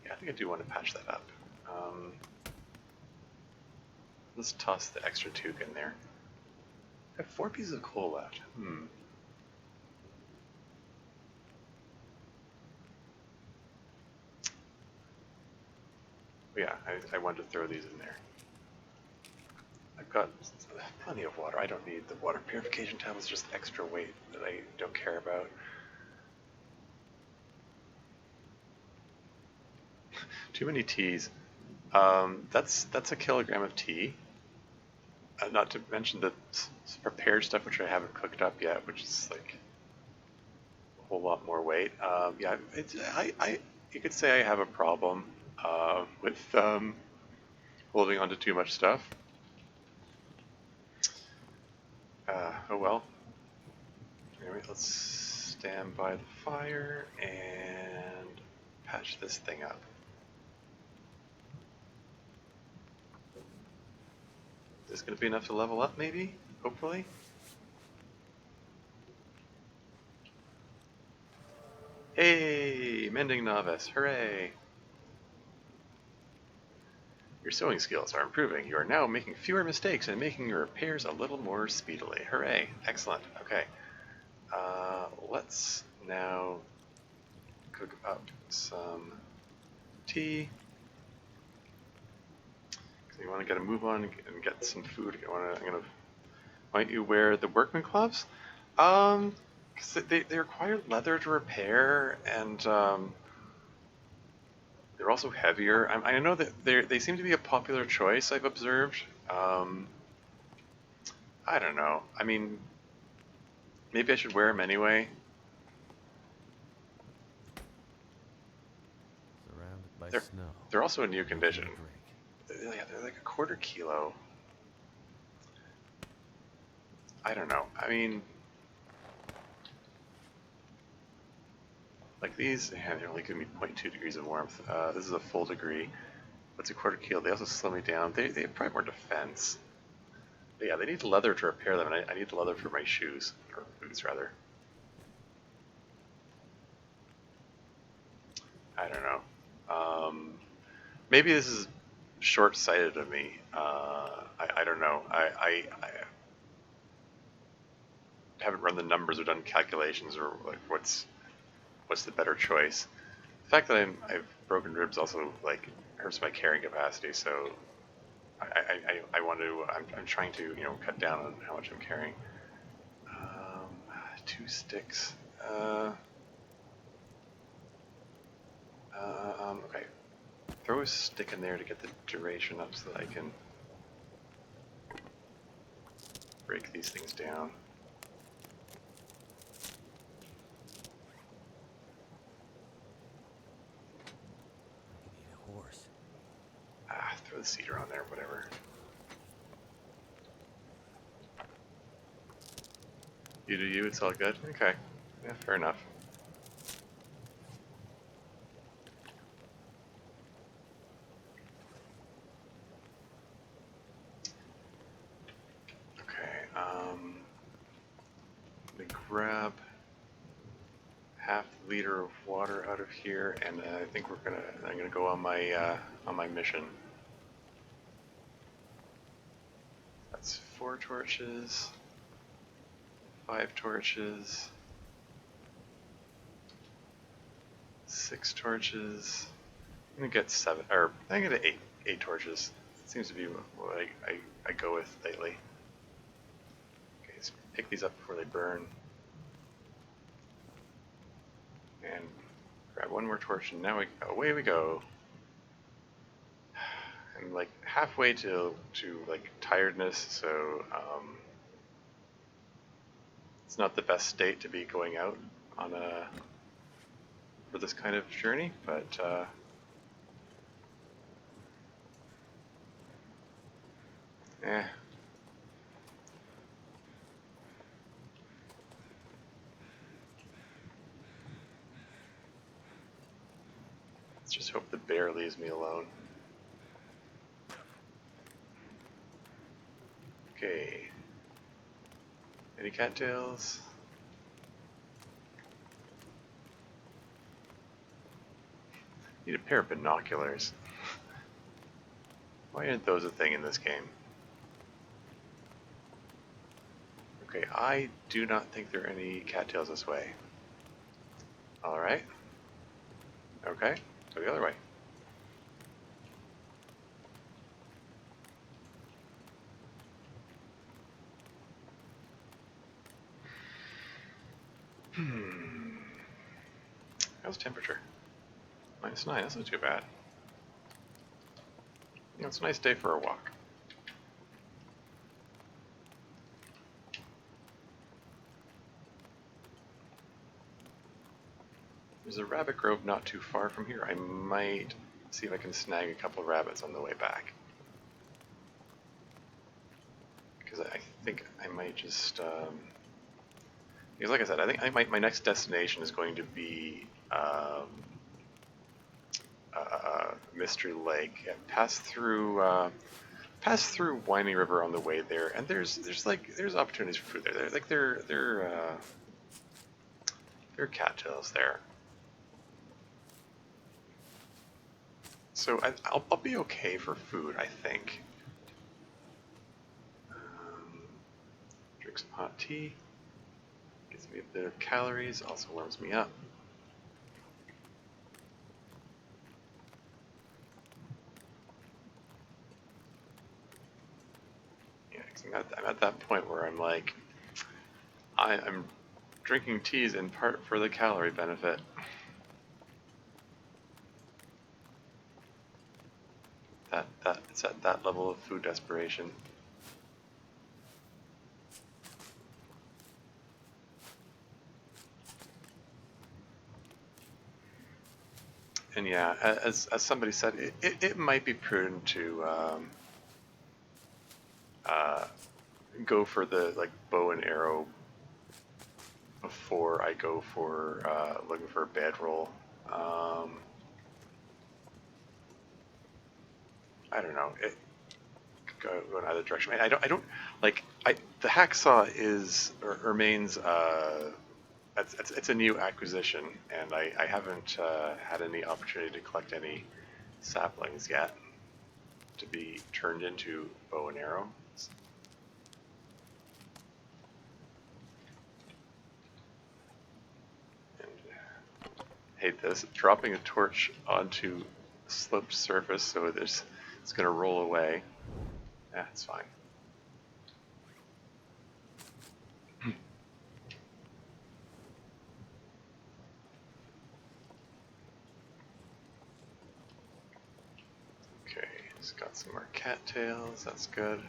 [SPEAKER 1] Yeah, I think I do want to patch that up. Let's toss the extra tube in there. I have 4 pieces of coal left. Yeah, I wanted to throw these in there. I've got plenty of water. I don't need the water purification tablets, just extra weight that I don't care about. Too many teas. That's a kilogram of tea. Not to mention the prepared stuff, which I haven't cooked up yet, which is like a whole lot more weight. Yeah, you could say I have a problem with holding on to too much stuff. Oh well. Anyway, let's stand by the fire and patch this thing up. Is this going to be enough to level up, maybe? Hopefully? Hey! Mending novice. Hooray! Your sewing skills are improving. You are now making fewer mistakes and making your repairs a little more speedily. Hooray! Excellent. Okay. Let's now cook up some tea. So you want to get a move on and get some food. Why don't you wear the workman gloves? Because they require leather to repair, and they're also heavier. I know that they seem to be a popular choice, I've observed. I don't know. I mean, maybe I should wear them anyway.
[SPEAKER 2] Surrounded by
[SPEAKER 1] They're,
[SPEAKER 2] snow.
[SPEAKER 1] they're also in new condition.
[SPEAKER 2] Drink.
[SPEAKER 1] They're like a quarter kilo. I don't know. I mean, like these, yeah, they're only giving me 0.2 degrees of warmth. This is a full degree. What's a quarter kilo? They also slow me down. They have probably more defense. But yeah, they need leather to repair them, and I need the leather for my shoes, or boots rather. I don't know. Maybe this is short-sighted of me. I don't know. I haven't run the numbers or done calculations or like what's the better choice. The fact that I've broken ribs also like hurts my carrying capacity, so I want to. I'm trying to cut down on how much I'm carrying. 2 sticks. Okay. Throw a stick in there to get the duration up so that I can break these things down.
[SPEAKER 2] We need a horse.
[SPEAKER 1] Throw the cedar on there, whatever. You do you, it's all good? Okay. Yeah, fair enough. grab half the liter of water out of here, and I think I'm gonna go on my mission. That's 4 torches, 5 torches, 6 torches. I'm gonna get 7, or I'm gonna get 8 torches. It seems to be what I go with lately. Okay, let's pick these up before they burn. And grab one more torch, and now away we go. I'm like halfway to like tiredness, so it's not the best state to be going out on for this kind of journey, but eh. Let's just hope the bear leaves me alone. Okay. Any cattails? Need a pair of binoculars. Why aren't those a thing in this game? Okay, I do not think there are any cattails this way. Alright. Okay, go the other way. How's temperature? -9, that's not too bad. You know, it's a nice day for a walk. There's a rabbit grove not too far from here. I might see if I can snag a couple rabbits on the way back. Because I think I might just... because like I said, I think my next destination is going to be Mystery Lake. Yeah, pass through Winding River on the way there, and there's opportunities for food there. There are cattails there, so I'll be okay for food, I think. Drink some hot tea. Gives me a bit of calories. Also warms me up. I'm at that point where I'm like, I'm drinking teas in part for the calorie benefit. It's at that level of food desperation. And yeah, as somebody said, it might be prudent to go for the bow and arrow before I go for looking for a bedroll. I don't know. It could go in either direction. I don't like. The hacksaw remains. It's a new acquisition, and I haven't had any opportunity to collect any saplings yet to be turned into bow and arrow. Hate this. Dropping a torch onto a sloped surface so it's going to roll away. Yeah, it's fine. Okay, it's got some more cattails. That's good.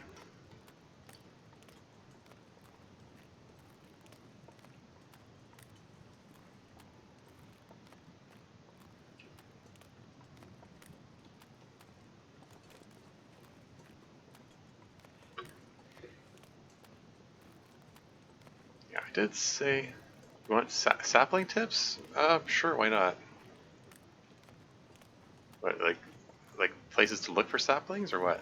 [SPEAKER 1] I did say, you want sapling tips? Sure, why not? What, like places to look for saplings, or what?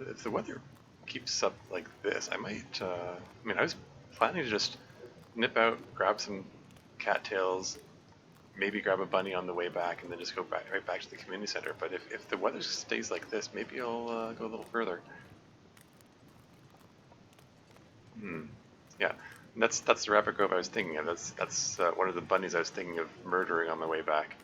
[SPEAKER 1] if the weather keeps up like this, I might. I mean, I was planning to just nip out, grab some cattails, maybe grab a bunny on the way back, and then just go back right back to the community center. But if the weather stays like this, maybe I'll go a little further. Hmm. Yeah, and that's the rabbit grove I was thinking of. That's one of the bunnies I was thinking of murdering on my way back.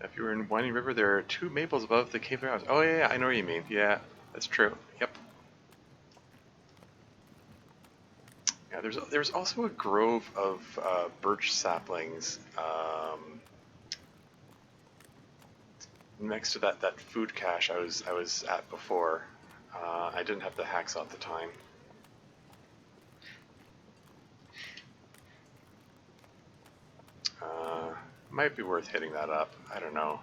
[SPEAKER 1] If you were in Winding River, there are 2 maples above the cave house. Oh yeah, I know what you mean. Yeah, that's true. Yep. Yeah, there's also a grove of birch saplings next to that food cache I was at before. I didn't have the hacksaw at the time. Might be worth hitting that up. I don't know.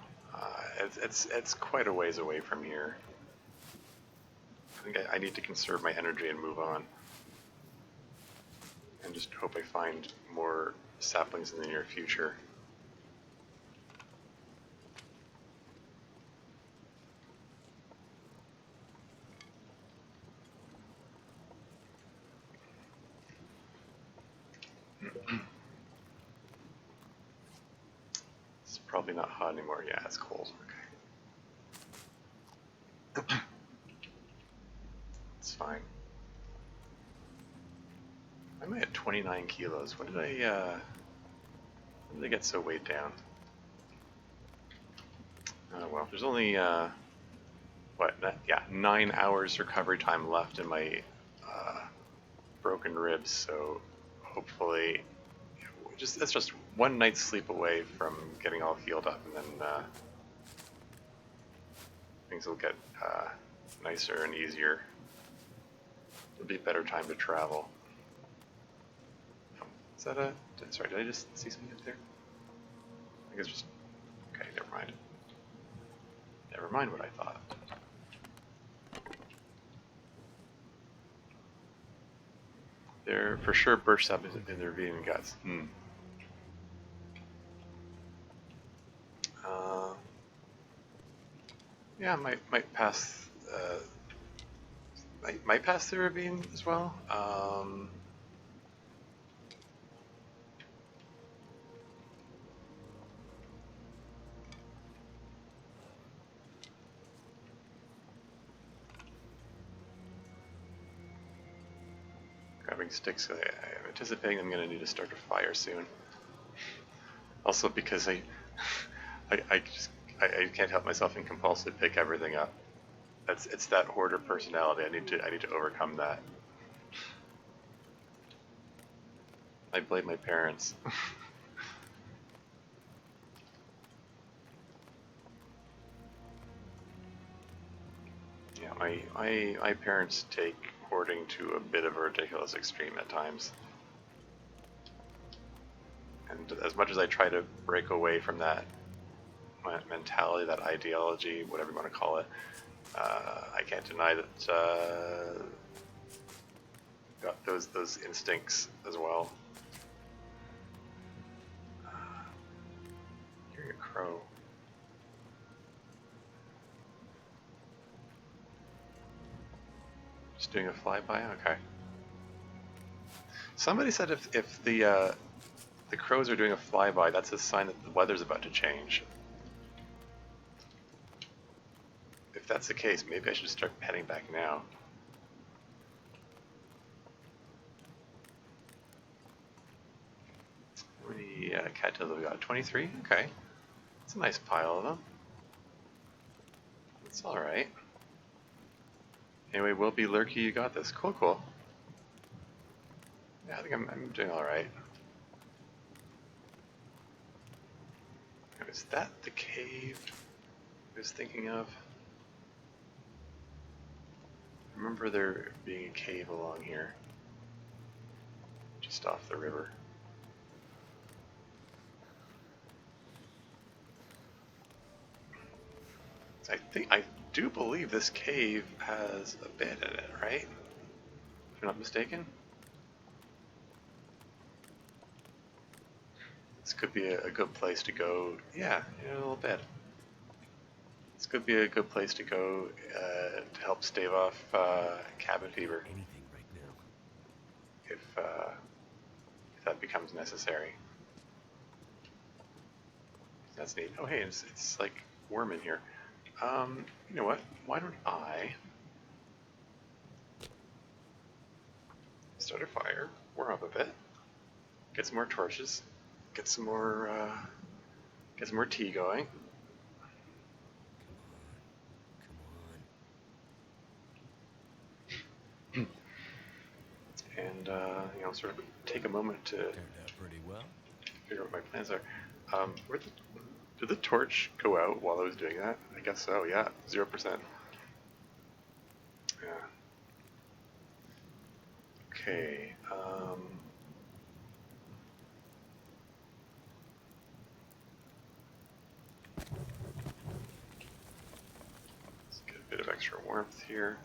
[SPEAKER 1] It's quite a ways away from here. I think I need to conserve my energy and move on. And just hope I find more saplings in the near future. It's probably not hot anymore. Yeah, it's cold. Okay. It's fine. I'm at 29 kilos. When did I get so weighed down? Oh well, there's only what? Yeah, 9 hours recovery time left in my broken ribs. So hopefully, that's just one night's sleep away from getting all healed up, and then things will get nicer and easier. It'll be a better time to travel. Is that a... Sorry, did I just see something up there? I think it's just... Okay, never mind. Never mind what I thought. They're for sure birch up in their ravine guts. Yeah, might pass... might pass the ravine as well. Grabbing sticks. I'm anticipating I'm going to need to start a fire soon. Also because I can't help myself and compulsively pick everything up. It's that hoarder personality. I need to overcome that. I blame my parents. Yeah, my parents take hoarding to a bit of a ridiculous extreme at times. And as much as I try to break away from that mentality, that ideology, whatever you want to call it, I can't deny that got those instincts as well. Hearing a crow. Just doing a flyby? Okay. Somebody said if the crows are doing a flyby, that's a sign that the weather's about to change. If that's the case, maybe I should start heading back now. How many cattails have we got? 23? Okay. That's a nice pile of them. That's alright. Anyway, Will be Lurky, you got this. Cool, cool. Yeah, I think I'm doing alright. Is that the cave I was thinking of? I remember there being a cave along here. Just off the river. I do believe this cave has a bed in it, right? If I'm not mistaken. This could be a good place to go. Yeah, a little bed. This could be a good place to go to help stave off cabin fever
[SPEAKER 2] Anything right now.
[SPEAKER 1] if that becomes necessary. That's neat. Oh, hey, it's like warm in here. You know what? Why don't I start a fire, warm up a bit, get some more torches, get some more tea going.
[SPEAKER 2] Come on.
[SPEAKER 1] And sort of take a moment to
[SPEAKER 2] Turned out pretty well.
[SPEAKER 1] figure out what my plans are. Did the torch go out while I was doing that? I guess so. Yeah, 0%. Yeah. Okay. Let's get a bit of extra warmth here.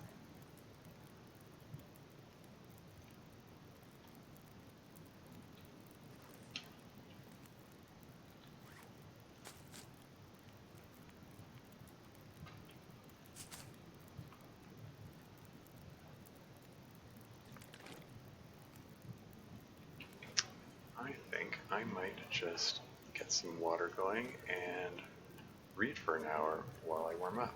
[SPEAKER 1] I think I might just get some water going and read for an hour while I warm up.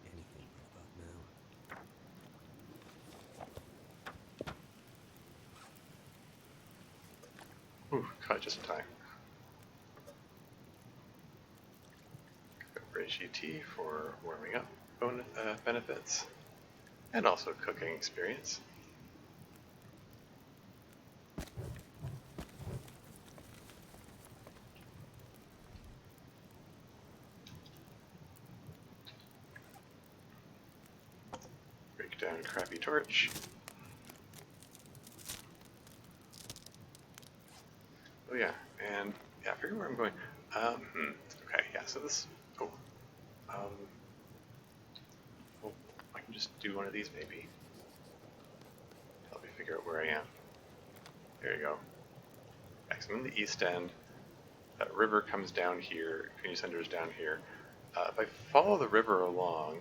[SPEAKER 2] Anything right about now.
[SPEAKER 1] Ooh, caught just in time. Reishi tea for warming up benefits, and also cooking experience. Break down a crappy torch. Oh yeah, and yeah, I forget where I'm going. Okay, yeah, so this, well, I can just do one of these maybe. Help me figure out where I am. There you go. Okay, so I'm in the east end. That river comes down here, community center is down here. If I follow the river along,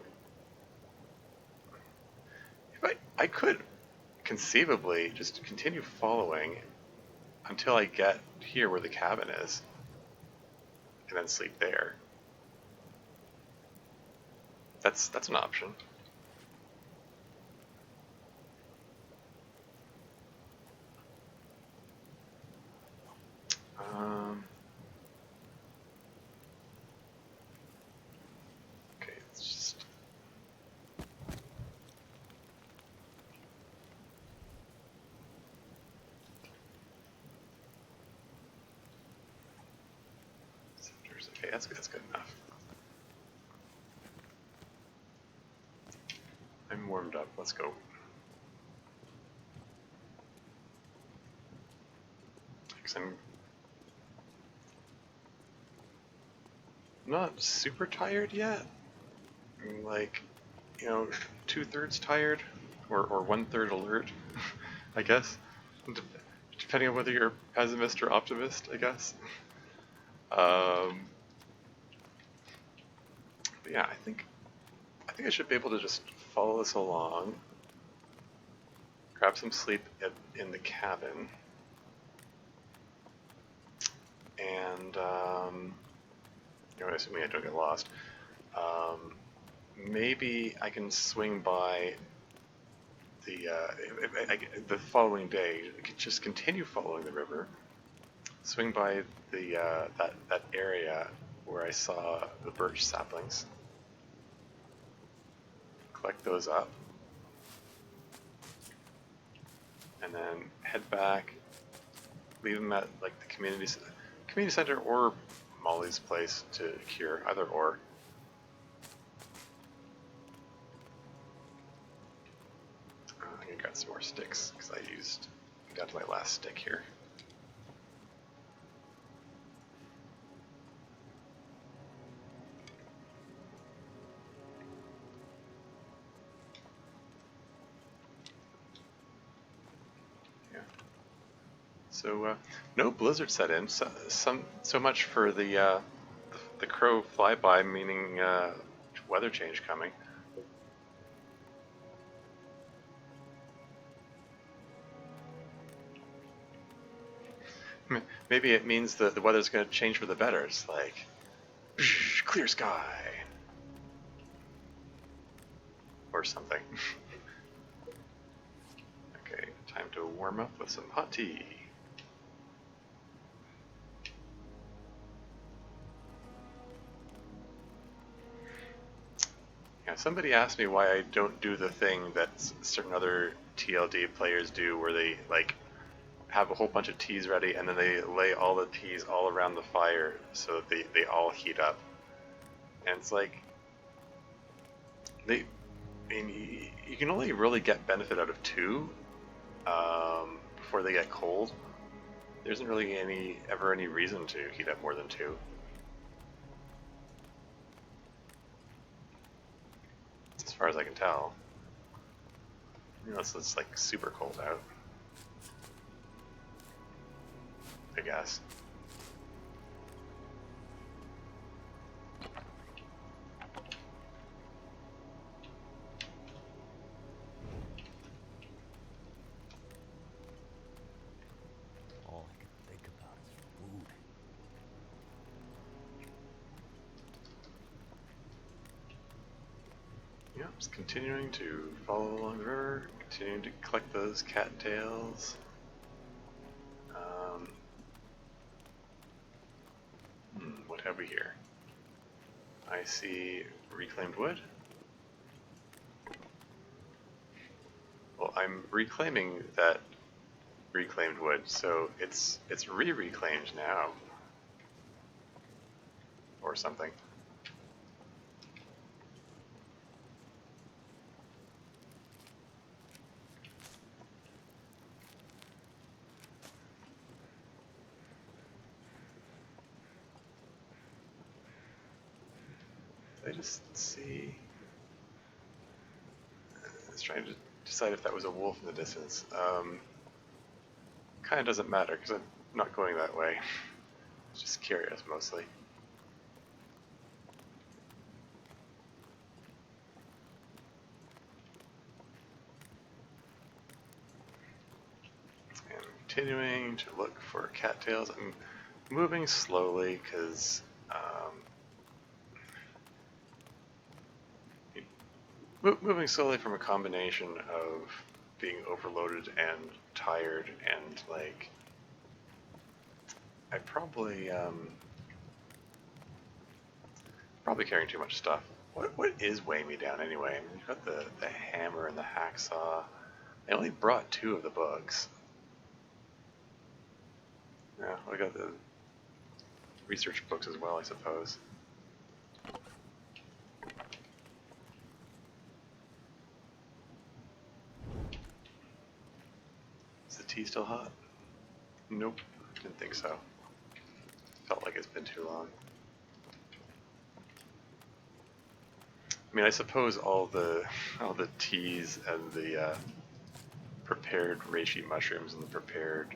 [SPEAKER 1] I could conceivably just continue following until I get here where the cabin is, and then sleep there. That's an option. Okay, it's just. Okay, that's good enough. I'm warmed up. Let's go. Because I'm not super tired yet. I'm like, 2/3 tired, or 1/3 alert, I guess. Depending on whether you're pessimist or optimist, I guess. But yeah, I think I should be able to just follow this along, grab some sleep in the cabin, and assuming I don't get lost, maybe I can swing by the following day. I could just continue following the river, swing by the that area where I saw the birch saplings, collect those up, and then head back, leave them at like the community center or Molly's place to cure, either or. I'm gonna grab some more sticks because I'm down to my last stick here. So no blizzard set in. So much for the crow flyby, meaning weather change coming. Maybe it means that the weather's going to change for the better. It's like clear sky or something. Okay, time to warm up with some hot tea. Yeah, somebody asked me why I don't do the thing that certain other TLD players do, where they like have a whole bunch of teas ready and then they lay all the teas all around the fire so that they all heat up. And it's like they, I mean, you can only really get benefit out of two before they get cold. There isn't really ever any reason to heat up more than two. As far as I can tell. Unless it's like super cold out. I guess.
[SPEAKER 2] All I can think about is food.
[SPEAKER 1] Yeah, just continuing to follow along the river, continuing to collect those cattails. What have we here? I see reclaimed wood. Well, I'm reclaiming that reclaimed wood, so it's re-reclaimed now, or something. I just see. I was trying to decide if that was a wolf in the distance. Kind of doesn't matter because I'm not going that way. Just curious mostly. And continuing to look for cattails. I'm moving slowly because moving slowly from a combination of being overloaded and tired and like I probably carrying too much stuff. What is weighing me down anyway? I mean, you've got the hammer and the hacksaw. I only brought 2 of the books. Yeah, I got the research books as well, I suppose. Is the tea still hot? Nope, didn't think so. Felt like it's been too long. I mean, I suppose all the teas and the prepared reishi mushrooms and the prepared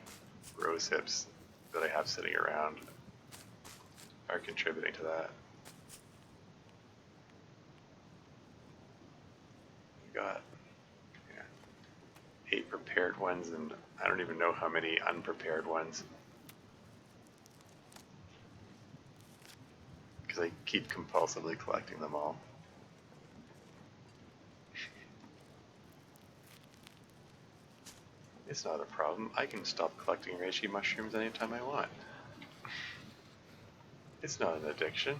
[SPEAKER 1] rose hips that I have sitting around are contributing to that. We got 8 prepared ones and I don't even know how many unprepared ones. Because I keep compulsively collecting them all. It's not a problem. I can stop collecting reishi mushrooms anytime I want. It's not an addiction.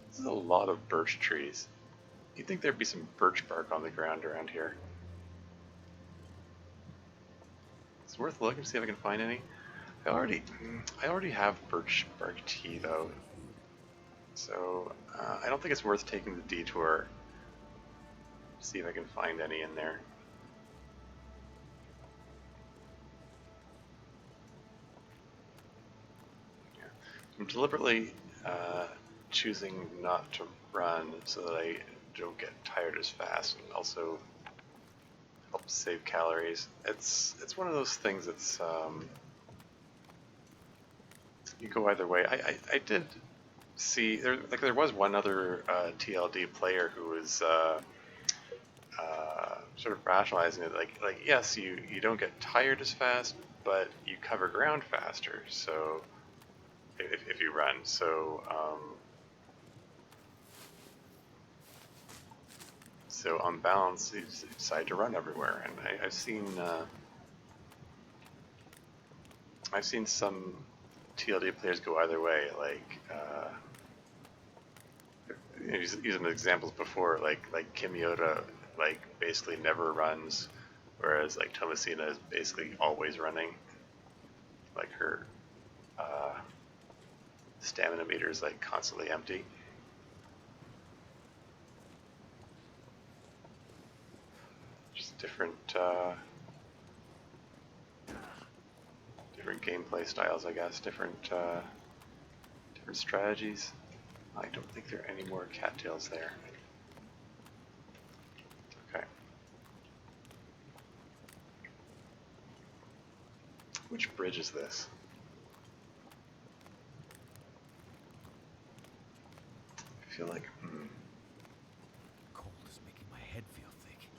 [SPEAKER 1] This is a lot of birch trees. You'd think there'd be some birch bark on the ground around here. It's worth looking to see if I can find any. I already have birch bark tea though, so I don't think it's worth taking the detour to see if I can find any in there. Yeah. I'm deliberately choosing not to run so that I don't get tired as fast, and also helps save calories. It's one of those things that's you go either way. I did see there was one other TLD player who was sort of rationalizing it like yes you don't get tired as fast, but you cover ground faster. So if you run, so on balance, you decide to run everywhere. And I've seen some TLD players go either way. Like using examples before, like Kimiota, like basically never runs, whereas like Tomasina is basically always running. Like her stamina meter is like constantly empty. Just different gameplay styles, I guess. Different strategies. I don't think there are any more cattails there. Okay. Which bridge is this? I feel like,
[SPEAKER 2] Cold is making my head feel thick.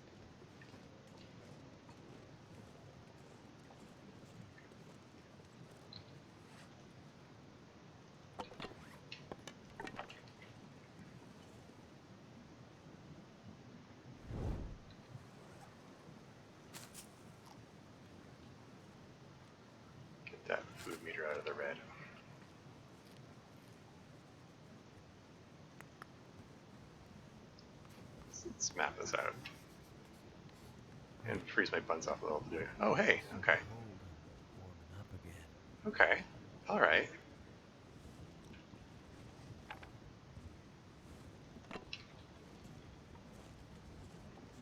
[SPEAKER 1] get that food meter out of the red. Let's map this out. And freeze my buns off a little to do it. Oh, hey, okay.
[SPEAKER 2] Cold and warming up again.
[SPEAKER 1] Okay, alright.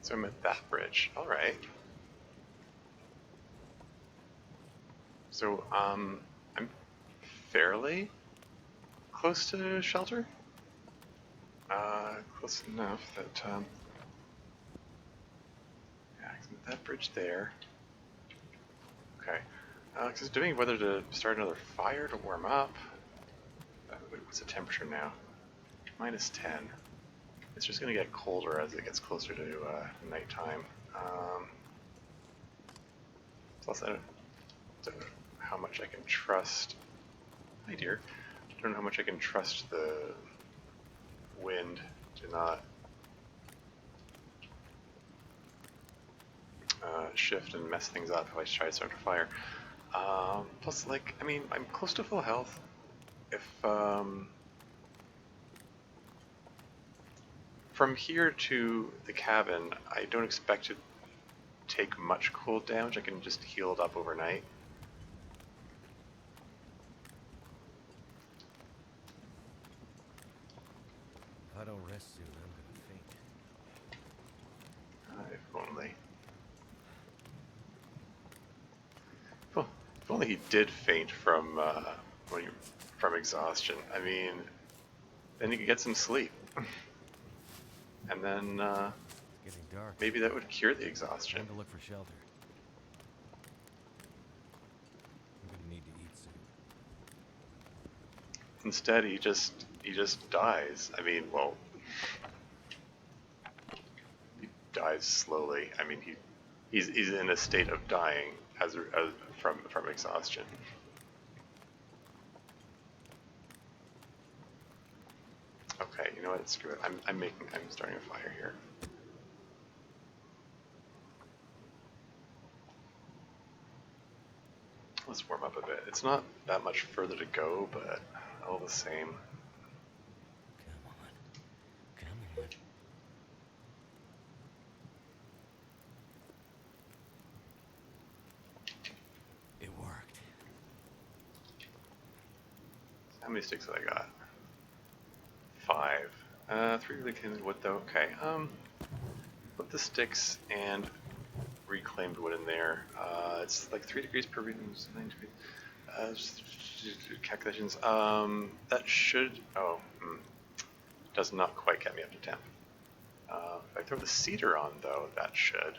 [SPEAKER 1] So I'm at that bridge, alright. So, I'm fairly close to shelter. Close enough that, yeah, I'm at that bridge there. Okay. Because debating whether to start another fire to warm up. What's the temperature now? -10. It's just going to get colder as it gets closer to nighttime. Plus, I don't know how much I can trust. Hi, dear. I don't know how much I can trust the wind to not shift and mess things up if I try to start a fire. Plus, like, I mean, I'm close to full health. If from here to the cabin, I don't expect to take much cold damage. I can just heal it up overnight.
[SPEAKER 2] If I don't rest soon, I'm gonna faint.
[SPEAKER 1] If only. Well, if only he did faint from from exhaustion. I mean, then he could get some sleep, and then
[SPEAKER 2] It's getting dark.
[SPEAKER 1] maybe that would cure the exhaustion.
[SPEAKER 2] Time to look for shelter. I'm gonna need to eat soon.
[SPEAKER 1] Instead, he just dies. I mean, well, he dies slowly. I mean, he's in a state of dying as from exhaustion. Okay, you know what? Screw it. I'm starting a fire here. Let's warm up a bit. It's not that much further to go, but all the same.
[SPEAKER 2] Come on. Come on. It worked.
[SPEAKER 1] How many sticks have I got? 5. 3 reclaimed wood though. Okay. Put the sticks and reclaimed wood in there. It's like 3 degrees per reading. 9 degrees. Just calculations. That should. Does not quite get me up to temp. If I throw the cedar on though, that should.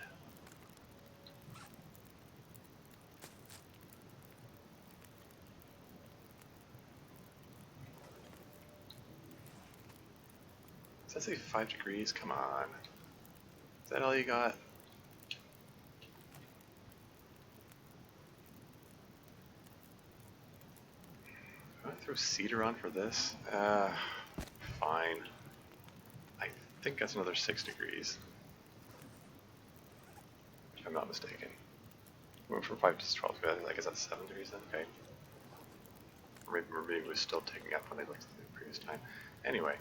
[SPEAKER 1] Does that say 5 degrees? Come on. Is that all you got? Do I throw cedar on for this? Fine. I think that's another 6 degrees. If I'm not mistaken. We went from 5 to 12. I guess that's 7 degrees then? Okay. Or maybe it was still taking up when I looked at the previous time. Anyway.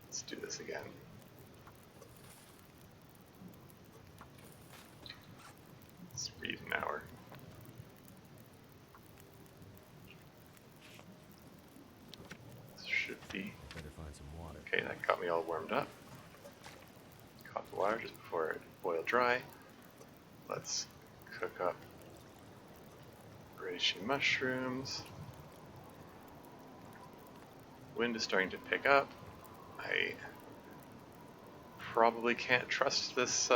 [SPEAKER 1] Let's do this again. Let's read an hour. This should be.
[SPEAKER 2] Better find some water.
[SPEAKER 1] Okay, that got me all warmed up. Caught the water just before it boiled dry. Let's cook up reishi mushrooms. Wind is starting to pick up. I probably can't trust this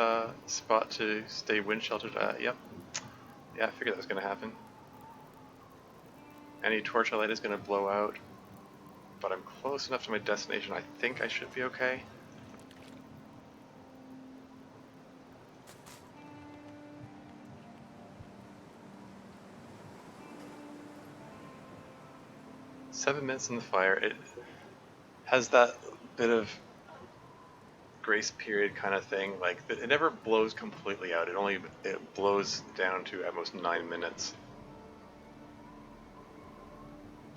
[SPEAKER 1] spot to stay wind sheltered. Yep. Yeah, I figured that was going to happen. Any torch I light is going to blow out, but I'm close enough to my destination. I think I should be okay. "7 minutes in the fire." It has that bit of grace period kind of thing. Like it never blows completely out. It blows down to at most 9 minutes,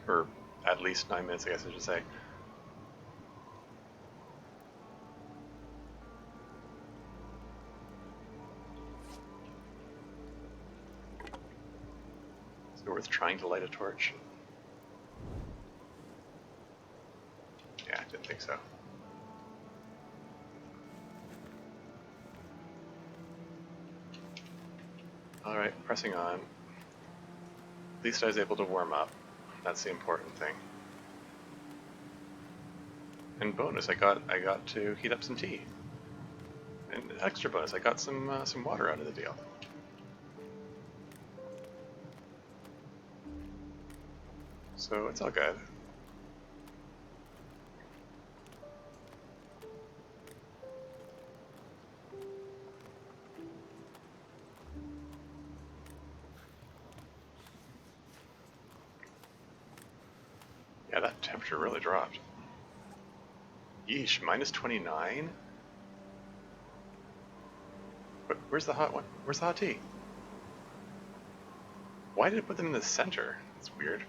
[SPEAKER 1] or at least 9 minutes, I guess I should say. Is it worth trying to light a torch? Yeah, I didn't think so. Alright, pressing on. At least I was able to warm up. That's the important thing. And bonus, I got to heat up some tea. And extra bonus, I got some water out of the deal. So it's all good. Yeah, that temperature really dropped. Yeesh, minus 29? But where's the hot one? Where's the hot tea? Why did it put them in the center? That's weird.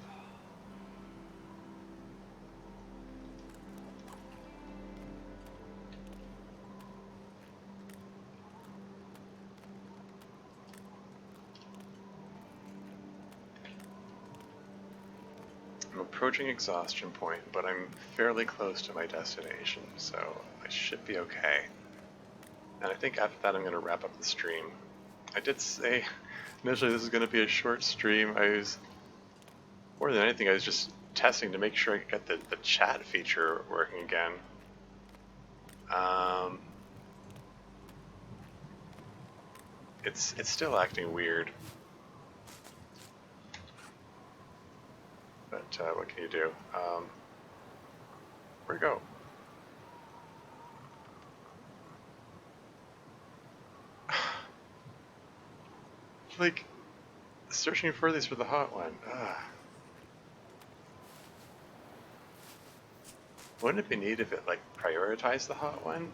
[SPEAKER 1] I'm approaching exhaustion point, but I'm fairly close to my destination, so I should be okay. And I think after that I'm going to wrap up the stream. I did say initially this is going to be a short stream. More than anything, I was just testing to make sure I could get the chat feature working again. It's still acting weird. But what can you do? Where'd it go? Like, searching for these for the hot one. Wouldn't it be neat if it, like, prioritized the hot one?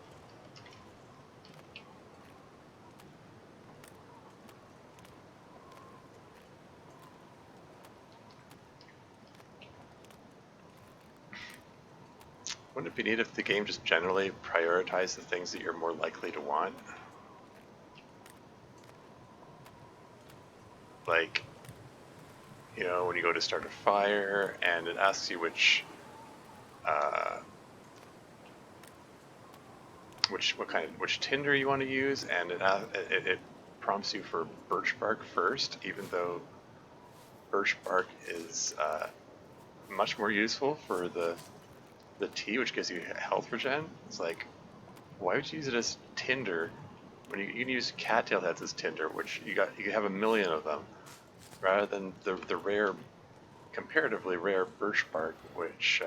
[SPEAKER 1] Wouldn't it be neat if the game just generally prioritized the things that you're more likely to want? Like, you know, when you go to start a fire and it asks you which tinder you want to use, and it prompts you for birch bark first, even though birch bark is much more useful for the tea, which gives you health regen. It's like, why would you use it as tinder when you can use cattail heads as tinder, which you can have a million of them, rather than the rare, comparatively rare birch bark, which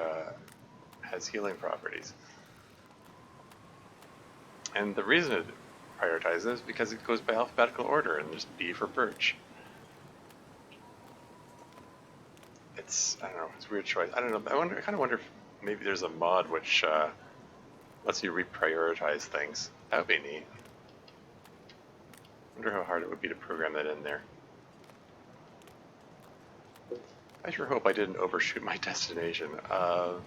[SPEAKER 1] has healing properties. And the reason it prioritizes is because it goes by alphabetical order, and there's B for birch. I don't know, it's a weird choice. I don't know, I kind of wonder if maybe there's a mod which lets you reprioritize things. That would be neat. I wonder how hard it would be to program that in there. I sure hope I didn't overshoot my destination. I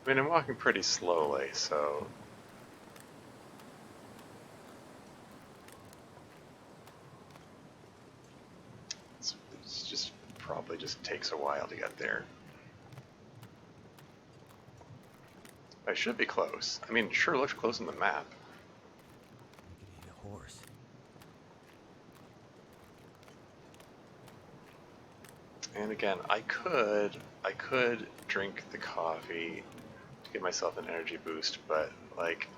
[SPEAKER 1] mean, I'm walking pretty slowly, so... It's just probably just takes a while to get there. I should be close. I mean, it sure looks close on the map.
[SPEAKER 2] I'm gonna need a horse.
[SPEAKER 1] And again, I could drink the coffee to give myself an energy boost, but like,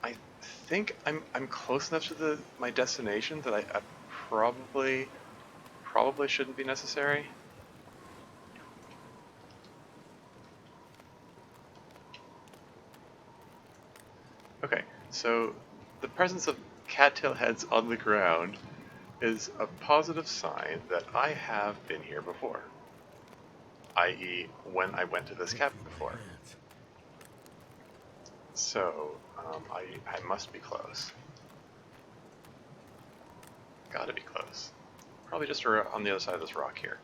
[SPEAKER 1] I think I'm close enough to my destination that I probably shouldn't be necessary. Okay, so the presence of cattail heads on the ground is a positive sign that I have been here before, i.e. when I went to this cabin before. So, I must be close. Gotta be close. Probably just on the other side of this rock here.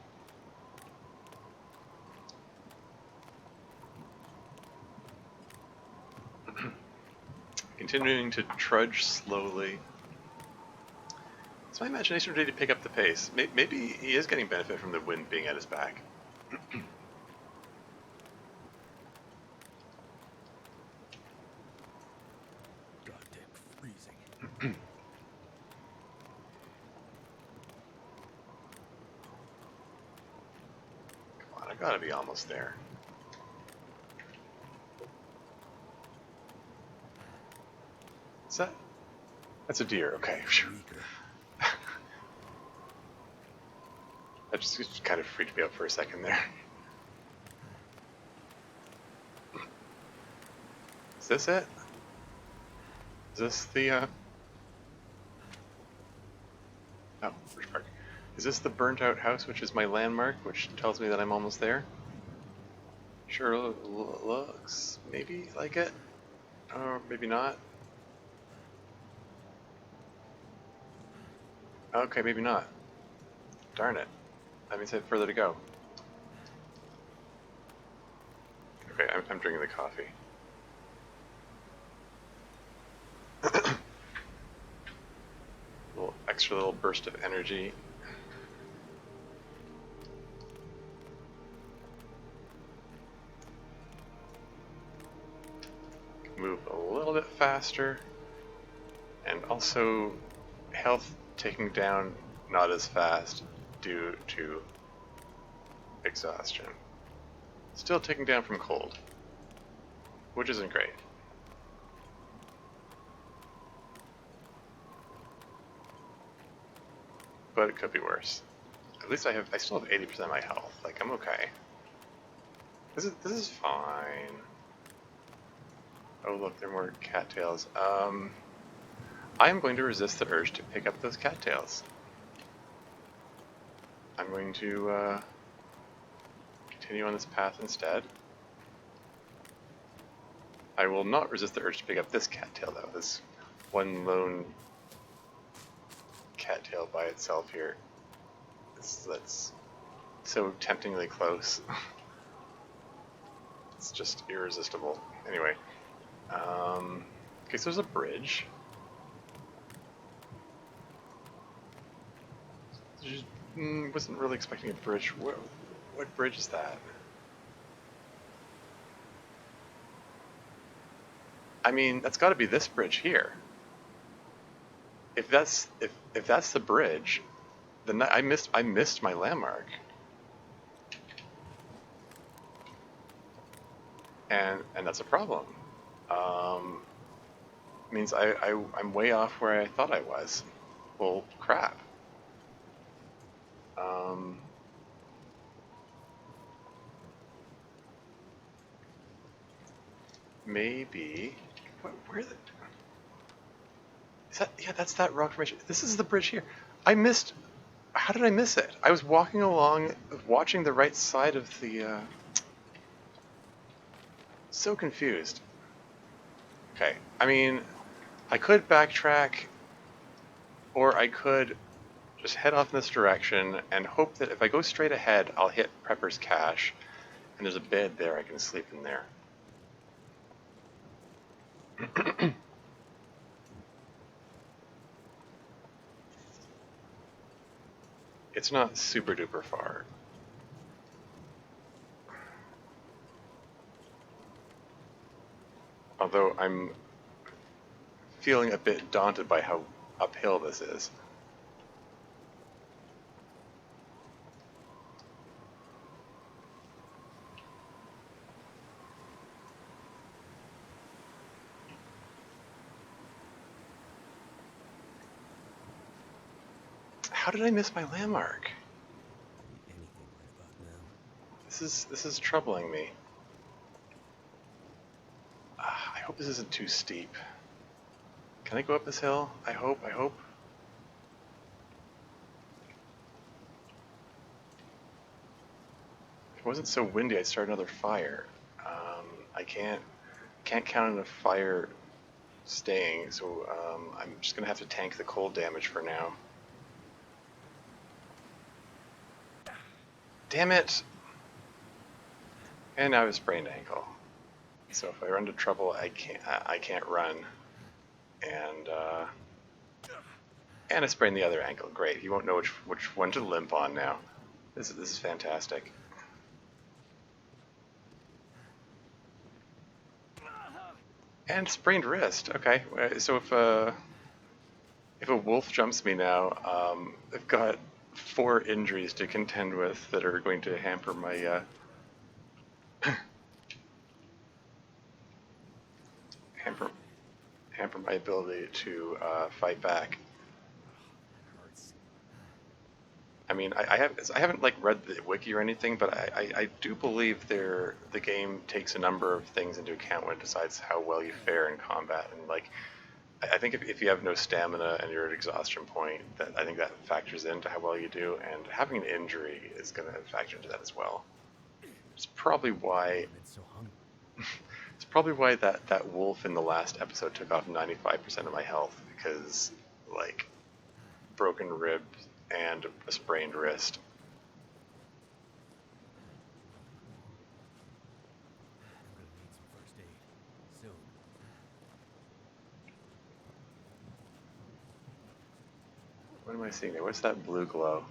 [SPEAKER 1] Continuing to trudge slowly. Is my imagination ready to pick up the pace? Maybe he is getting benefit from the wind being at his back.
[SPEAKER 2] Goddamn freezing.
[SPEAKER 1] Come on, I gotta be almost there. Is that? That's a deer, okay. That just kind of freaked me out for a second there. Is this it? Is this the, oh, Birch Park. Is this the burnt out house, which is my landmark, which tells me that I'm almost there? Sure looks maybe like it, or maybe not. Okay, maybe not. Darn it. That means I have further to go. Okay, I'm drinking the coffee. Extra little burst of energy. Move a little bit faster. And also health taking down not as fast due to exhaustion. Still taking down from cold, which isn't great. But it could be worse. At least I still have 80% of my health. Like, I'm okay. This is fine. Oh look, there are more cattails. I am going to resist the urge to pick up those cattails. I'm going to continue on this path instead. I will not resist the urge to pick up this cattail though. This one lone cattail by itself here. That's so temptingly close. It's just irresistible. Anyway, okay, so there's a bridge. Just, wasn't really expecting a bridge. What bridge is that? I mean, that's got to be this bridge here. If that's the bridge, then I missed my landmark. And that's a problem. means I'm way off where I thought I was. Well, crap. Um, maybe. Where the? Is that? Yeah, that's that rock formation. This is the bridge here. I missed. How did I miss it? I was walking along, watching the right side of the. So confused. Okay, I mean, I could backtrack, or I could just head off in this direction and hope that if I go straight ahead, I'll hit Prepper's Cache, and there's a bed there, I can sleep in there. It's not super duper far. Although I'm feeling a bit daunted by how uphill this is. How did I miss my landmark?
[SPEAKER 2] Anything right about now.
[SPEAKER 1] This is troubling me. I hope this isn't too steep. Can I go up this hill? I hope. If it wasn't so windy, I'd start another fire. I can't count on a fire staying, so I'm just gonna have to tank the cold damage for now. Damn it! And now I have a sprained ankle. So if I run into trouble, I can't run. And I sprained the other ankle. Great. You won't know which one to limp on now. This is fantastic. And sprained wrist. Okay. So if a wolf jumps me now, I've got 4 injuries to contend with that are going to hamper my hamper hamper my ability to fight back.
[SPEAKER 2] That hurts.
[SPEAKER 1] I mean, I haven't like read the wiki or anything, but I do believe the game takes a number of things into account when it decides how well you fare in combat. And like, I think if you have no stamina and you're at exhaustion point, that I think that factors into how well you do. And having an injury is going to factor into that as well. It's probably why
[SPEAKER 2] I've been so hungry.
[SPEAKER 1] it's probably why that wolf in the last episode took off 95% of my health, because like broken ribs and a sprained wrist.
[SPEAKER 2] I'm gonna need some first aid. Soon.
[SPEAKER 1] What am I seeing there? What's that blue glow?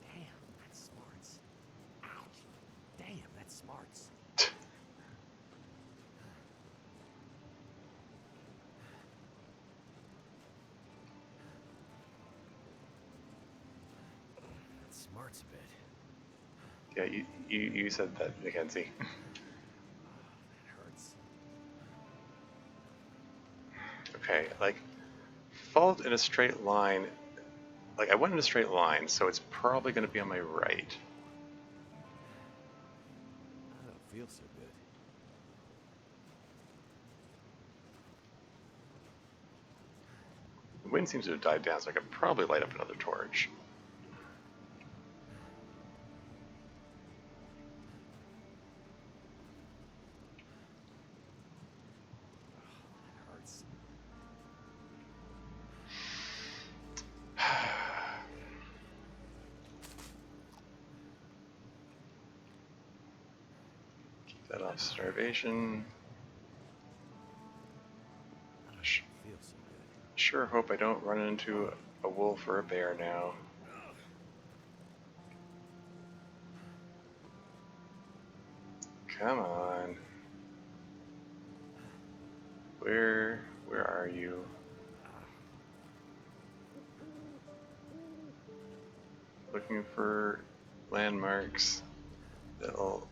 [SPEAKER 2] Damn, that's smarts. Ouch. Damn, that's smarts. That smarts a bit.
[SPEAKER 1] Yeah, you said that, Mackenzie.
[SPEAKER 2] That hurts.
[SPEAKER 1] Okay, like followed in a straight line. Like I went in a straight line, so it's probably going to be on my right.
[SPEAKER 2] I don't feel so good.
[SPEAKER 1] The wind seems to have died down, so I could probably light up another torch.
[SPEAKER 2] That hurts.
[SPEAKER 1] Keep that off starvation.
[SPEAKER 2] I don't feel so good.
[SPEAKER 1] Sure hope I don't run into a wolf or a bear now. Come on. Where are you? Looking for landmarks. that'll,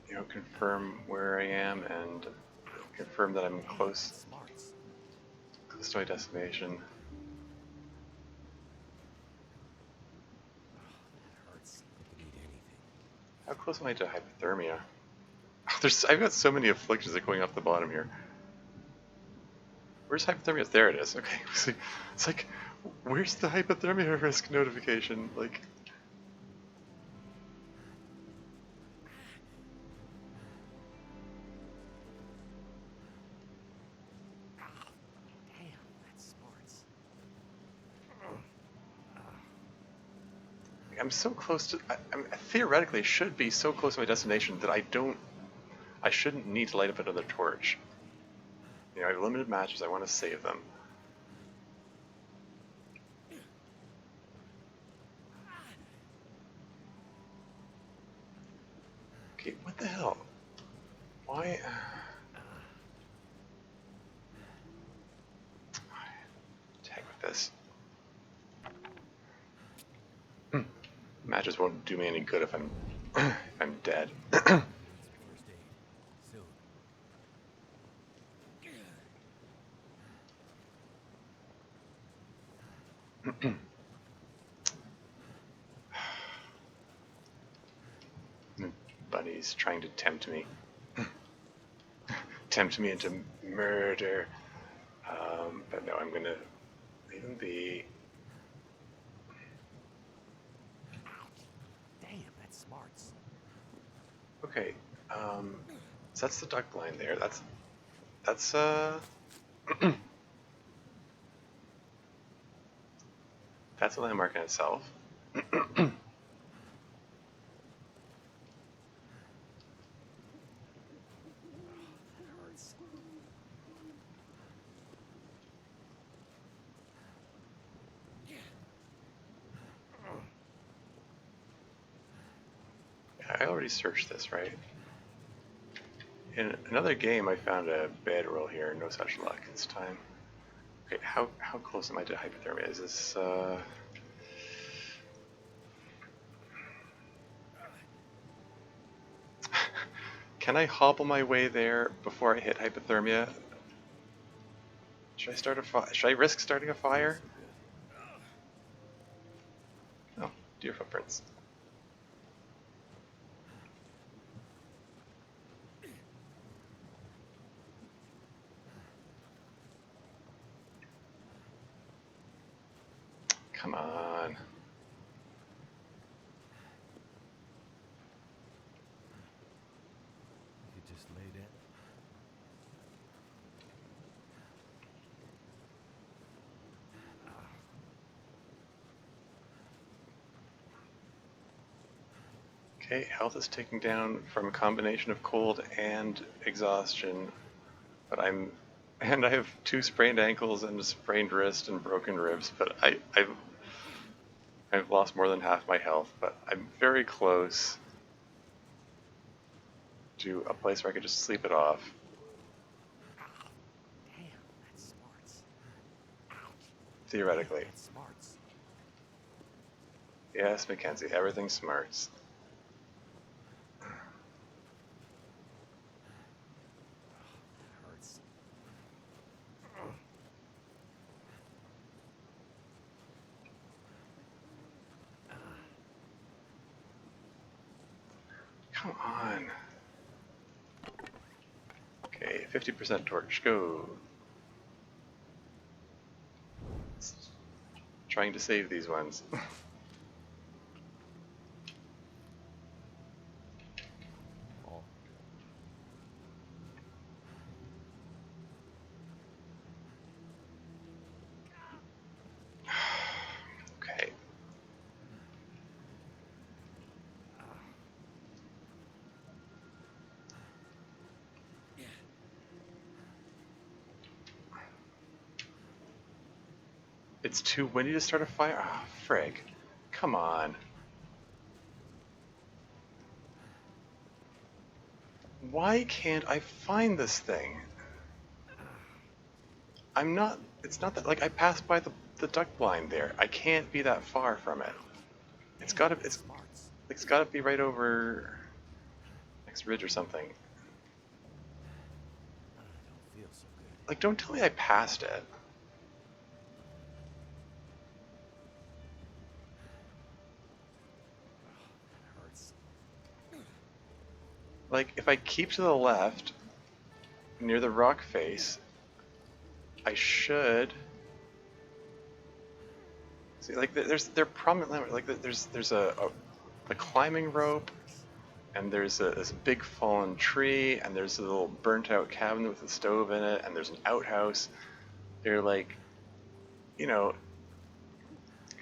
[SPEAKER 1] you know, confirm where I am and confirm that I'm close to my destination. How close am I to hypothermia? I've got so many afflictions that are going off the bottom here. Where's hypothermia? There it is. Okay. It's like, where's the hypothermia risk notification? Like, I'm so close to. I'm theoretically should be so close to my destination that I shouldn't need to light up another torch. You know, I have limited matches. I want to save them. Okay, what the hell? Why? Heck with this. Matches won't do me any good if I'm if I'm dead. Bunny's trying to tempt me. Tempt me into murder. But no, I'm gonna leave him be.
[SPEAKER 2] Damn, that's smarts.
[SPEAKER 1] Okay, so that's the duck line there. That's that's a landmark in itself. I already searched this, right? In another game, I found a bedroll here. No such luck this time. Okay, how close am I to hypothermia? Is this Can I hobble my way there before I hit hypothermia? Should I start a fire? Should I risk starting a fire? Oh, deer footprints. Come on.
[SPEAKER 2] You just lay down.
[SPEAKER 1] Okay, health is taken down from a combination of cold and exhaustion, but I have 2 sprained ankles and a sprained wrist and broken ribs, but I've lost more than half my health, but I'm very close to a place where I could just sleep it off.
[SPEAKER 2] Damn, that's smarts.
[SPEAKER 1] Theoretically.
[SPEAKER 2] That's smarts.
[SPEAKER 1] Yes, Mackenzie, everything smarts.
[SPEAKER 2] Hurts.
[SPEAKER 1] Come on. Okay, 50% torch, go. Trying to save these ones.
[SPEAKER 2] Oh.
[SPEAKER 1] Okay. It's too windy to start a fire? Ah, oh, frig. Come on. Why can't I find this thing? It's not that, like, I passed by the duck blind there. I can't be that far from it. It's gotta,
[SPEAKER 2] Smarts.
[SPEAKER 1] it's got to be right over next ridge or something.
[SPEAKER 2] I don't feel so good.
[SPEAKER 1] Like, don't tell me I passed it.
[SPEAKER 2] That hurts.
[SPEAKER 1] Like, if I keep to the left, near the rock face, I should... See, like, they're prominent, like, there's a climbing rope, and there's this big fallen tree, and there's a little burnt out cabin with a stove in it, and there's an outhouse. They're like, you know,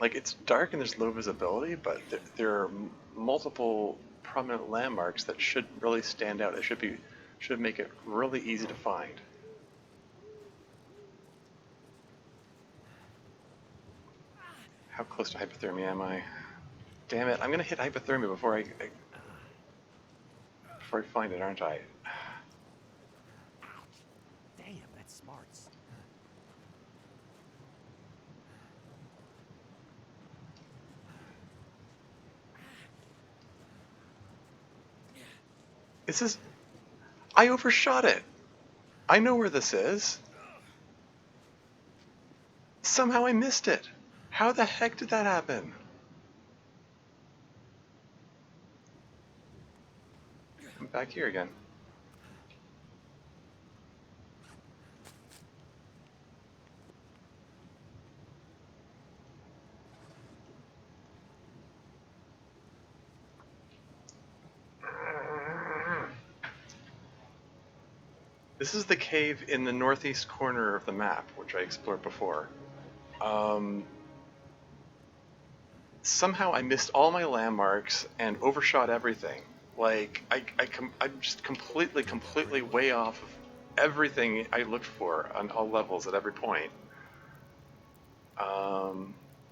[SPEAKER 1] like it's dark and there's low visibility, but there are multiple prominent landmarks that should really stand out. They should make it really easy to find. How close to hypothermia am I? Damn it! I'm gonna hit hypothermia before I find it, aren't I?
[SPEAKER 2] Damn, that smarts.
[SPEAKER 1] This is... I overshot it! I know where this is. Somehow I missed it. How the heck did that happen? I'm back here again. This is the cave in the northeast corner of the map, which I explored before. Somehow I missed all my landmarks and overshot everything. Like, I'm just completely way off of everything I looked for on all levels at every point. Yeah,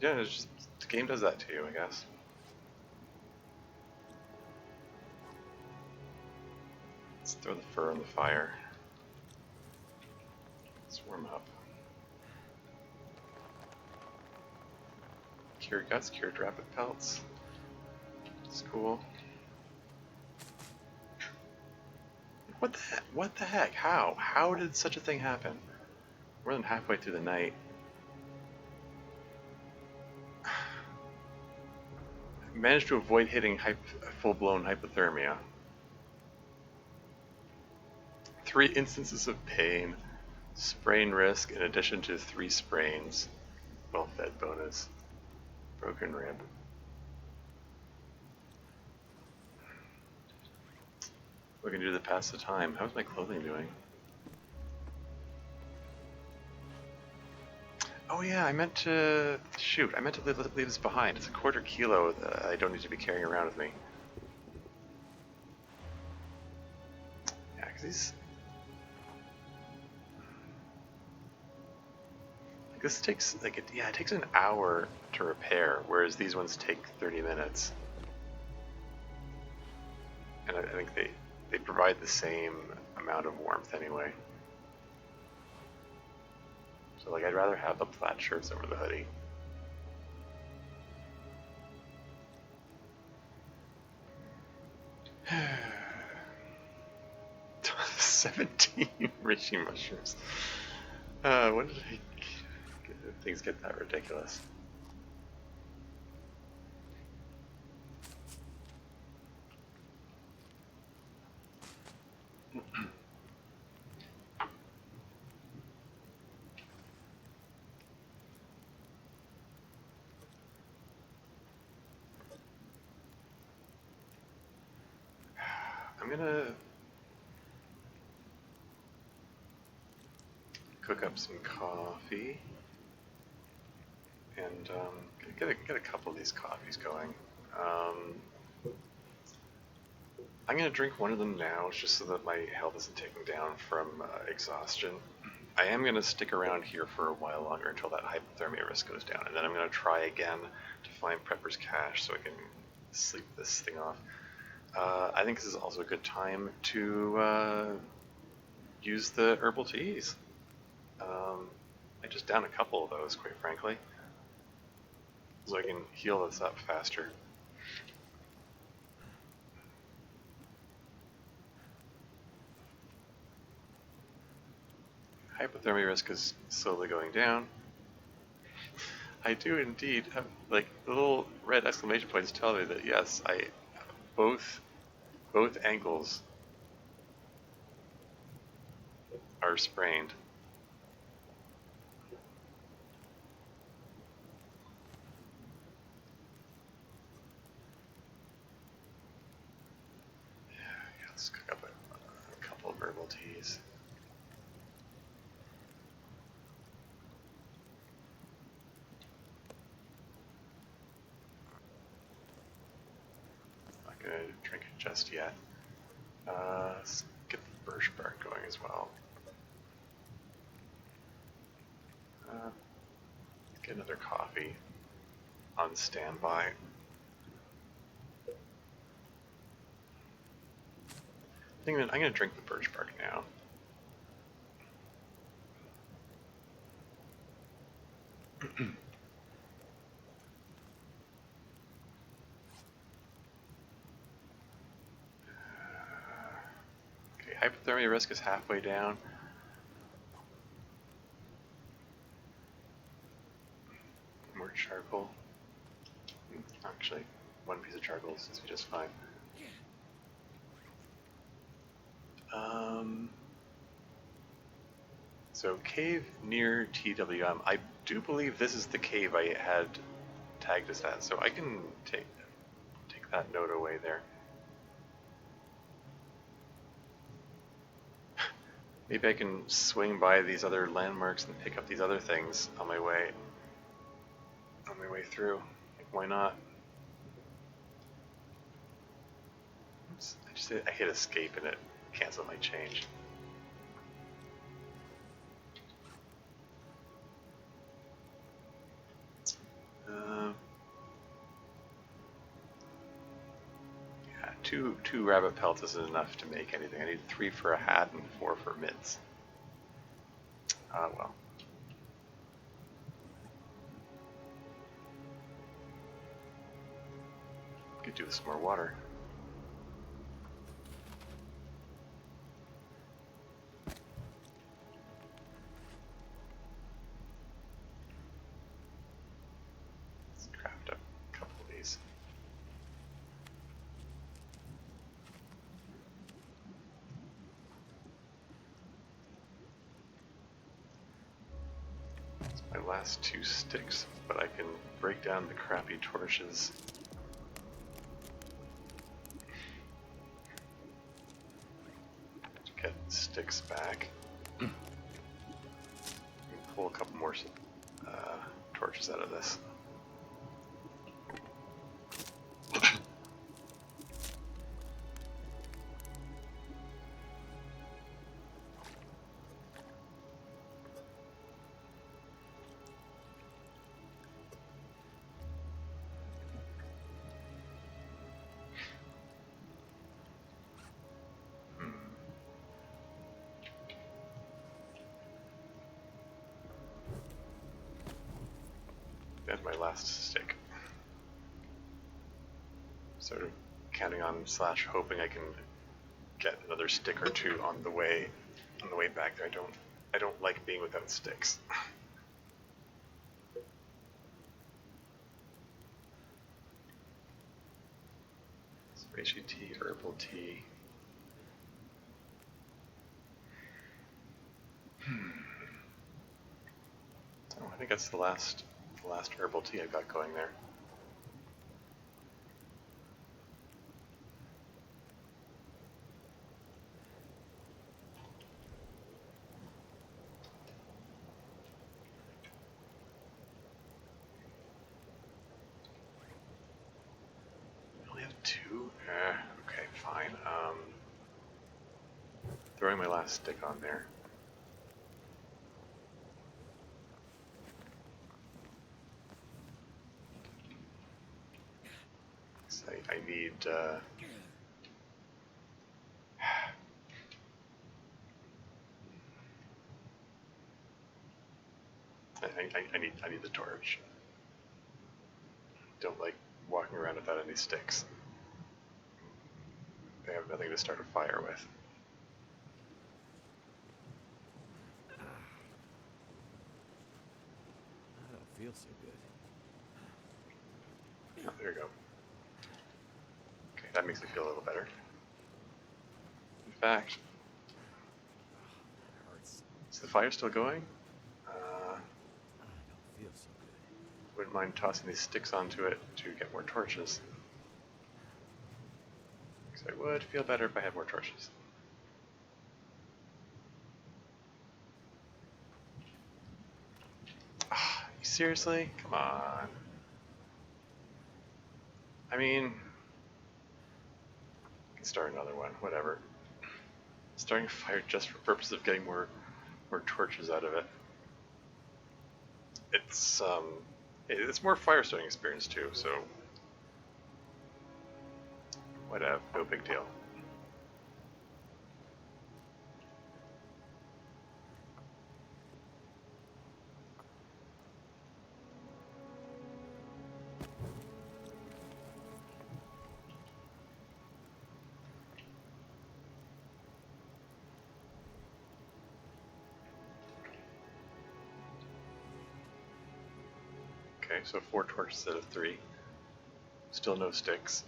[SPEAKER 1] it's just, the game does that to you, I guess. Let's throw the fur in the fire. Let's warm up. Cured guts, cured rabbit pelts. It's cool. What the heck? What the heck? How? How did such a thing happen? More than halfway through the night. Managed to avoid hitting full-blown hypothermia. 3 instances of pain. Sprain risk in addition to 3 sprains. Well-fed bonus. Broken rib. What can I do to pass the time? How's my clothing doing? Oh yeah, I meant to... Shoot, I meant to leave this behind. It's a 1/4 kilo that I don't need to be carrying around with me. Yeah, because these... This takes, like, it takes an hour to repair, whereas these ones take 30 minutes. And I think they provide the same amount of warmth anyway. So, like, I'd rather have the plaid shirts over the hoodie. $17 reishi mushrooms. When did things get that ridiculous? I'm gonna cook up some coffee and get a couple of these coffees going. I'm gonna drink one of them now, just so that my health isn't taken down from exhaustion. I am gonna stick around here for a while longer until that hypothermia risk goes down, and then I'm gonna try again to find Prepper's Cache so I can sleep this thing off. I think this is also a good time to use the herbal teas. I just down a couple of those, quite frankly, so I can heal this up faster. Hypothermia risk is slowly going down. I do indeed have, like, the little red exclamation points tell me that yes, both both ankles are sprained. Yeah, let's cook up a couple of herbal teas. Not gonna drink it just yet. Let's get the birch bark going as well. Get another coffee on standby. I'm gonna drink the birch bark now. Okay, hypothermia risk is halfway down. More charcoal. Actually, one piece of charcoal seems to be just fine. So cave near TWM. I do believe this is the cave I had tagged as that, so I can take that note away there. Maybe I can swing by these other landmarks and pick up these other things on my way through. Like, why not? Oops, I hit escape and it canceled my change. Yeah, two rabbit pelts isn't enough to make anything. I need 3 for a hat and 4 for mitts. Ah, well. Could do with some more water. Let's craft up a couple of these. It's my last 2 sticks, but I can break down the crappy torches. Get sticks back. Pull a couple more torches out of this. And my last stick. Sort of counting on / hoping I can get another stick or 2 on the way back there. I don't like being without sticks. Reishi tea, herbal tea. Oh, I think that's the last herbal tea I've got going there. I only have 2? Okay, fine. Throwing my last stick on there. So I need I need the torch. Don't like walking around without any sticks. They have nothing to start a fire with.
[SPEAKER 2] feel so good.
[SPEAKER 1] Oh, there you go. Okay, that makes me feel a little better. In fact,
[SPEAKER 2] That hurts.
[SPEAKER 1] is the fire still going?
[SPEAKER 2] I don't feel so good.
[SPEAKER 1] Wouldn't mind tossing these sticks onto it to get more torches. Because I would feel better if I had more torches. Ah, you seriously? Come on. I mean, I can start another one, whatever. Starting a fire just for purpose of getting more torches out of it. It's more fire starting experience too, so whatever, no big deal. Okay, so 4 torches out of 3. Still no sticks.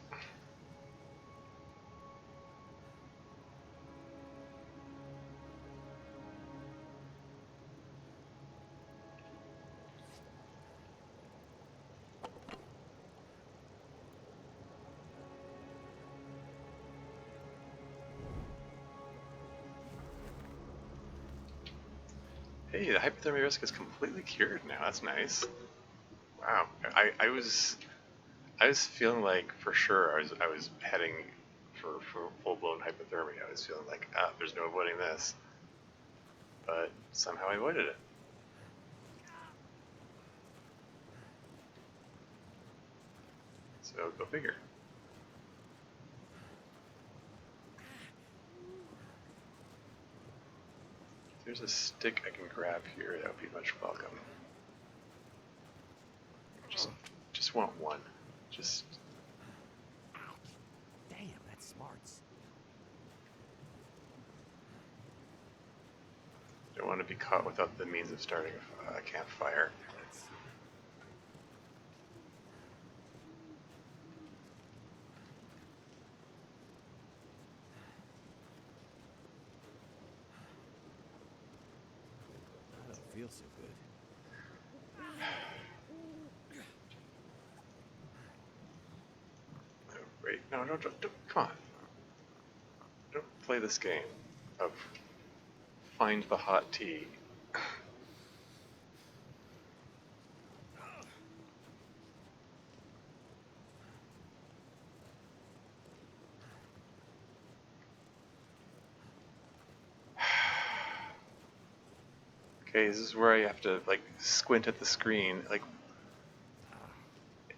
[SPEAKER 1] Hey, the hypothermia risk is completely cured now. That's nice. Wow. I was feeling like for sure I was heading for full blown hypothermia. I was feeling like there's no avoiding this, but somehow I avoided it. So go figure. If there's a stick I can grab here, that would be much welcome. Just want one. Just
[SPEAKER 2] Damn, that smarts.
[SPEAKER 1] don't want to be caught without the means of starting a campfire.
[SPEAKER 2] Hurts. I don't feel so good.
[SPEAKER 1] Oh, wait, no, don't, come on. Don't play this game of find the hot tea. Okay, this is where I have to like squint at the screen. Like,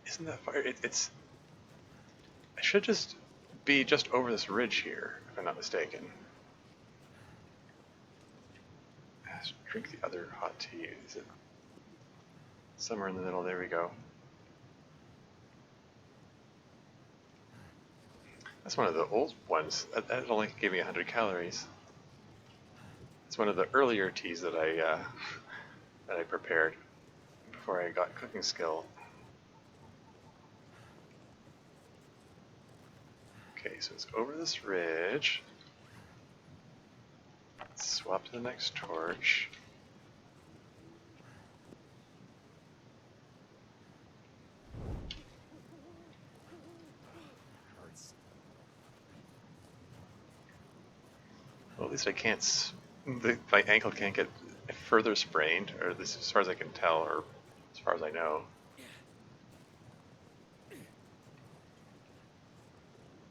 [SPEAKER 1] isn't that fire? It's. I should just be just over this ridge here, if I'm not mistaken. Drink the other hot tea. Is it somewhere in the middle? There we go. That's one of the old ones. That only gave me 100 calories. It's one of the earlier teas that I prepared before I got cooking skill. Okay, so it's over this ridge. Let's swap to the next torch.
[SPEAKER 2] Hurts.
[SPEAKER 1] Well, at least I can't. My ankle can't get further sprained, or this as far as I can tell, or as far as I know.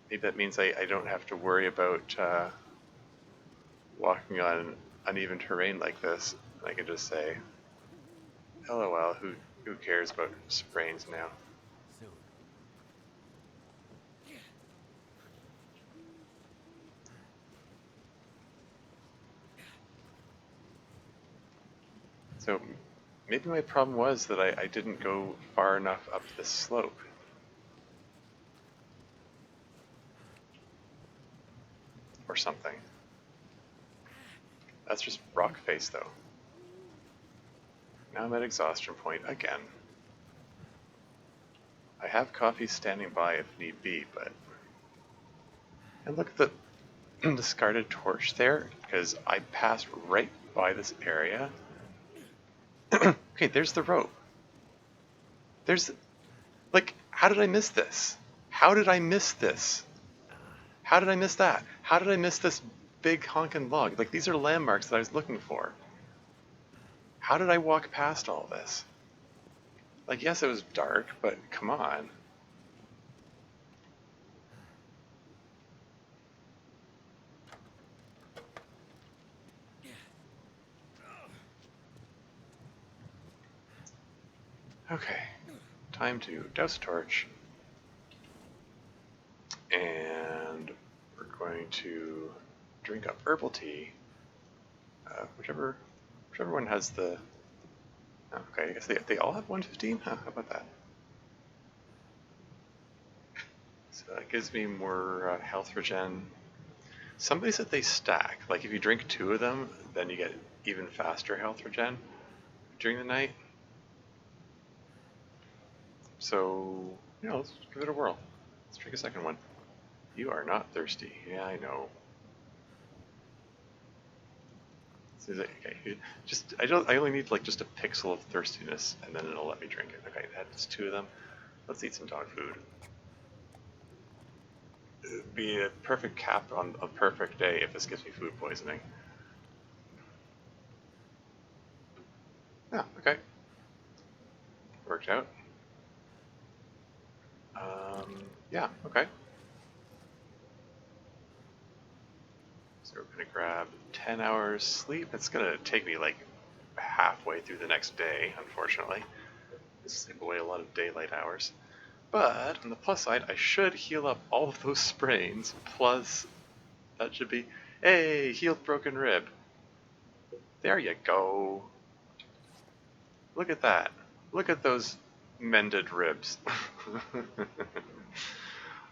[SPEAKER 1] Maybe that means I don't have to worry about walking on uneven terrain like this. I can just say, LOL, who cares about sprains now?
[SPEAKER 2] Soon.
[SPEAKER 1] So maybe my problem was that I didn't go far enough up this slope. Or something. That's just rock face though. Now I'm at exhaustion point again. I have coffee standing by if need be, but... And look at the discarded torch there, because I passed right by this area. Okay, there's the rope. There's... Like, how did I miss this? How did I miss this? How did I miss that? How did I miss this big honkin' log? Like, these are landmarks that I was looking for. How did I walk past all this? Like, yes, it was dark, but come on. Okay, time to douse a torch. And we're going to drink up herbal tea. Whichever one has the... Oh, okay, I guess they all have 115? Huh, how about that? So that gives me more health regen. Somebody said they stack. Like if you drink 2 of them, then you get even faster health regen during the night. So, let's give it a whirl. Let's drink a second one. You are not thirsty. Yeah, I know. Okay, I only need like just a pixel of thirstiness, and then it'll let me drink it. Okay, that's 2 of them. Let's eat some dog food. It'd be a perfect cap on a perfect day if this gives me food poisoning. Yeah, okay. Worked out. Yeah, okay. So we're gonna grab 10 hours sleep. It's gonna take me like halfway through the next day, unfortunately. Sleep away a lot of daylight hours. But on the plus side, I should heal up all of those sprains, plus that should be, hey, healed broken rib. There you go. Look at that. Look at those mended ribs.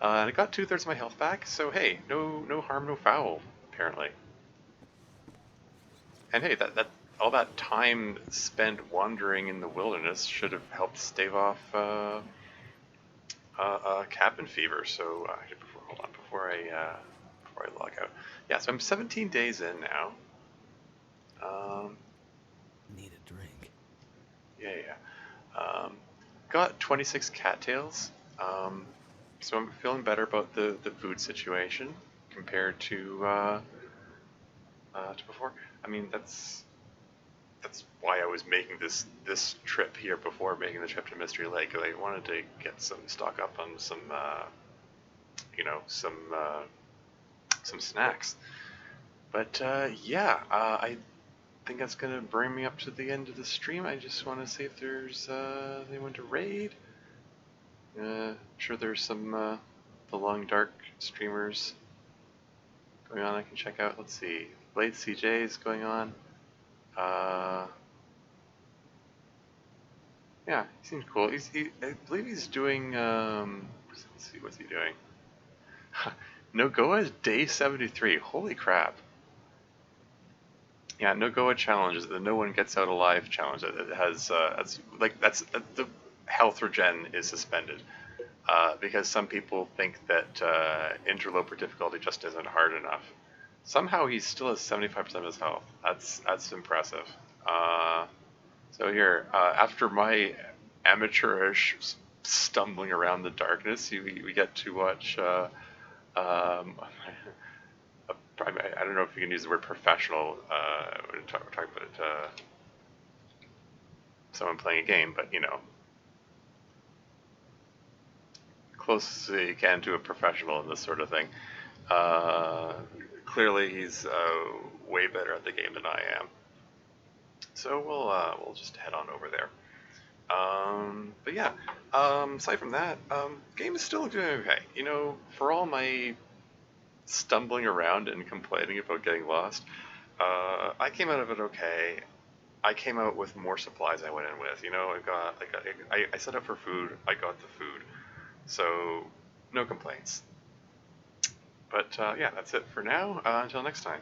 [SPEAKER 1] I got 2/3 of my health back, so hey, no harm, no foul, apparently. And hey, that all that time spent wandering in the wilderness should have helped stave off cabin fever. So hold on, before I log out. Yeah, so I'm 17 days in now.
[SPEAKER 2] Need a drink.
[SPEAKER 1] Yeah. Got 26 cattails. So I'm feeling better about the food situation compared to before. I mean, that's why I was making this trip here before making the trip to Mystery Lake. I wanted to get some stock up on some some snacks. But yeah, I think that's gonna bring me up to the end of the stream. I just want to see if there's anyone to raid. I'm sure there's some the long dark streamers going on I can check out. Let's see, Blade CJ is going on. Yeah, he seems cool. I believe he's doing. Let's see, what's he doing? Nogoa is day 73. Holy crap! Yeah, Nogoa challenges the no one gets out alive challenge. It has the health regen is suspended because some people think that Interloper difficulty just isn't hard enough. Somehow he still has 75% of his health. That's impressive. So here, after my amateurish stumbling around the darkness, we get to watch. I don't know if you can use the word professional when talk about someone playing a game, but close as you can to a professional in this sort of thing. Clearly, he's way better at the game than I am. So we'll just head on over there. But yeah, aside from that, game is still doing okay. For all my stumbling around and complaining about getting lost, I came out of it okay. I came out with more supplies I went in with. I set up for food. I got the food, so no complaints. But yeah, that's it for now. Until next time.